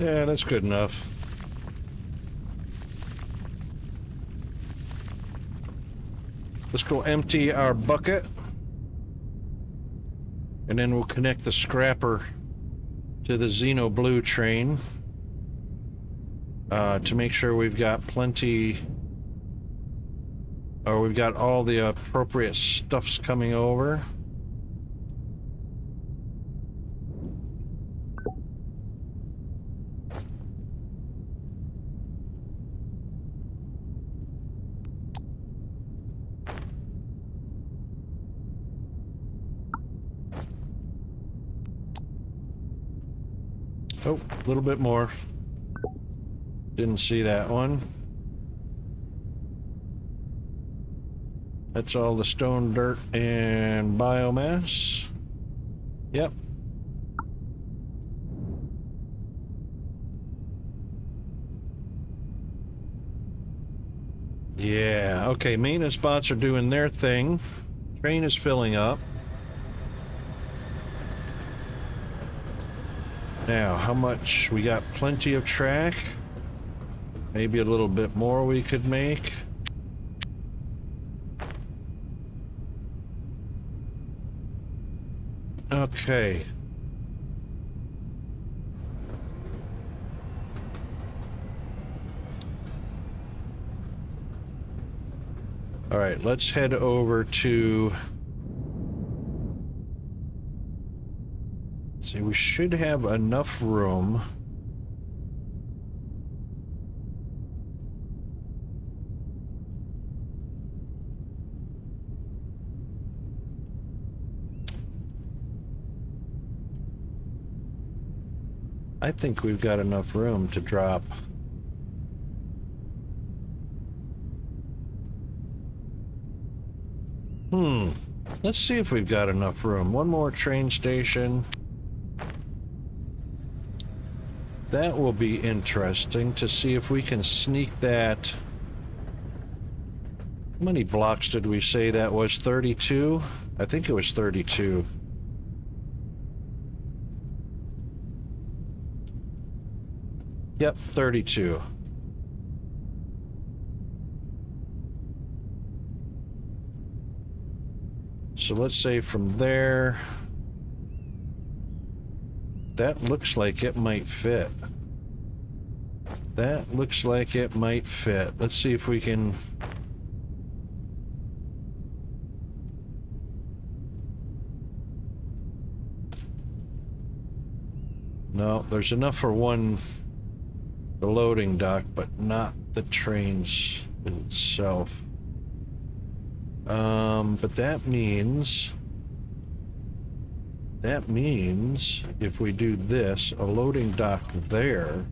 Yeah, that's good enough. Let's go empty our bucket. And then we'll connect the scrapper to the Xeno Blue train to make sure we've got plenty, or we've got all the appropriate stuffs coming over. Oh, a little bit more. Didn't see that one. That's all the stone, dirt, and biomass. Yep. Yeah, okay, maintenance bots are doing their thing. Train is filling up. Now, how much? We got plenty of track. Maybe a little bit more we could make. Okay. All right, let's head over to... See, we should have enough room. I think we've got enough room to drop. Let's see if we've got enough room. One more train station. That will be interesting to see if we can sneak that. How many blocks did we say that was? 32? I think it was 32. Yep, 32. So let's say from there, that looks like it might fit. That looks like it might fit. Let's see if we can... No, there's enough for one, the loading dock, but not the trains itself. But that means if we do this, a loading dock there.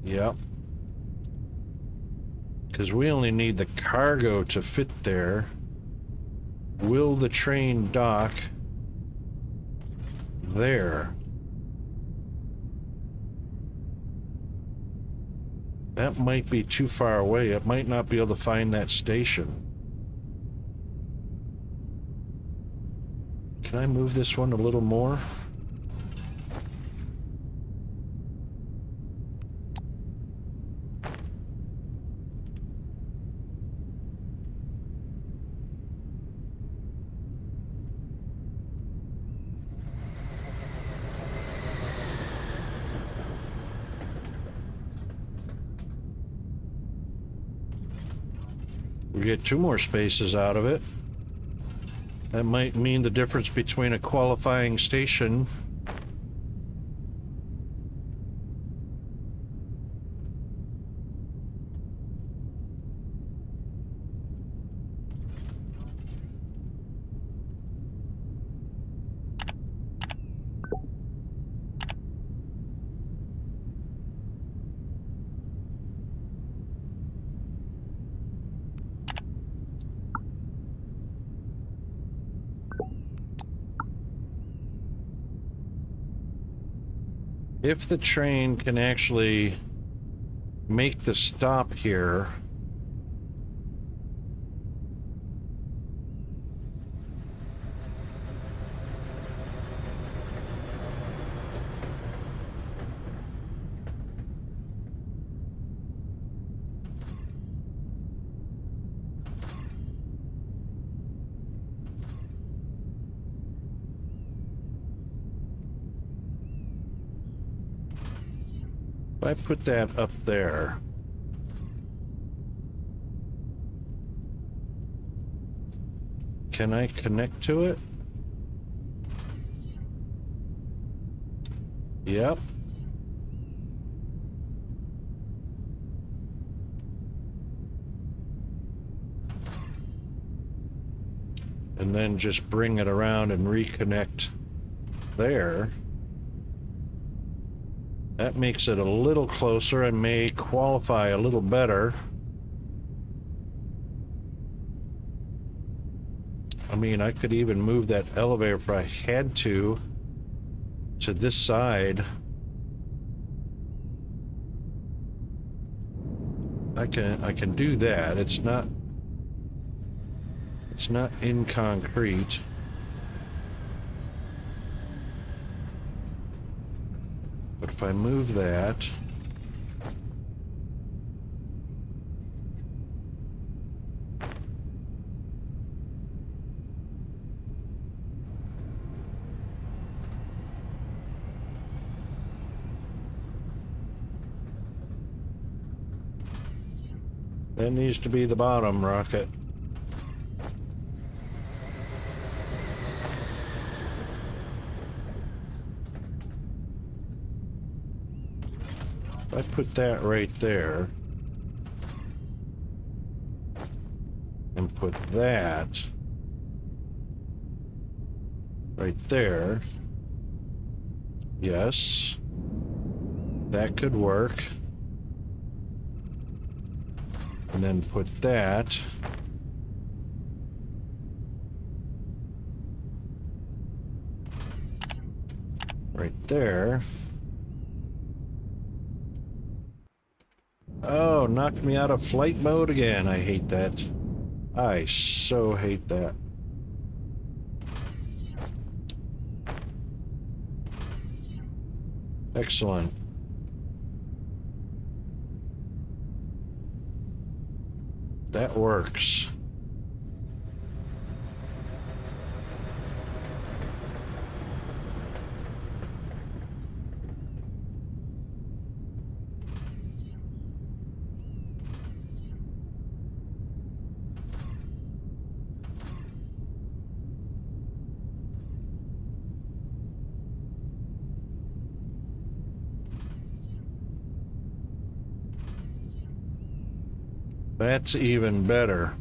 Yep. Because we only need the cargo to fit there. Will the train dock there? That might be too far away. It might not be able to find that station. Can I move this one a little more? We get 2 more spaces out of it. That might mean the difference between a qualifying station . If the train can actually make the stop here, if I put that up there, can I connect to it? Yep. And then just bring it around and reconnect there. That makes it a little closer and may qualify a little better. I mean, I could even move that elevator if I had to this side. I can do that. It's not in concrete. if I move that... That needs to be the bottom rocket. If I put that right there, and put that right there, yes, that could work. And then put that right there. Oh, knocked me out of flight mode again. I hate that. I so hate that. Excellent. That works. That's even better.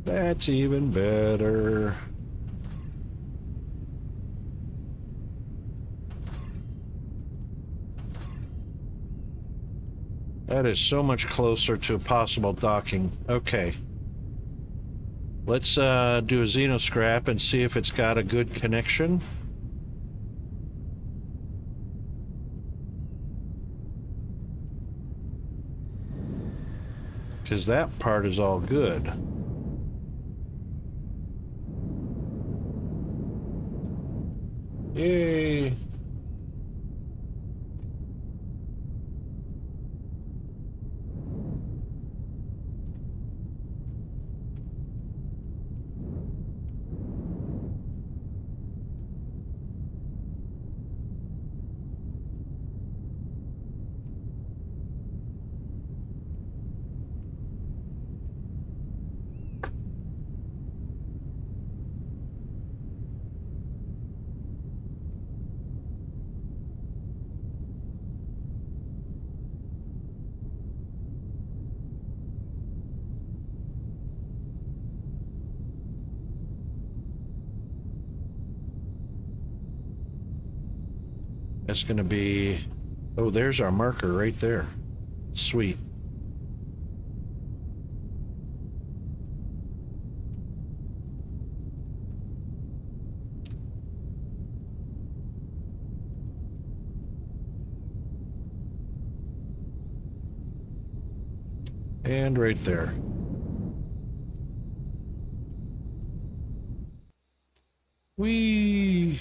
That's even better. That is so much closer to a possible docking. Okay. Let's do a xenoscrap and see if it's got a good connection. Because that part is all good. Yay! That's gonna be... Oh, there's our marker right there. Sweet. And right there. Whee!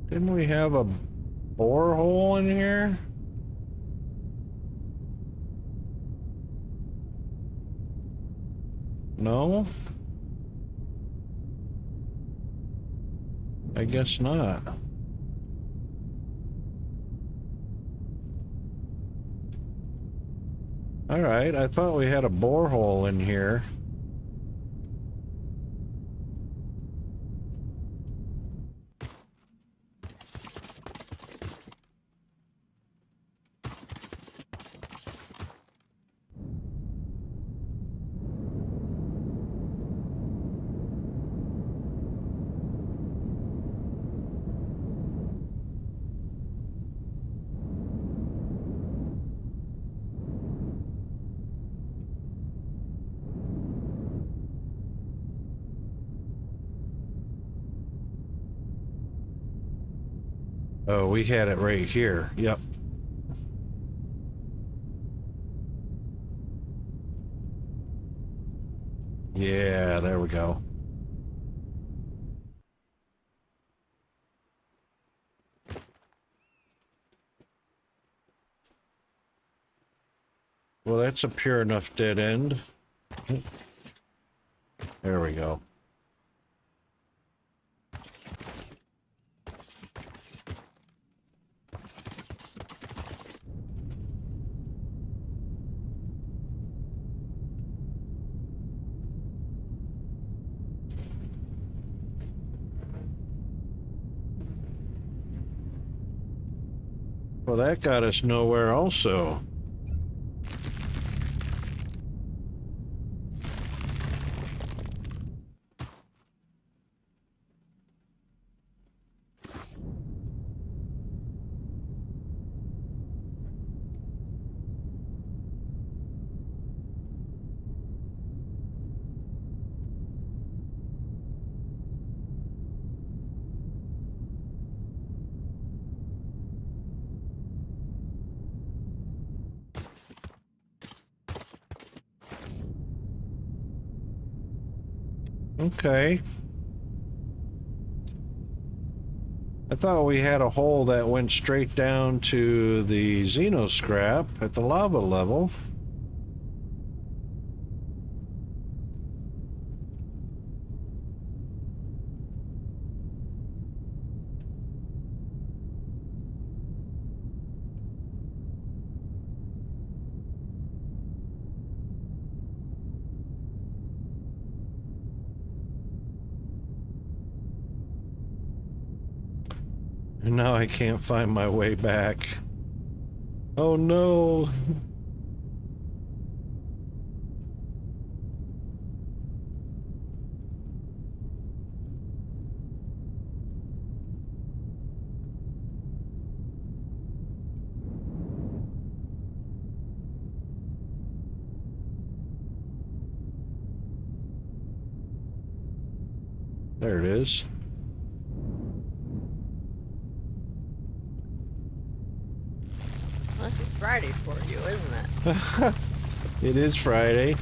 Didn't we have a borehole in here? No? I guess not. All right, I thought we had a borehole in here. Oh, we had it right here. Yep. Yeah, there we go. Well, that's a pure enough dead end. There we go. Well, that got us nowhere also. Okay. I thought we had a hole that went straight down to the Xeno scrap at the lava level. And now I can't find my way back. Oh no. There it is. Well, this is Friday for you, isn't it? It is Friday.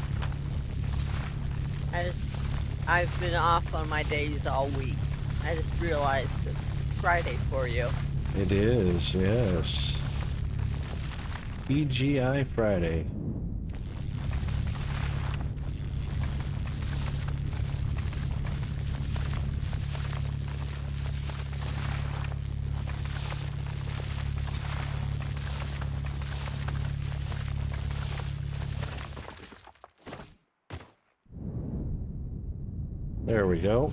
I've been off on my days all week. I just realized it's Friday for you. It is, yes. TGI Friday. There we go.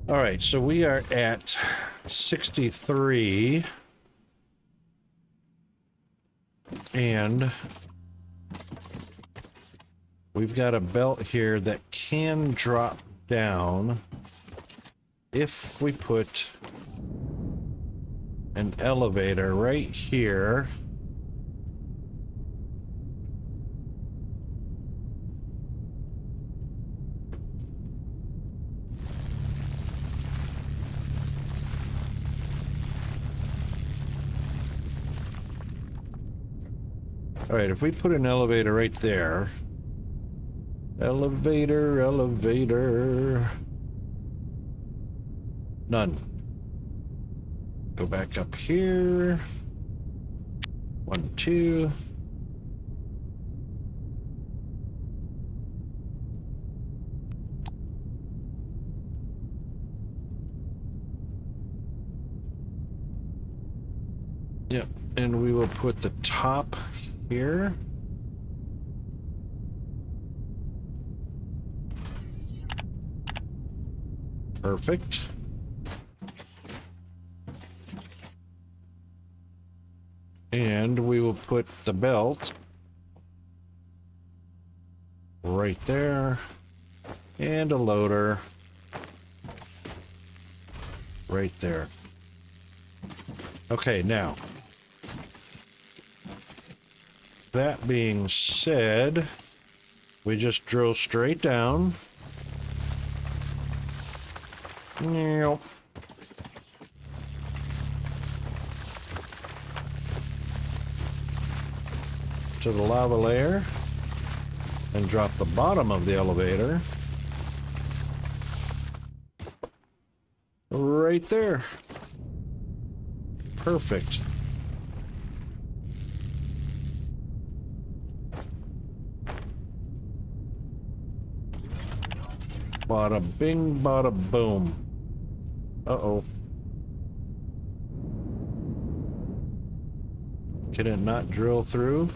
All right, so we are at 63. And we've got a belt here that can drop down if we put an elevator right here. All right, if we put an elevator right there. Elevator, elevator. None. Go back up here. 1, 2. Yep, and we will put the top here. Perfect. And we will put the belt right there. And a loader right there. Okay, now. That being said, we just drill straight down. to the lava layer and drop the bottom of the elevator right there. Perfect. Bada bing, bada boom. Uh-oh. Can it not drill through?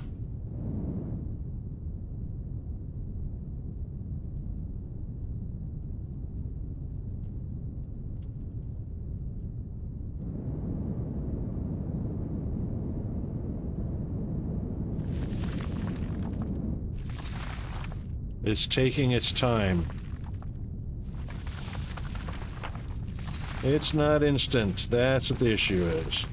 It's taking its time. It's not instant. That's what the issue is.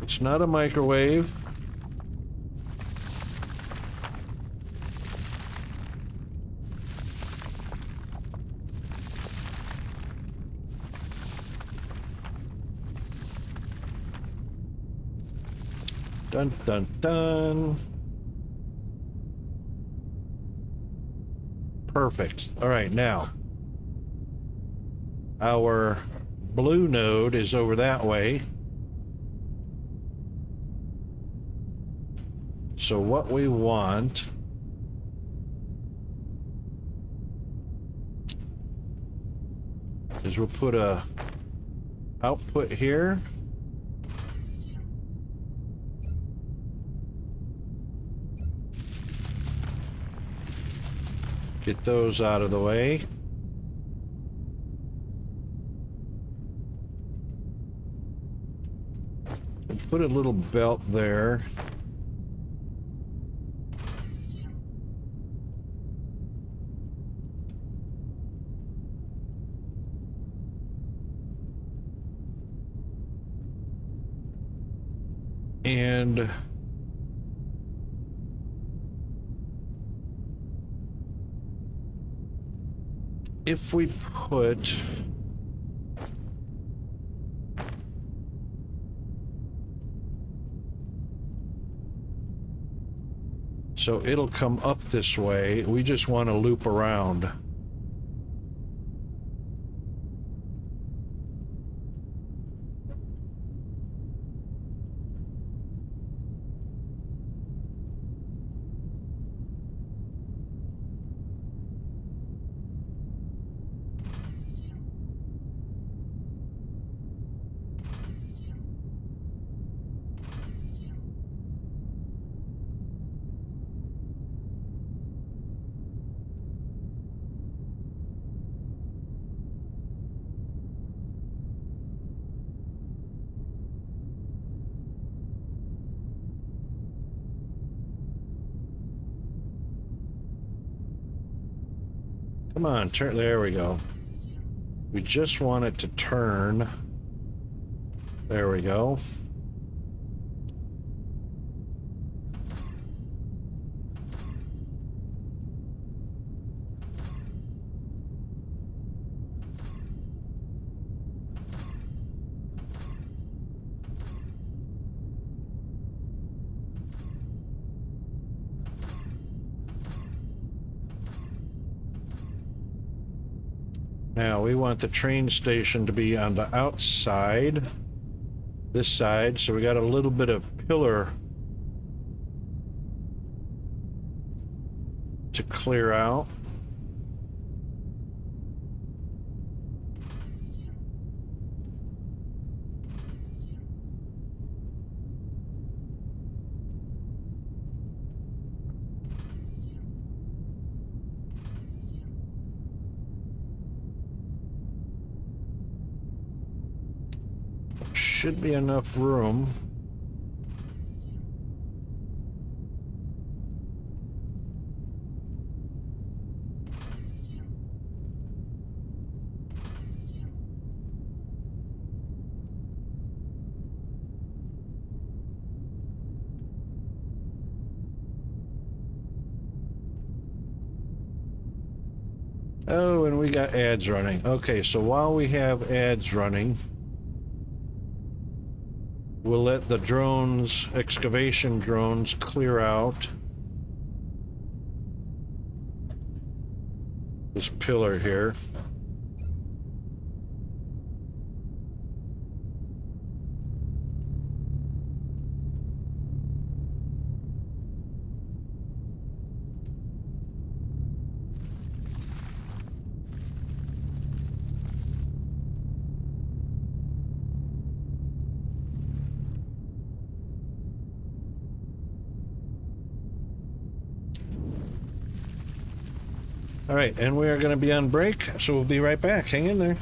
It's not a microwave. Dun dun dun. Perfect. All right, now our blue node is over that way. So what we want is we'll put a output here. Get those out of the way. And put a little belt there. And if we put so it'll come up this way, we just want to loop around. Come on, turn, there we go. We just want it to turn. There we go. Now we want the train station to be on the outside, this side, so we got a little bit of pillar to clear out. Should be enough room. Oh, and we got ads running. Okay, so while we have ads running, we'll let the drones, excavation drones, clear out this pillar here. All right, and we are going to be on break, so we'll be right back. Hang in there.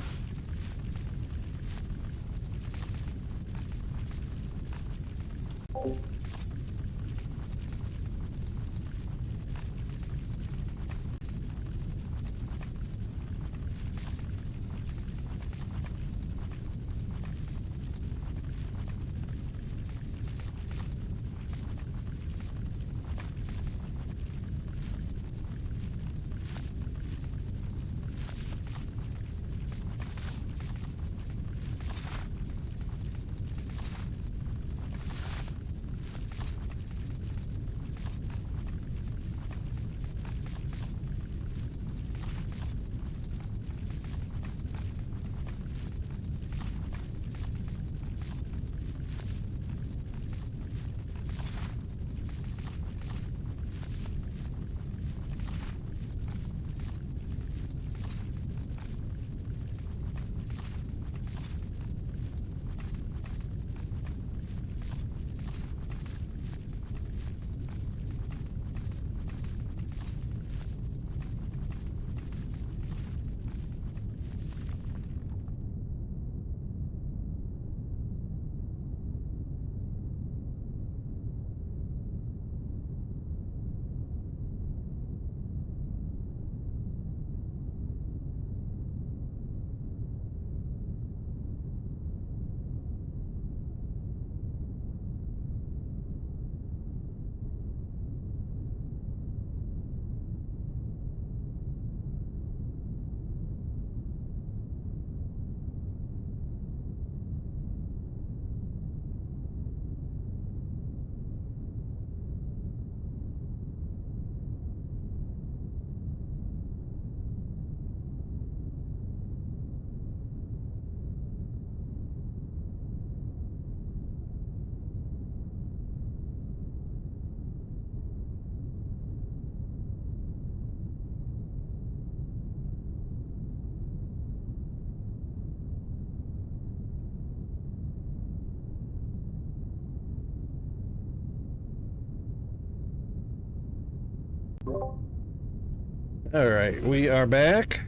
All right, we are back.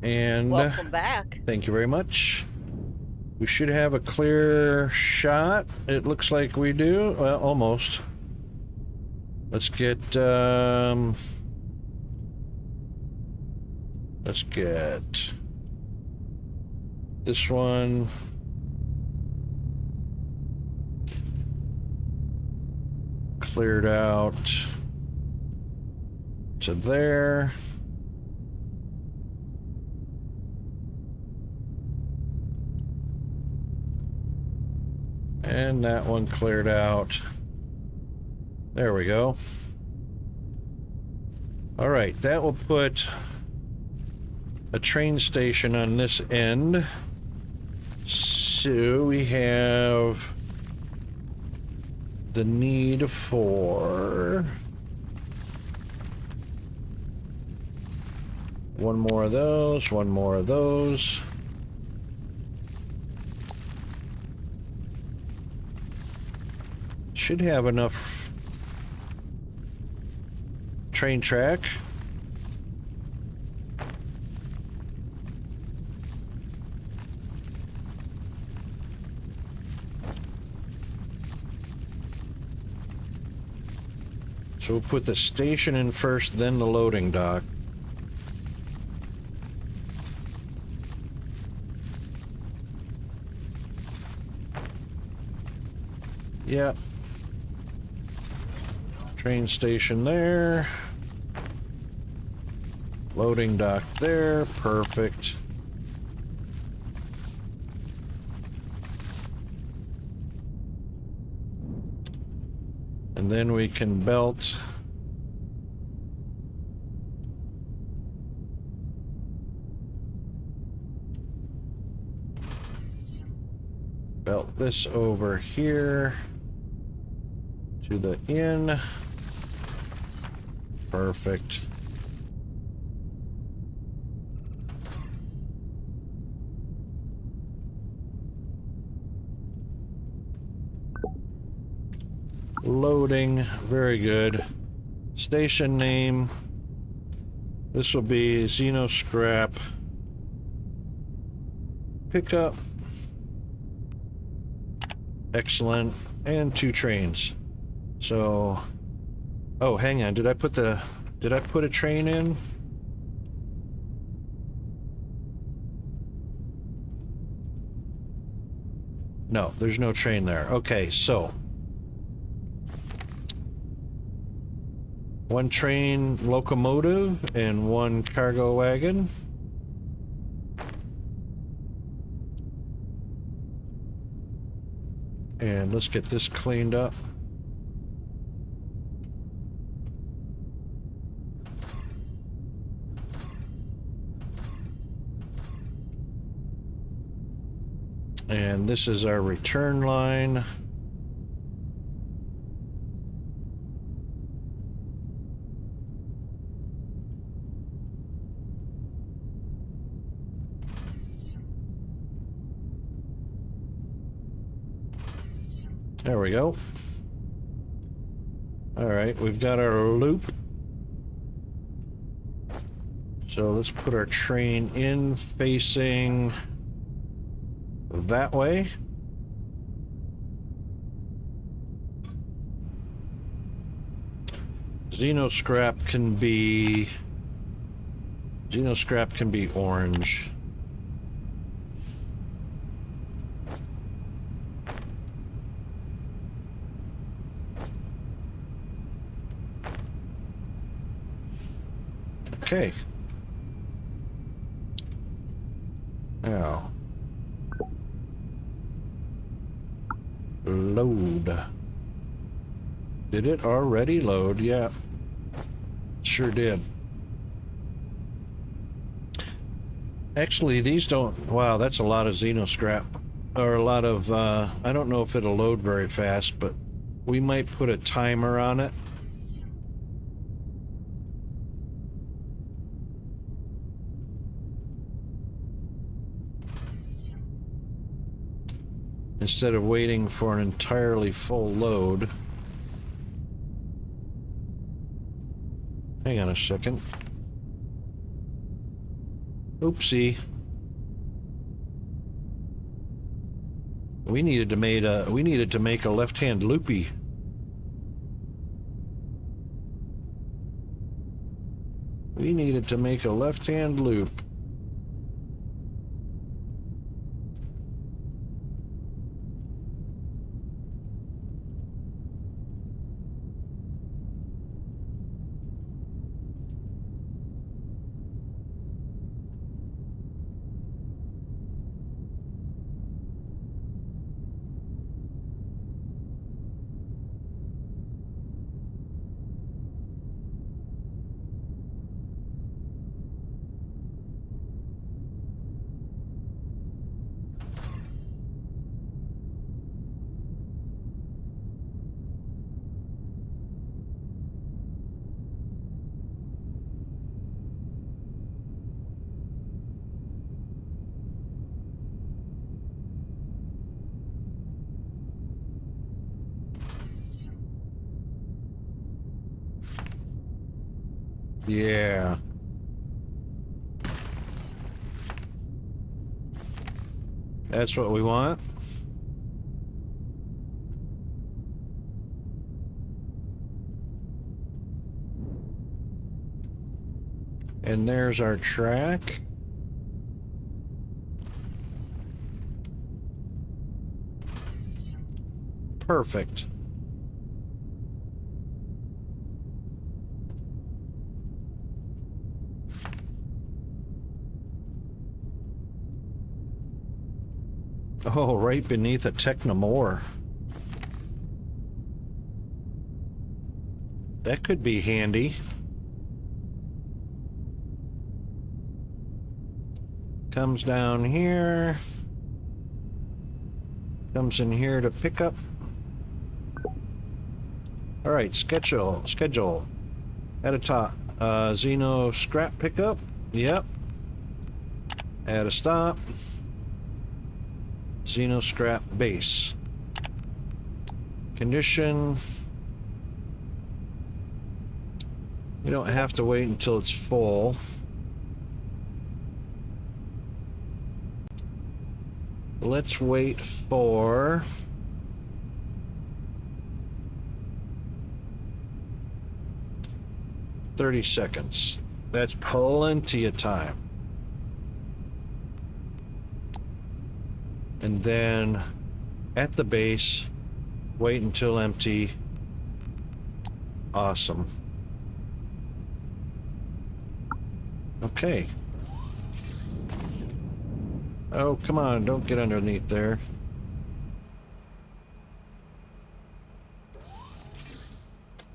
And welcome back. Thank you very much. We should have a clear shot. It looks like we do. Well, almost. Let's get this one. Cleared out to there. And that one cleared out. There we go. All right, that will put a train station on this end. So we have the need for one more of those, one more of those. Should have enough train track. So we'll put the station in first, then the loading dock. Yep. Train station there. Loading dock there. Perfect. And then we can belt this over here to the inn. Perfect. Loading, very good. Station name. This will be Xeno Scrap. Pickup. Excellent. And 2 trains. So, oh, hang on. Did I put a train in? No, there's no train there. Okay, so 1 train locomotive and 1 cargo wagon. And let's get this cleaned up. And this is our return line. There we go. All right, we've got our loop. So let's put our train in facing that way. Xeno scrap can be orange. Okay. Now, load. Did it already load? Yeah, sure did. Actually, these don't. Wow, that's a lot of Xeno scrap, or a lot of. I don't know if it'll load very fast, but we might put a timer on it. Instead of waiting for an entirely full load. Hang on a second. Oopsie. We needed to make a left-hand loopy. We needed to make a left-hand loop. Yeah. That's what we want. And there's our track. Perfect. Oh, right beneath a Technomore. That could be handy. Comes down here. Comes in here to pick up. All right, schedule. At a top, Xeno scrap pickup. Yep. At a stop. Xeno scrap base. Condition. We don't have to wait until it's full. Let's wait for 30 seconds. That's plenty of time. And then at the base, wait until empty. Awesome. Okay. Oh, come on, don't get underneath there.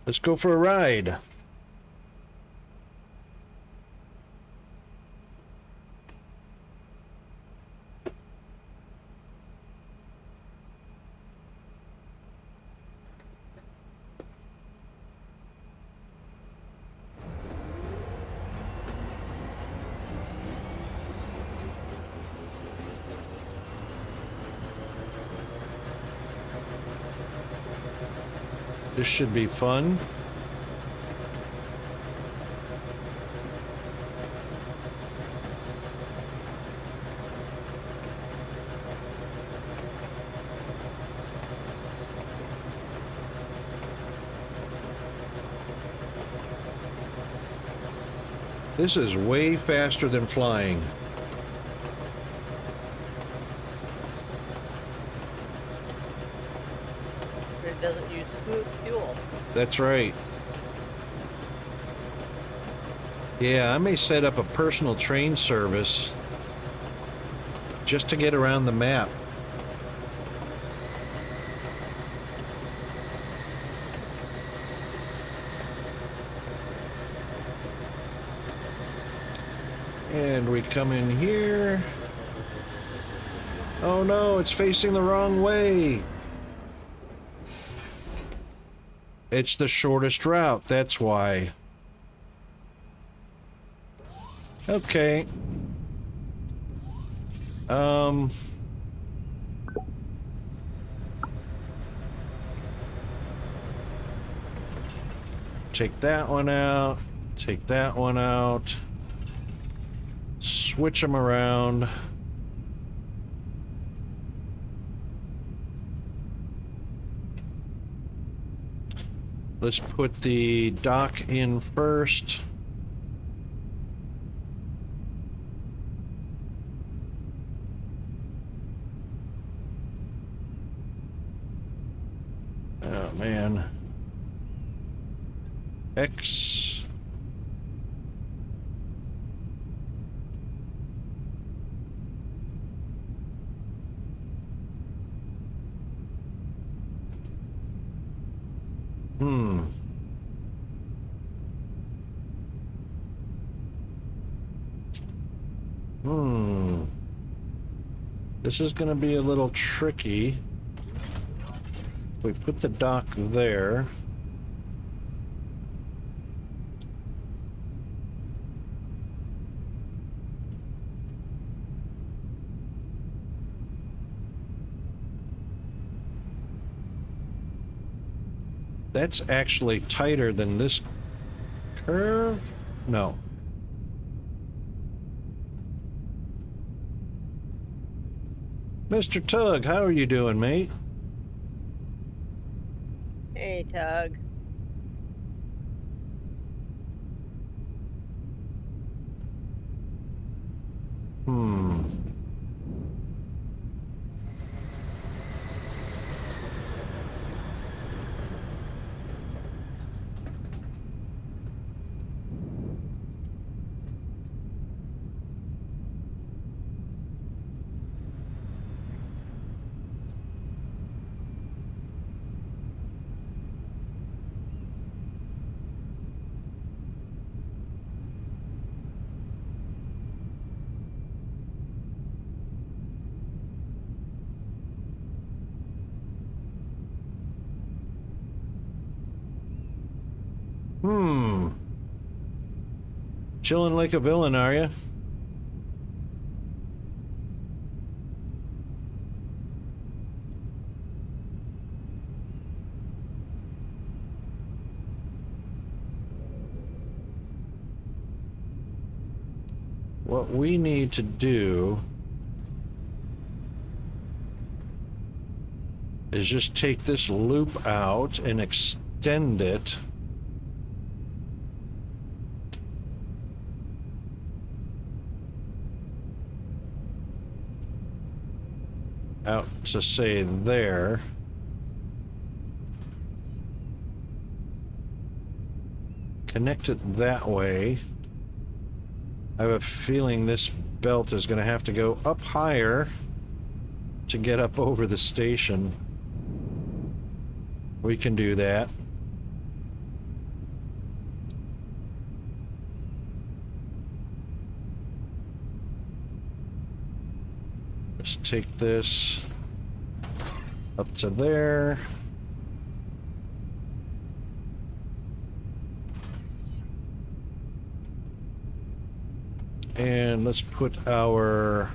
Let's go for a ride. This should be fun. This is way faster than flying. It doesn't use fuel. That's right. Yeah, I may set up a personal train service just to get around the map. And we come in here. Oh no, it's facing the wrong way. It's the shortest route, that's why. Okay. Take that one out. Take that one out. Switch them around. Let's put the dock in first. Oh man. X. This is going to be a little tricky. We put the dock there. That's actually tighter than this curve? No. Mr. Tug, how are you doing, mate? Hey, Tug. Chilling like a villain, are you? What we need to do is just take this loop out and extend it out to, say, there. Connect it that way. I have a feeling this belt is going to have to go up higher to get up over the station. We can do that. Let's take this up to there. And let's put our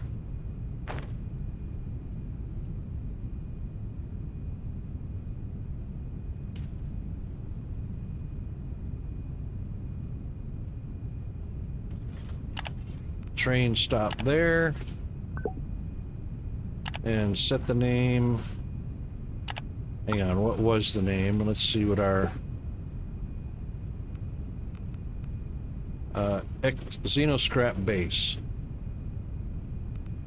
train stop there and set the name. Hang on, what was the name? Let's see what our Xenoscrap base.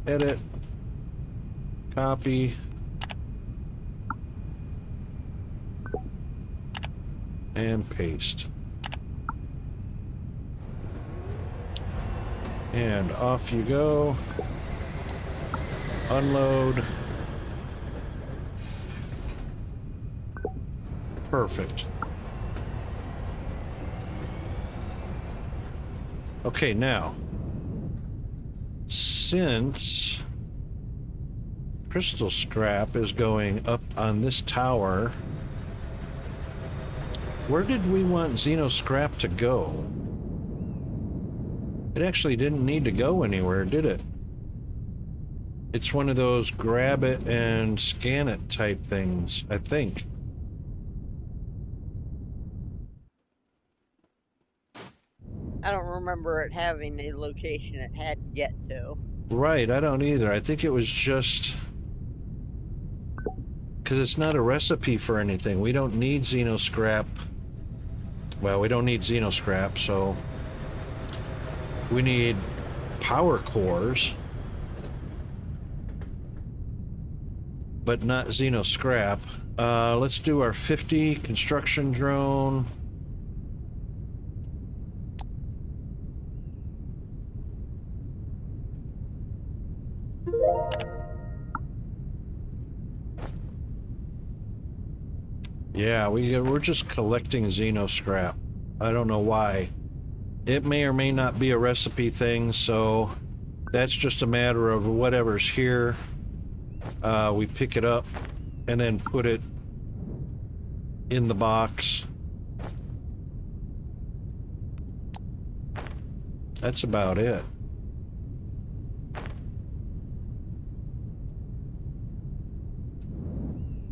Edit. Copy. And paste. And off you go. Unload. Perfect. Okay, now, since crystal scrap is going up on this tower, where did we want Xenoscrap to go? It actually didn't need to go anywhere, did it? It's one of those grab it and scan it type things, I think. I don't remember it having a location it had to get to. Right, I don't either. I think it was just because it's not a recipe for anything. We don't need Xenoscrap. Well, we don't need Xenoscrap, so we need power cores, but not Xenoscrap. Let's do our 50 construction drone. Yeah, we're just collecting Xenoscrap. I don't know why. It may or may not be a recipe thing, so that's just a matter of whatever's here. We pick it up and then put it in the box. That's about it.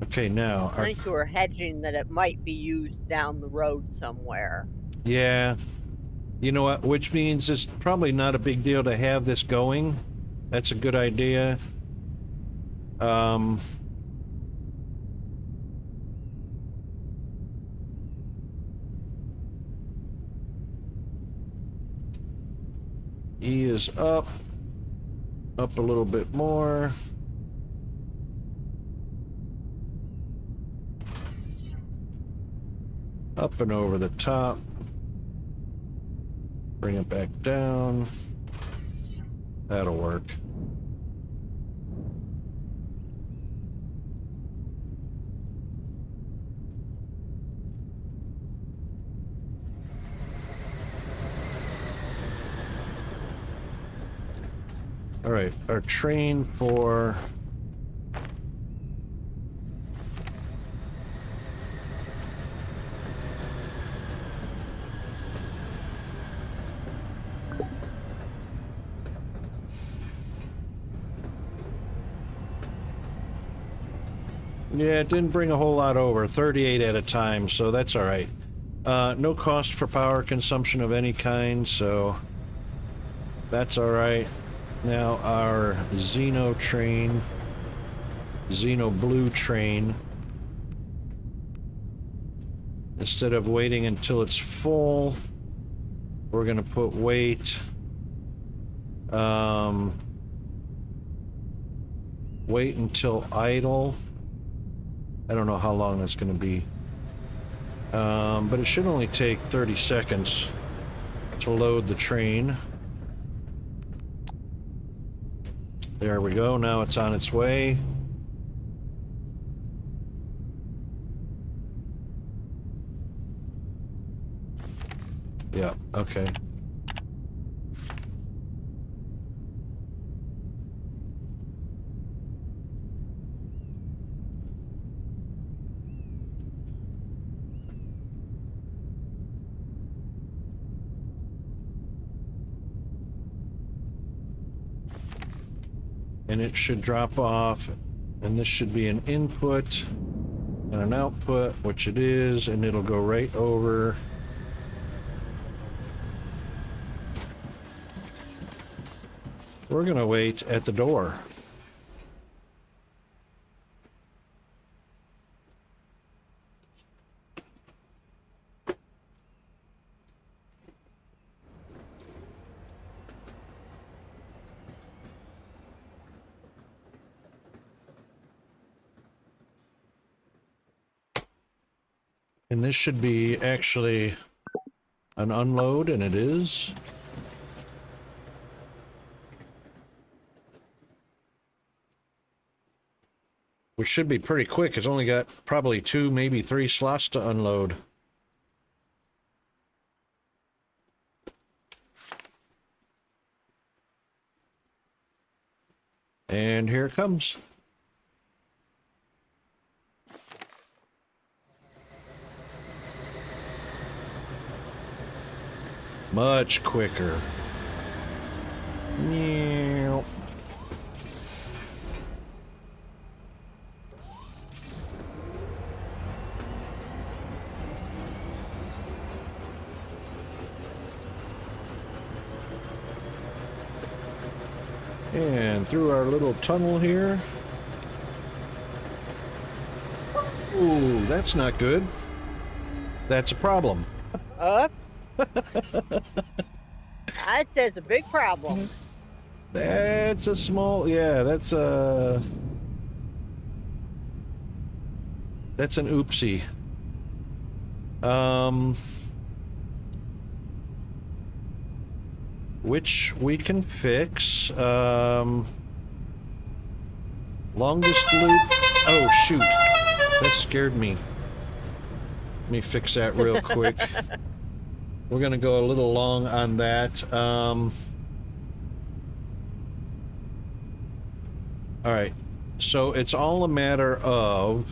Okay, now... I think you were hedging that it might be used down the road somewhere. Yeah. You know what? Which means it's probably not a big deal to have this going. That's a good idea. E is up. Up a little bit more. Up and over the top. Bring it back down. That'll work. All right, our train for Yeah, it didn't bring a whole lot over. 38 at a time, so that's all right. No cost for power consumption of any kind, so that's all right. Now our Xeno train, Xeno Blue train, instead of waiting until it's full, we're gonna put wait. Wait until idle. I don't know how long that's going to be. But it should only take 30 seconds to load the train. There we go. Now it's on its way. Yeah, okay. And it should drop off, and this should be an input and an output, which it is, and it'll go right over. We're gonna wait at the door. And this should be actually an unload, and it is. Which should be pretty quick. It's only got probably 2, maybe 3 slots to unload. And here it comes. Much quicker. Meow. And through our little tunnel here. Ooh, that's not good. That's a problem. I'd say it's a big problem. That's a small, yeah, that's an oopsie. Which we can fix. Longest loop. Oh, shoot. That scared me. Let me fix that real quick. We're going to go a little long on that. All right. So it's all a matter of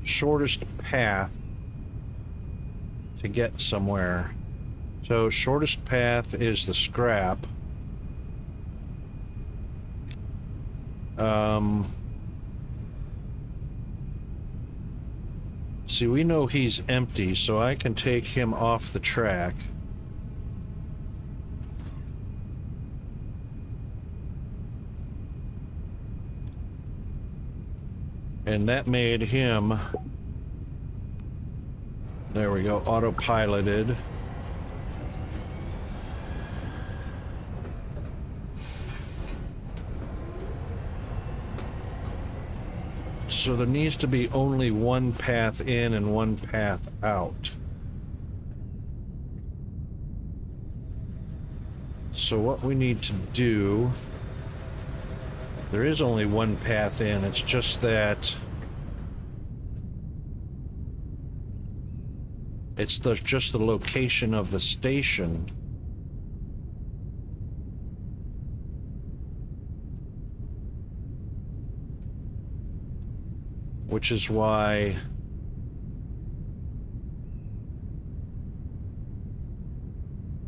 shortest path to get somewhere. So shortest path is the scrap. See, we know he's empty, so I can take him off the track. And that made him, there we go, autopiloted. So there needs to be only one path in and one path out. So what we need to do, there is only one path in, it's just that it's just the location of the station. Which is why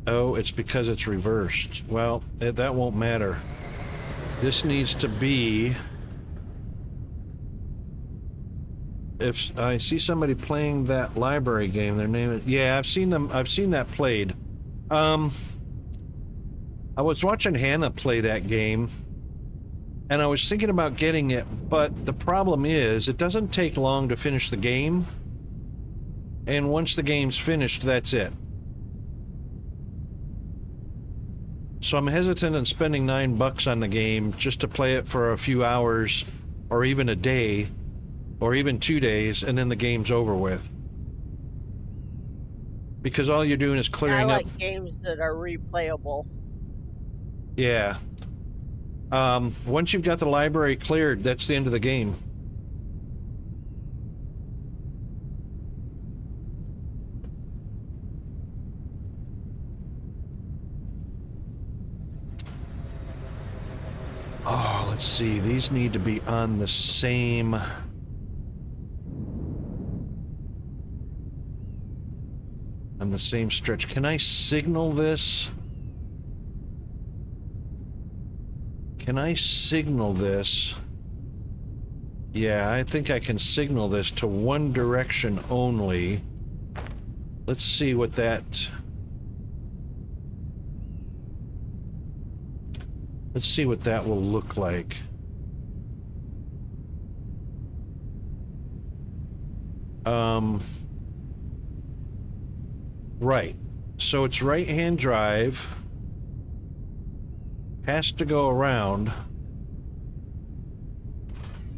oh, it's because it's reversed. Well, that won't matter. This needs to be if I see somebody playing that library game, their name is... Yeah, I've seen them. I've seen that played. I was watching Hannah play that game, and I was thinking about getting it, but the problem is it doesn't take long to finish the game, and once the game's finished, that's it. So I'm hesitant on spending $9 on the game just to play it for a few hours, or even a day, or even 2 days, and then the game's over with. Because all you're doing is clearing up... I like games that are replayable. Yeah. Once you've got the library cleared, that's the end of the game. Oh, let's see. These need to be on the same... on the same stretch. Can I signal this? Can I signal this? Yeah, I think I can signal this to one direction only. Let's see what that... Let's see what that will look like. Right. So it's right-hand drive. Has to go around.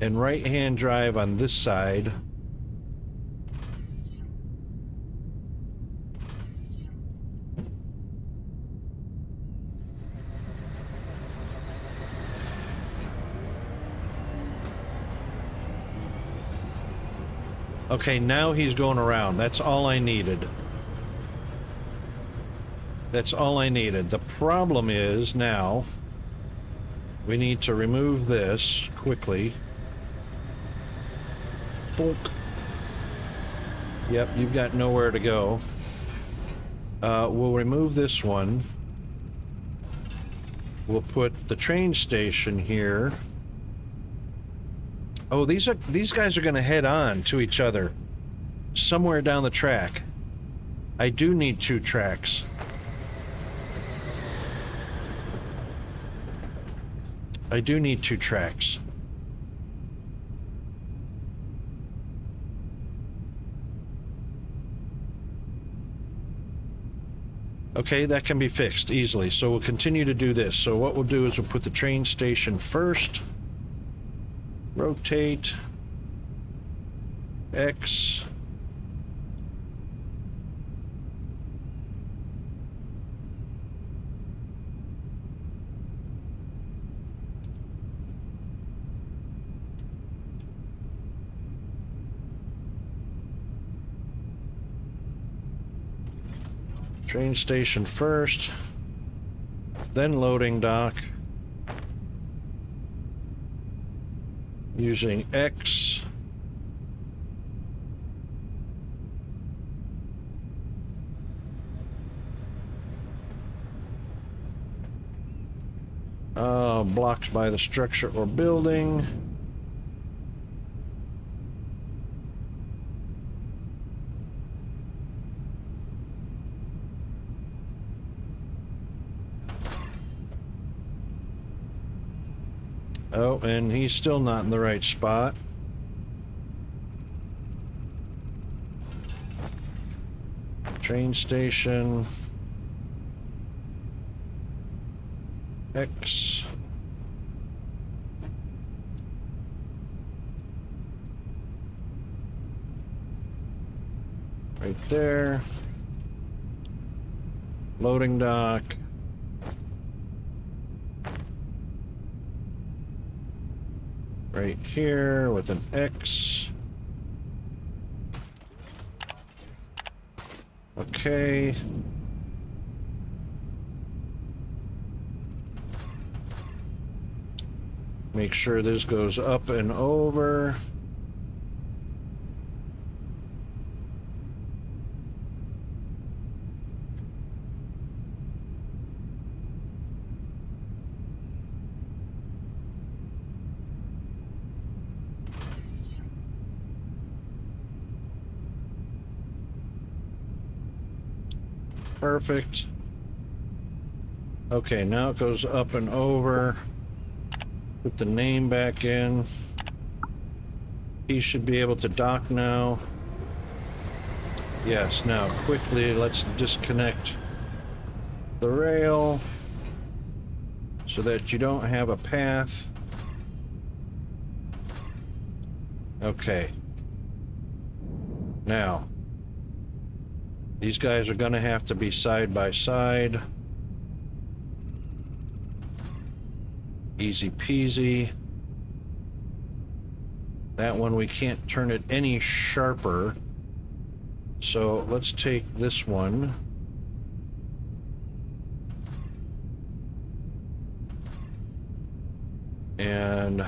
And right-hand drive on this side. Okay, now he's going around. That's all I needed. That's all I needed. The problem is now we need to remove this quickly. Bonk. Yep, you've got nowhere to go. We'll remove this one. We'll put the train station here. Oh, these guys are going to head on to each other somewhere down the track. I do need 2 tracks. I do need 2 tracks. Okay, that can be fixed easily. So we'll continue to do this. So what we'll do is we'll put the train station first. Rotate. X. Train station first, then loading dock. Using X. Blocked by the structure or building. Oh, and he's still not in the right spot. Train station. X. Right there. Loading dock. Right here with an X. Okay. Make sure this goes up and over. Perfect. Okay, now it goes up and over. Put the name back in. He should be able to dock now. Yes, now quickly let's disconnect the rail so that you don't have a path. Okay. Now, these guys are gonna have to be side by side. Easy peasy. That one we can't turn it any sharper. So let's take this one. And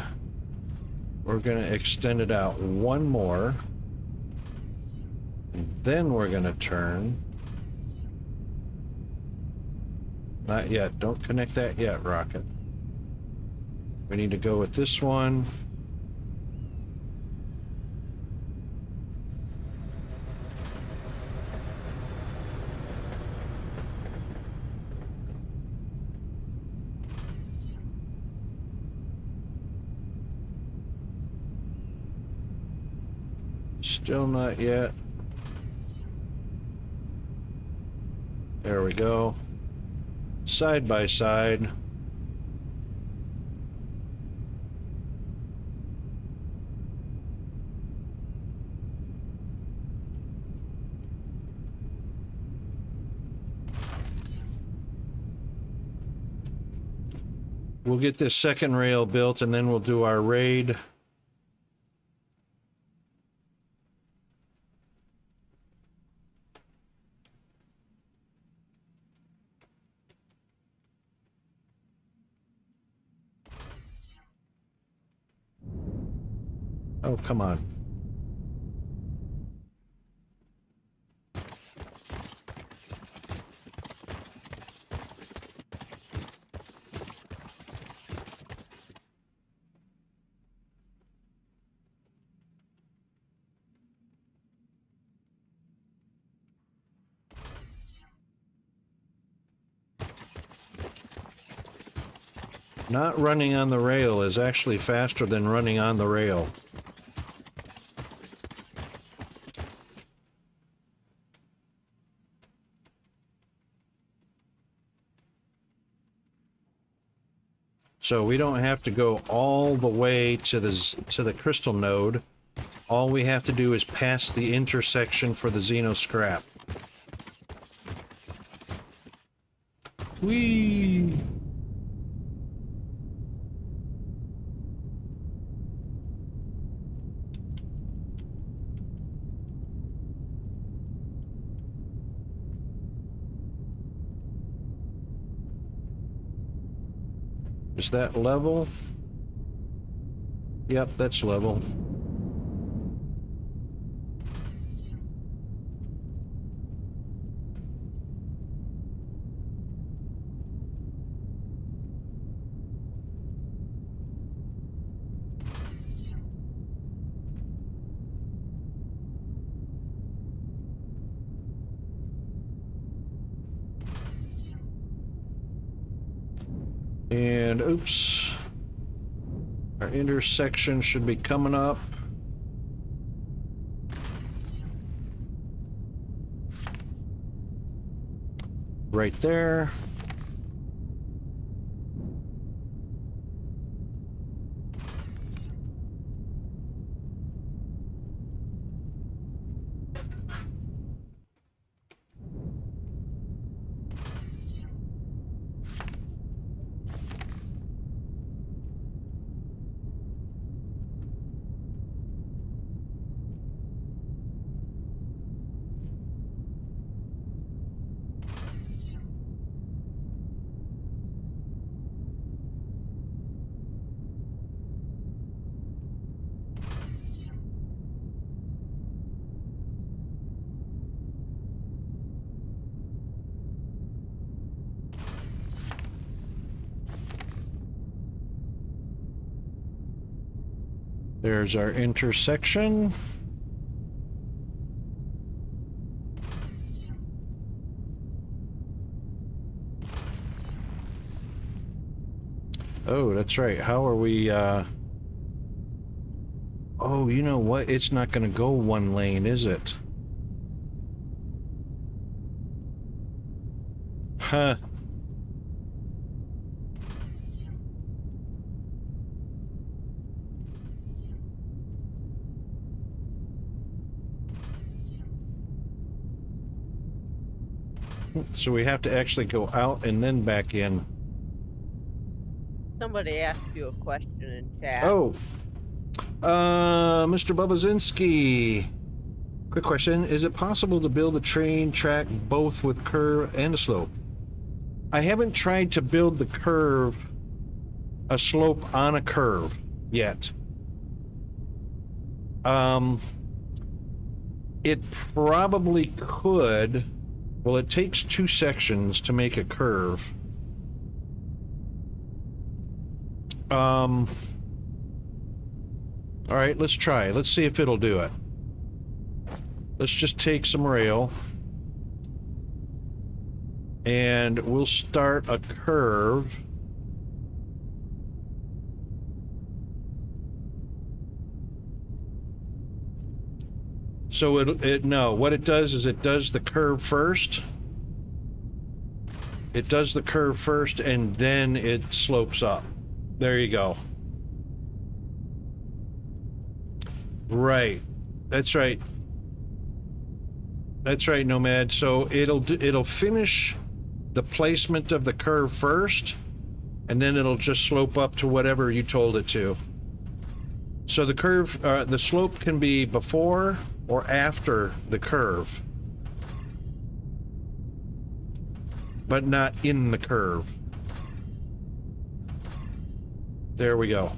we're going to extend it out one more. And then we're going to turn. Not yet. Don't connect that yet, Rocket. We need to go with this one. Still not yet. There we go. Side by side. We'll get this second rail built and then we'll do our raid. Oh, come on. Not running on the rail is actually faster than running on the rail. So we don't have to go all the way to the crystal node. All we have to do is pass the intersection for the Xeno scrap. Whee! Is that level? Yep, that's level. And oops, our intersection should be coming up. Right there. There's our intersection. Oh, that's right. How are we, oh, you know what? It's not going to go one lane, is it? Huh. So we have to actually go out and then back in. Somebody asked you a question in chat. Oh, Mr. Bubazinski. Quick question. Is it possible to build a train track both with curve and a slope? I haven't tried to build the curve, a slope on a curve yet. It probably could. Well, it takes 2 sections to make a curve. All right, let's try. Let's see if it'll do it. Let's just take some rail. And we'll start a curve. So no, what it does is it does the curve first. It does the curve first and then it slopes up. There you go. Right. That's right. That's right, Nomad. So it'll finish the placement of the curve first, and then it'll just slope up to whatever you told it to. So the curve, the slope can be before or after the curve, but not in the curve. There we go.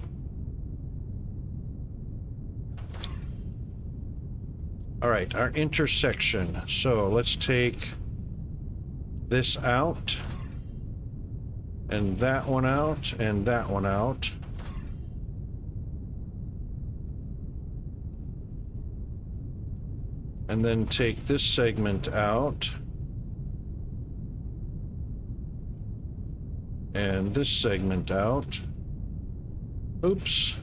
All right, our intersection. So let's take this out, and that one out, and that one out. And then take this segment out. And this segment out. Oops.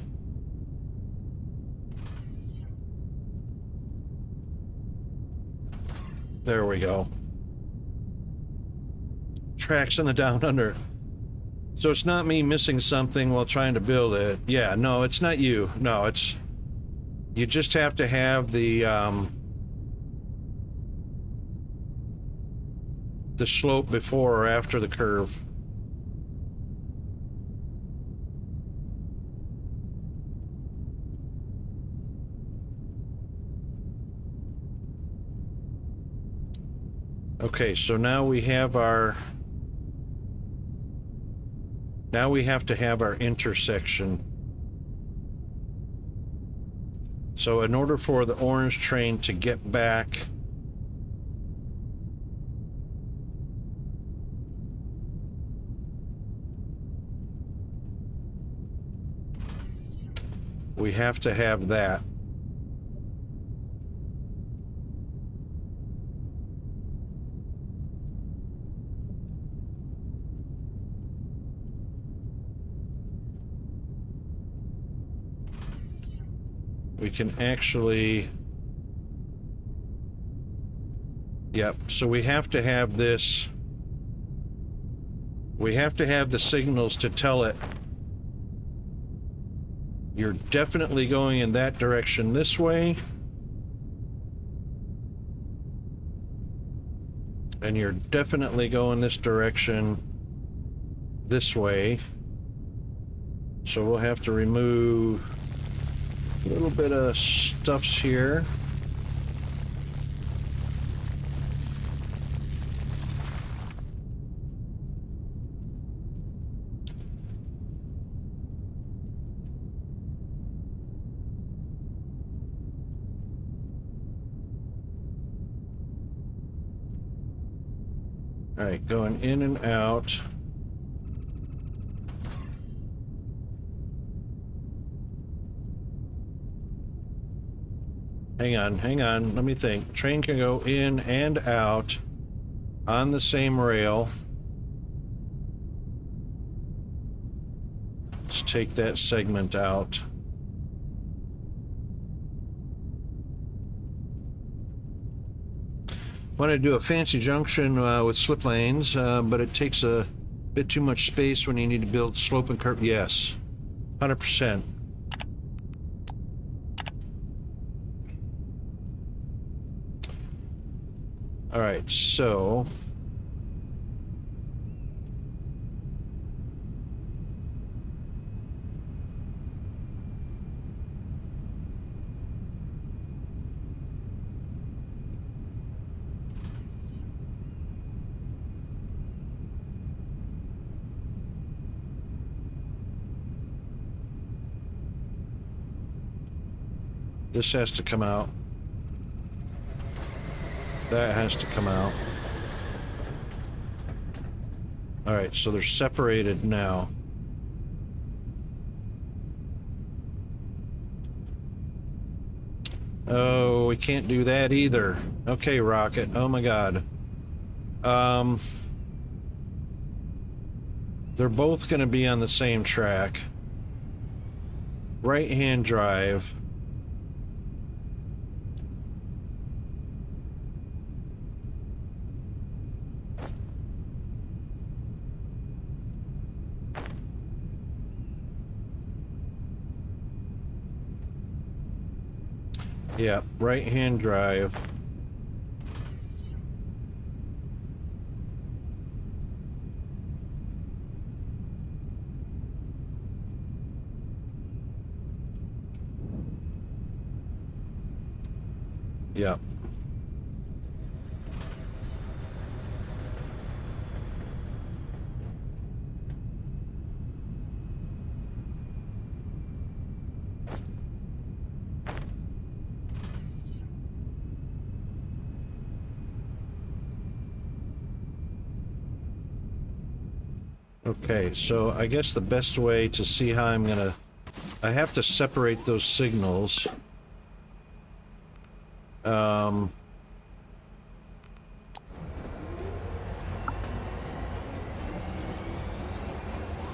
There we go. Tracks in the down under. So it's not me missing something while trying to build it. Yeah, no, it's not you. No, it's... You just have to have the slope before or after the curve. Okay, so now we have our... Now we have to have our intersection. So in order for the orange train to get back... We have to have that. We can actually... Yep, so we have to have this... We have to have the signals to tell it you're definitely going in that direction this way. And you're definitely going this direction this way. So we'll have to remove a little bit of stuffs here. All right, going in and out. Hang on, let me think. Train can go in and out on the same rail. Let's take that segment out. Want to do a fancy junction with slip lanes, but it takes a bit too much space when you need to build slope and curve. Yes, 100%. All right, so this has to come out. That has to come out. All right, so they're separated now. Oh, we can't do that either. Okay, Rocket. Oh my God. They're both going to be on the same track. Right-hand drive. Yeah, right-hand drive. Yeah. Okay, so I guess the best way to see how I'm gonna... I have to separate those signals.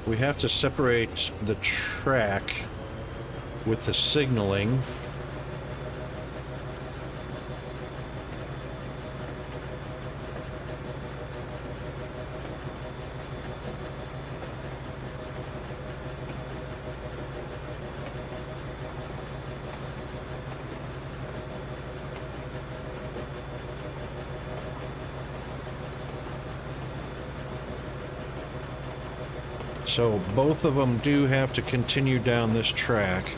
We have to separate the track with the signaling. So both of them do have to continue down this track.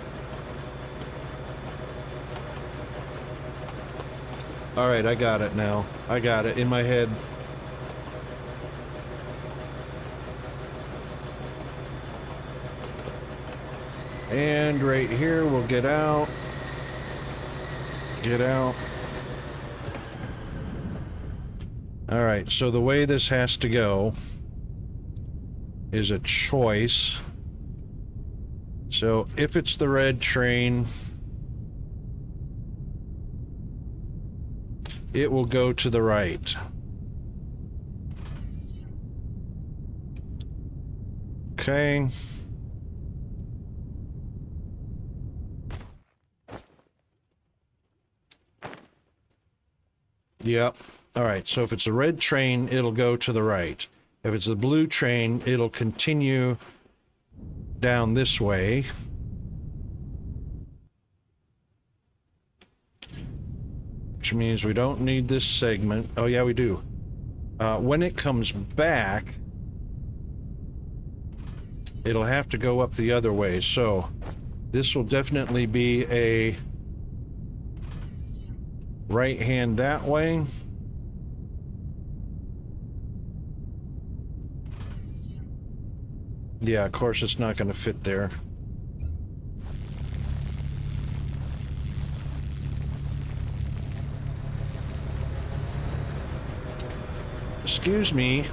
All right, I got it now. I got it in my head. And right here, we'll get out. Get out. All right, so the way this has to go is a choice. So if it's the red train, it will go to the right. Okay. Yep. All right, so if it's a red train, it'll go to the right. If it's a blue train, it'll continue down this way. Which means we don't need this segment. Oh, yeah, we do. When it comes back, it'll have to go up the other way. So this will definitely be a right hand that way. Yeah, of course it's not going to fit there. Excuse me.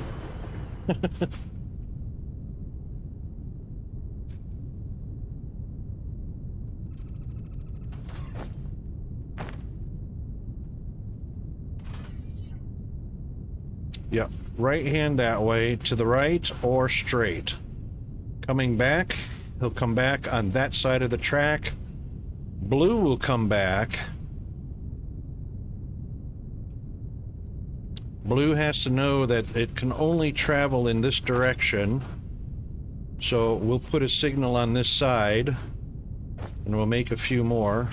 Yep, right hand that way, to the right or straight. Coming back, He'll come back on that side of the track. Blue will come back. Blue has to know that it can only travel in this direction. So we'll put a signal on this side, and we'll make a few more.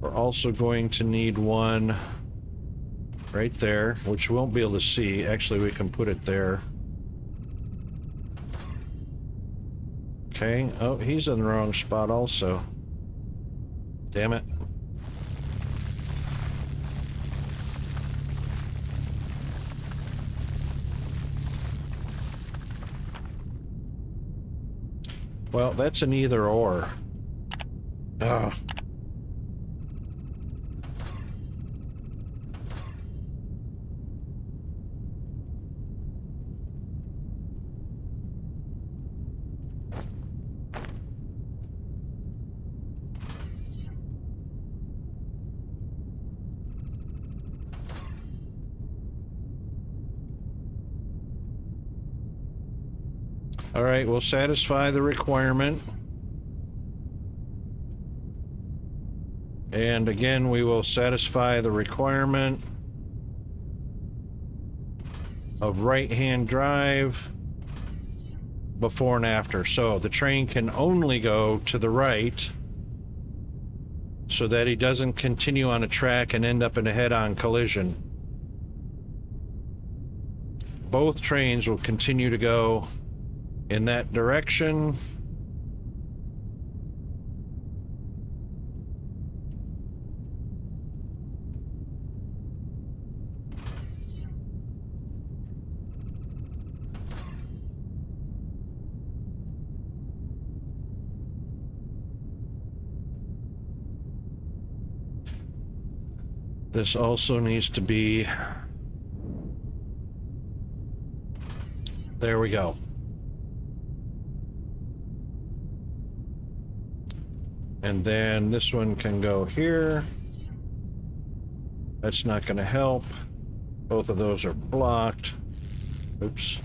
We're also going to need one right there, which we won't be able to see. Actually, we can put it there. Okay. Oh, he's in the wrong spot also. Damn it. Well, that's an either or. Ugh. All right, we'll satisfy the requirement. And again, we will satisfy the requirement of right-hand drive before and after. So the train can only go to the right so that he doesn't continue on a track and end up in a head-on collision. Both trains will continue to go in that direction. This also needs to be... There we go. And then this one can go here. That's not going to help. Both of those are blocked. Oops.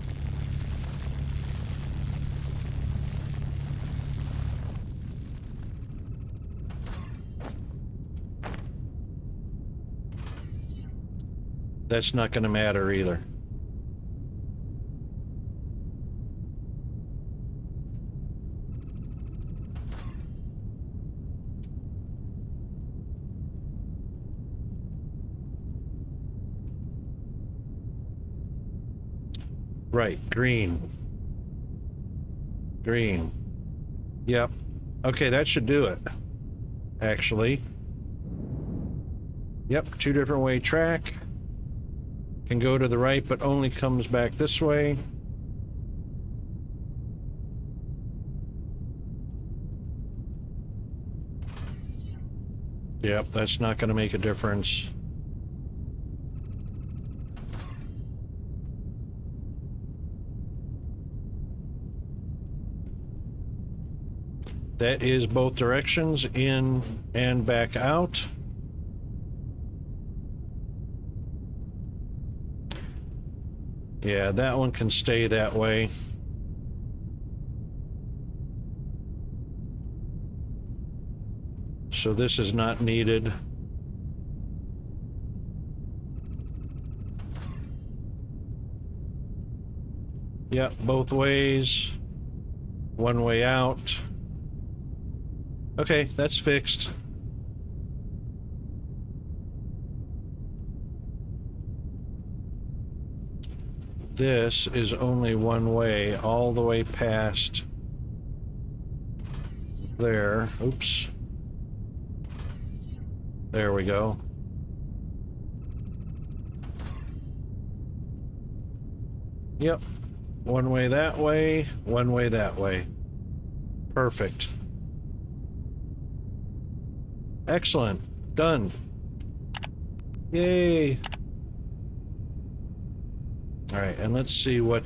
That's not going to matter either. Right, green. Green. Yep. Okay, that should do it. Actually. Yep, two different way track. Can go to the right, but only comes back this way. Yep, that's not going to make a difference. That is both directions, in and back out. Yeah, that one can stay that way. So this is not needed. Yep, both ways. One way out. Okay, that's fixed. This is only one way, all the way past there. Oops. There we go. Yep. One way that way, one way that way. Perfect. Excellent. Done. Yay. All right, and let's see what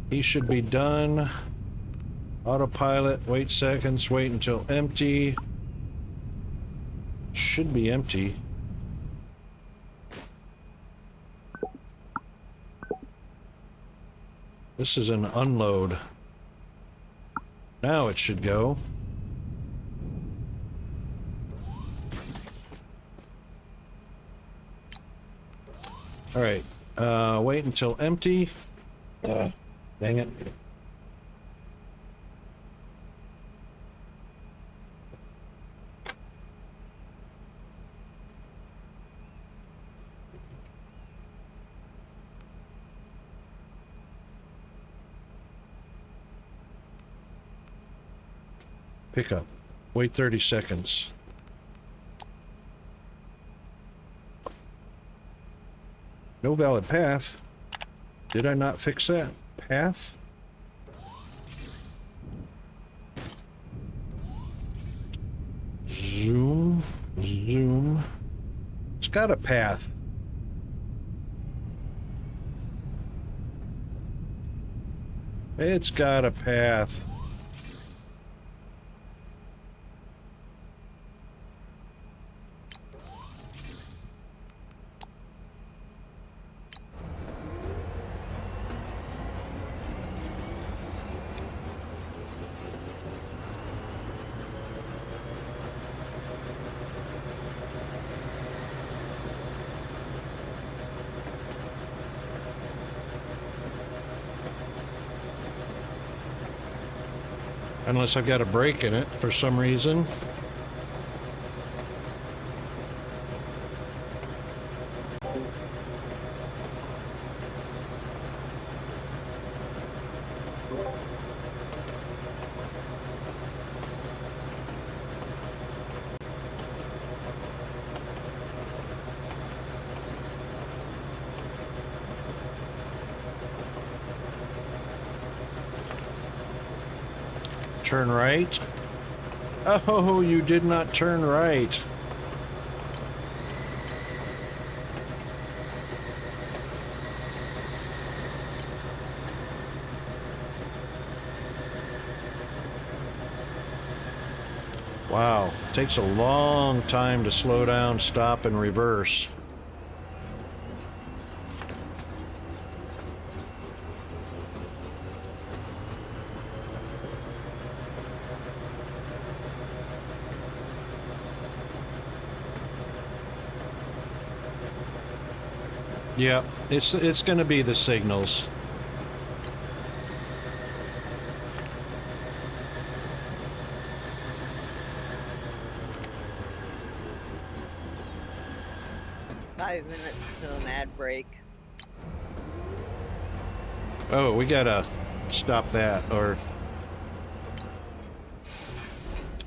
He should be done. Autopilot, wait seconds, wait until empty. Should be empty. This is an unload. Now it should go. All right, wait until empty. Dang it. Pick up. Wait 30 seconds. No valid path. Did I not fix that? Path? Zoom. Zoom. It's got a path. It's got a path. Unless I've got a break in it for some reason. Turn right. Oh, you did not turn right. Wow, takes a long time to slow down, stop, and reverse. Yeah, it's going to be the signals. Five minutes to an ad break. Oh, we gotta stop that, or...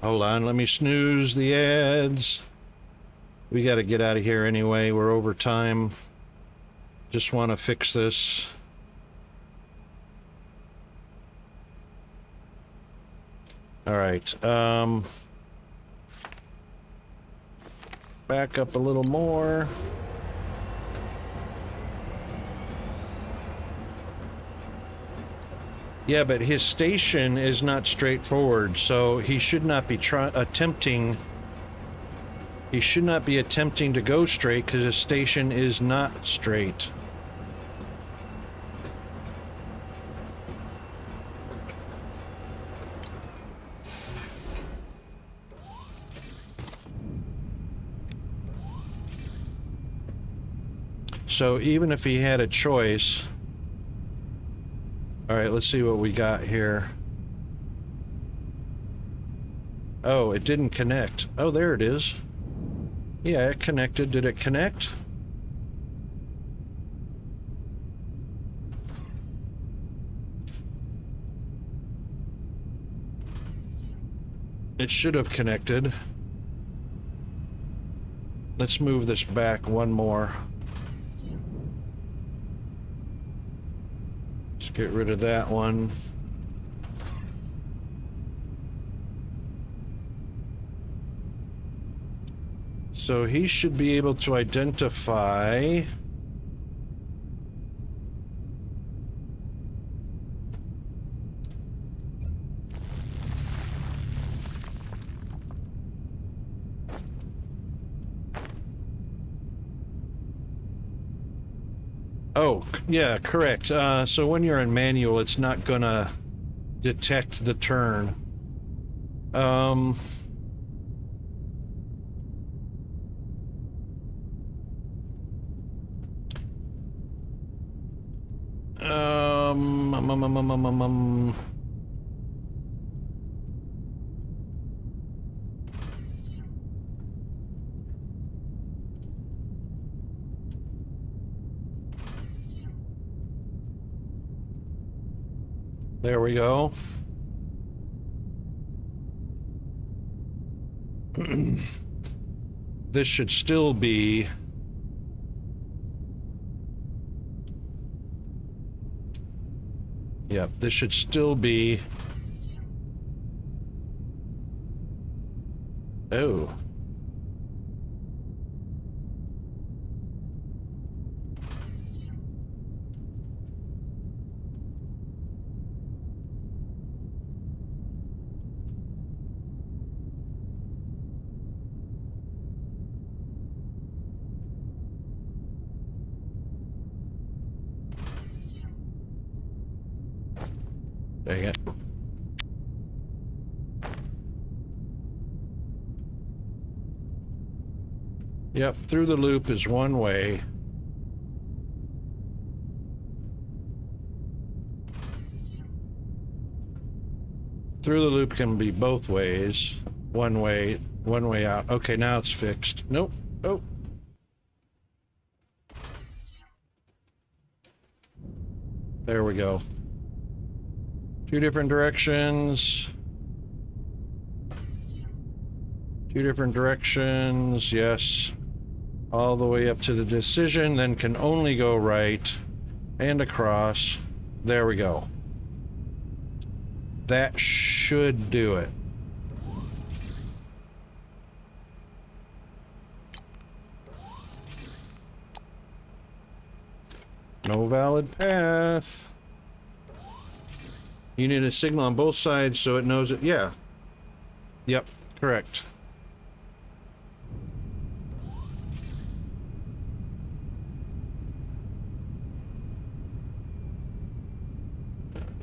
Hold on, let me snooze the ads. We gotta get out of here anyway, we're over time. Just want to fix this. All right. Back up a little more. Yeah, but his station is not straightforward, so he should not be attempting. He should not be attempting to go straight because his station is not straight. So even if he had a choice... All right, let's see what we got here. Oh, it didn't connect. Oh, there it is. Yeah, it connected. Did it connect? It should have connected. Let's move this back one more. Let's get rid of that one. So he should be able to identify... Oh, yeah, correct. So when you're in manual, it's not gonna detect the turn. Um, um, um, um, um, um, um, um. There we go. This should still be... Yep, this should still be... Oh. Dang it. Yep, through the loop is one way. Through the loop can be both ways. One way out. Okay, now it's fixed. Nope. Oh. There we go. Two different directions. Two different directions, yes. All the way up to the decision, then can only go right and across. There we go. That should do it. No valid path. You need a signal on both sides so it knows it. Yeah. Yep, correct.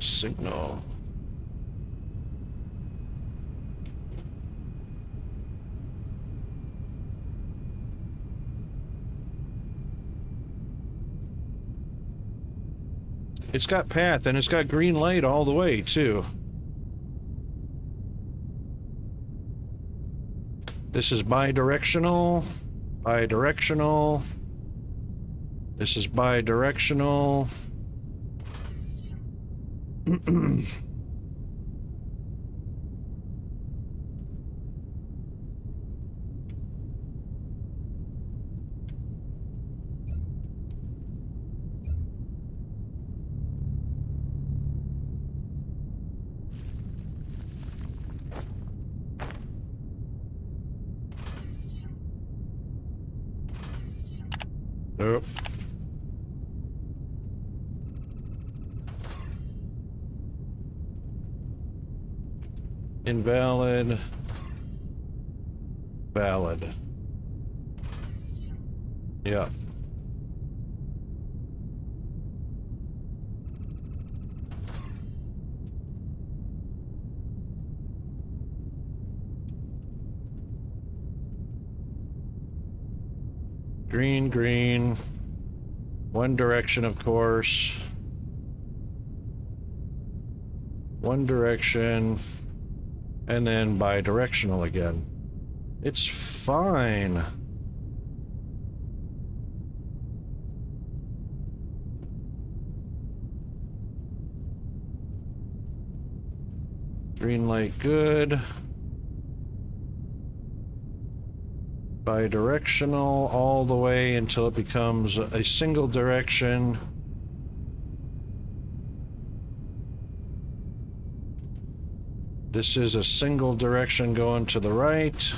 Signal. It's got path and it's got green light all the way too. This is bi-directional. Bi-directional. This is bi-directional. Nope. Invalid. Valid. Yeah. Green, green. One direction, of course. One direction. And then bi-directional again. It's fine. Green light, good. Bi-directional all the way until it becomes a single direction. This is a single direction going to the right.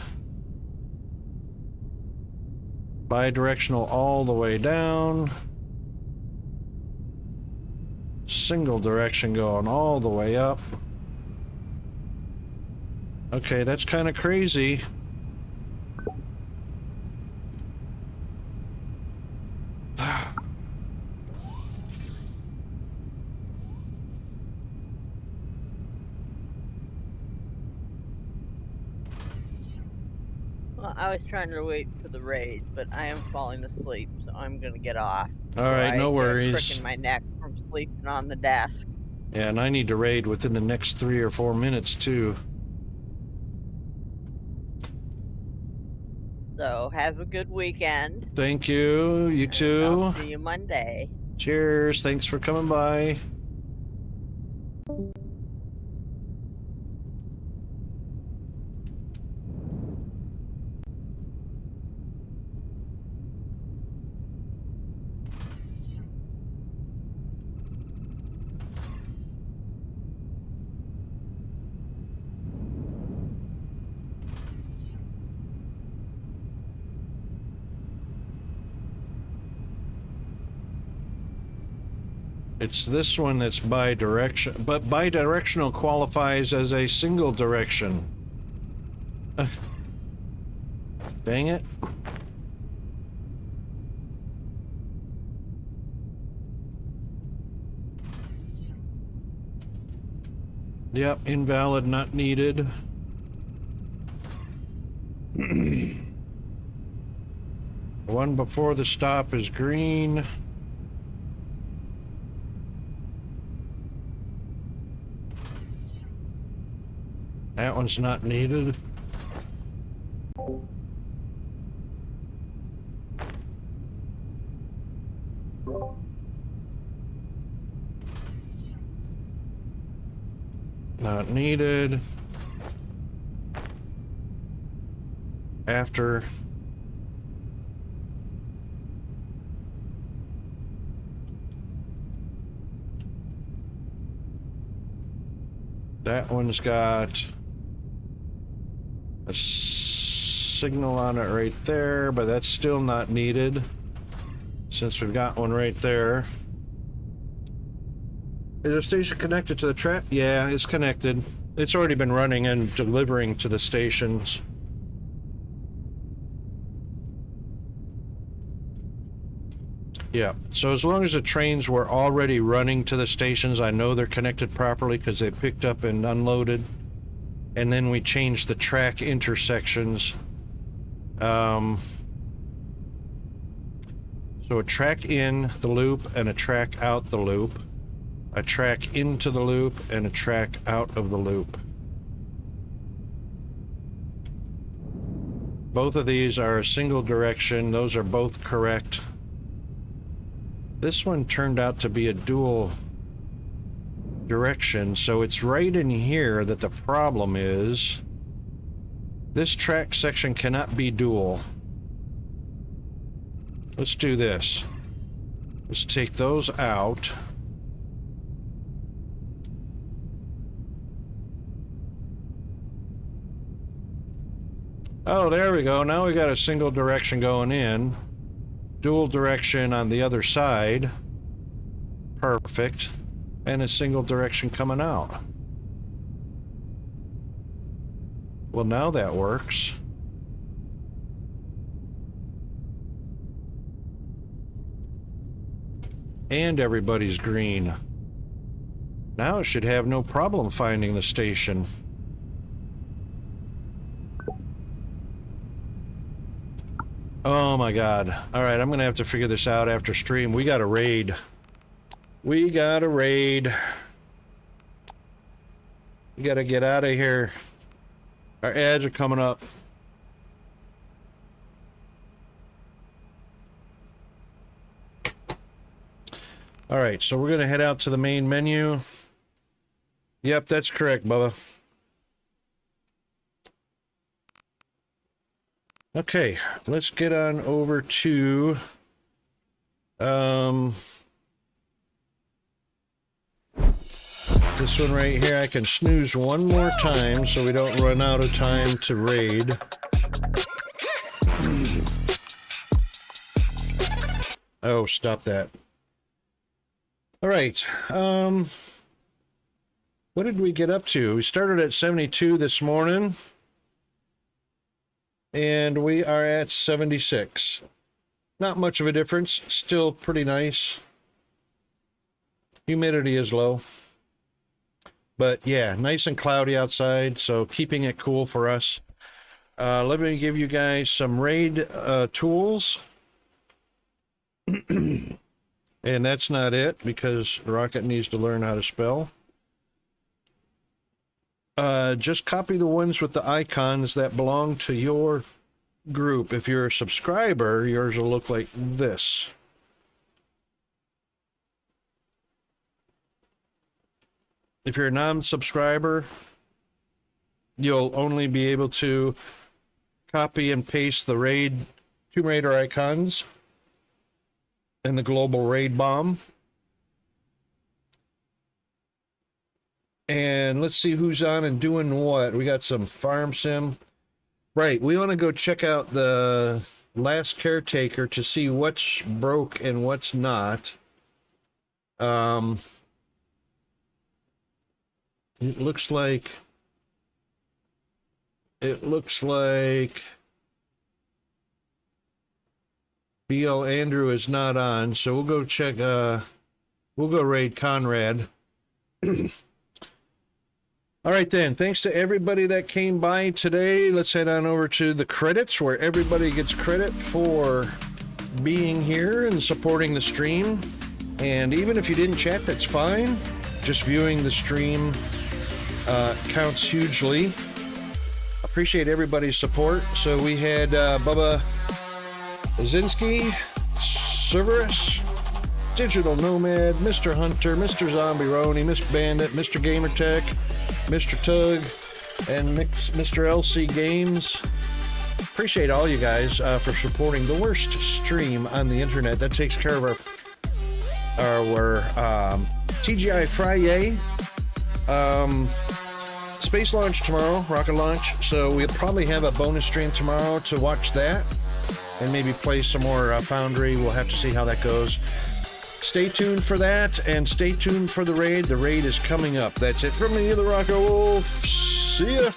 Bi-directional all the way down. Single direction going all the way up. Okay, that's kind of crazy. I was trying to wait for the raid, but I am falling asleep, so I'm gonna get off. All right, no I get a crick worries. in my neck from sleeping on the desk. Yeah, and I need to raid within the next 3 or 4 minutes too. So have a good weekend. Thank you. You too. I'll see you Monday. Cheers. Thanks for coming by. It's this one that's bi-direction, but bi-directional qualifies as a single direction. Dang it. Yep, invalid, not needed. The one before the stop is green. That one's not needed. Not needed. After. That one's got a signal on it right there, but that's still not needed since we've got one right there. Is the station connected to the track? Yeah, it's connected. It's already been running and delivering to the stations. Yeah, so as long as the trains were already running to the stations, I know they're connected properly because they picked up and unloaded. And then we changed the track intersections. So a track in the loop and a track out the loop. A track into the loop and a track out of the loop. Both of these are a single direction. Those are both correct. This one turned out to be a dual direction, so it's right in here that the problem is. This track section cannot be dual. Let's do this. Let's take those out. Oh, there we go. Now we got a single direction going in. Dual direction on the other side. Perfect. And a single direction coming out. Well, now that works. And everybody's green. Now it should have no problem finding the station. Oh my god. Alright, I'm gonna have to figure this out after stream. We got a raid. We got a raid. We gotta get out of here. Our ads are coming up. Alright, so we're gonna head out to the main menu. Yep, that's correct, Bubba. Okay, let's get on over to this one right here. I can snooze one more time so we don't run out of time to raid. Oh, stop that. All right. What did we get up to? We started at 72 this morning. And we are at 76. Not much of a difference. Still pretty nice. Humidity is low. But yeah, nice and cloudy outside, so keeping it cool for us. Let me give you guys some raid tools. And that's not it, because Rocket needs to learn how to spell. Just copy the ones with the icons that belong to your group. If you're a subscriber, yours will look like this. If you're a non-subscriber, you'll only be able to copy and paste the raid, Tomb Raider icons and the global raid bomb. And let's see who's on and doing what. We got some farm sim. Right, we want to go check out the last caretaker to see what's broke and what's not. It looks like BL Andrew is not on, so we'll go check, we'll go raid Conrad. All right then, thanks to everybody that came by today. Let's head on over to the credits, where everybody gets credit for being here and supporting the stream. And even if you didn't chat, that's fine. Just viewing the stream counts hugely. Appreciate everybody's support. So we had Bubba Zinski, Cerberus, Digital Nomad, Mr. Hunter, Mr. Zombie Roni, Miss Bandit, Mr. Gamertech, Mr. Tug, and Mr. LC Games. Appreciate all you guys for supporting the worst stream on the internet. That takes care of our TGIFriYAY. Space launch tomorrow, rocket launch. So we'll probably have a bonus stream tomorrow to watch that, and maybe play some more Foundry. We'll have to see how that goes. Stay tuned for that, and stay tuned for the raid. The raid is coming up. That's it from me, the Rocket Wolf. See ya.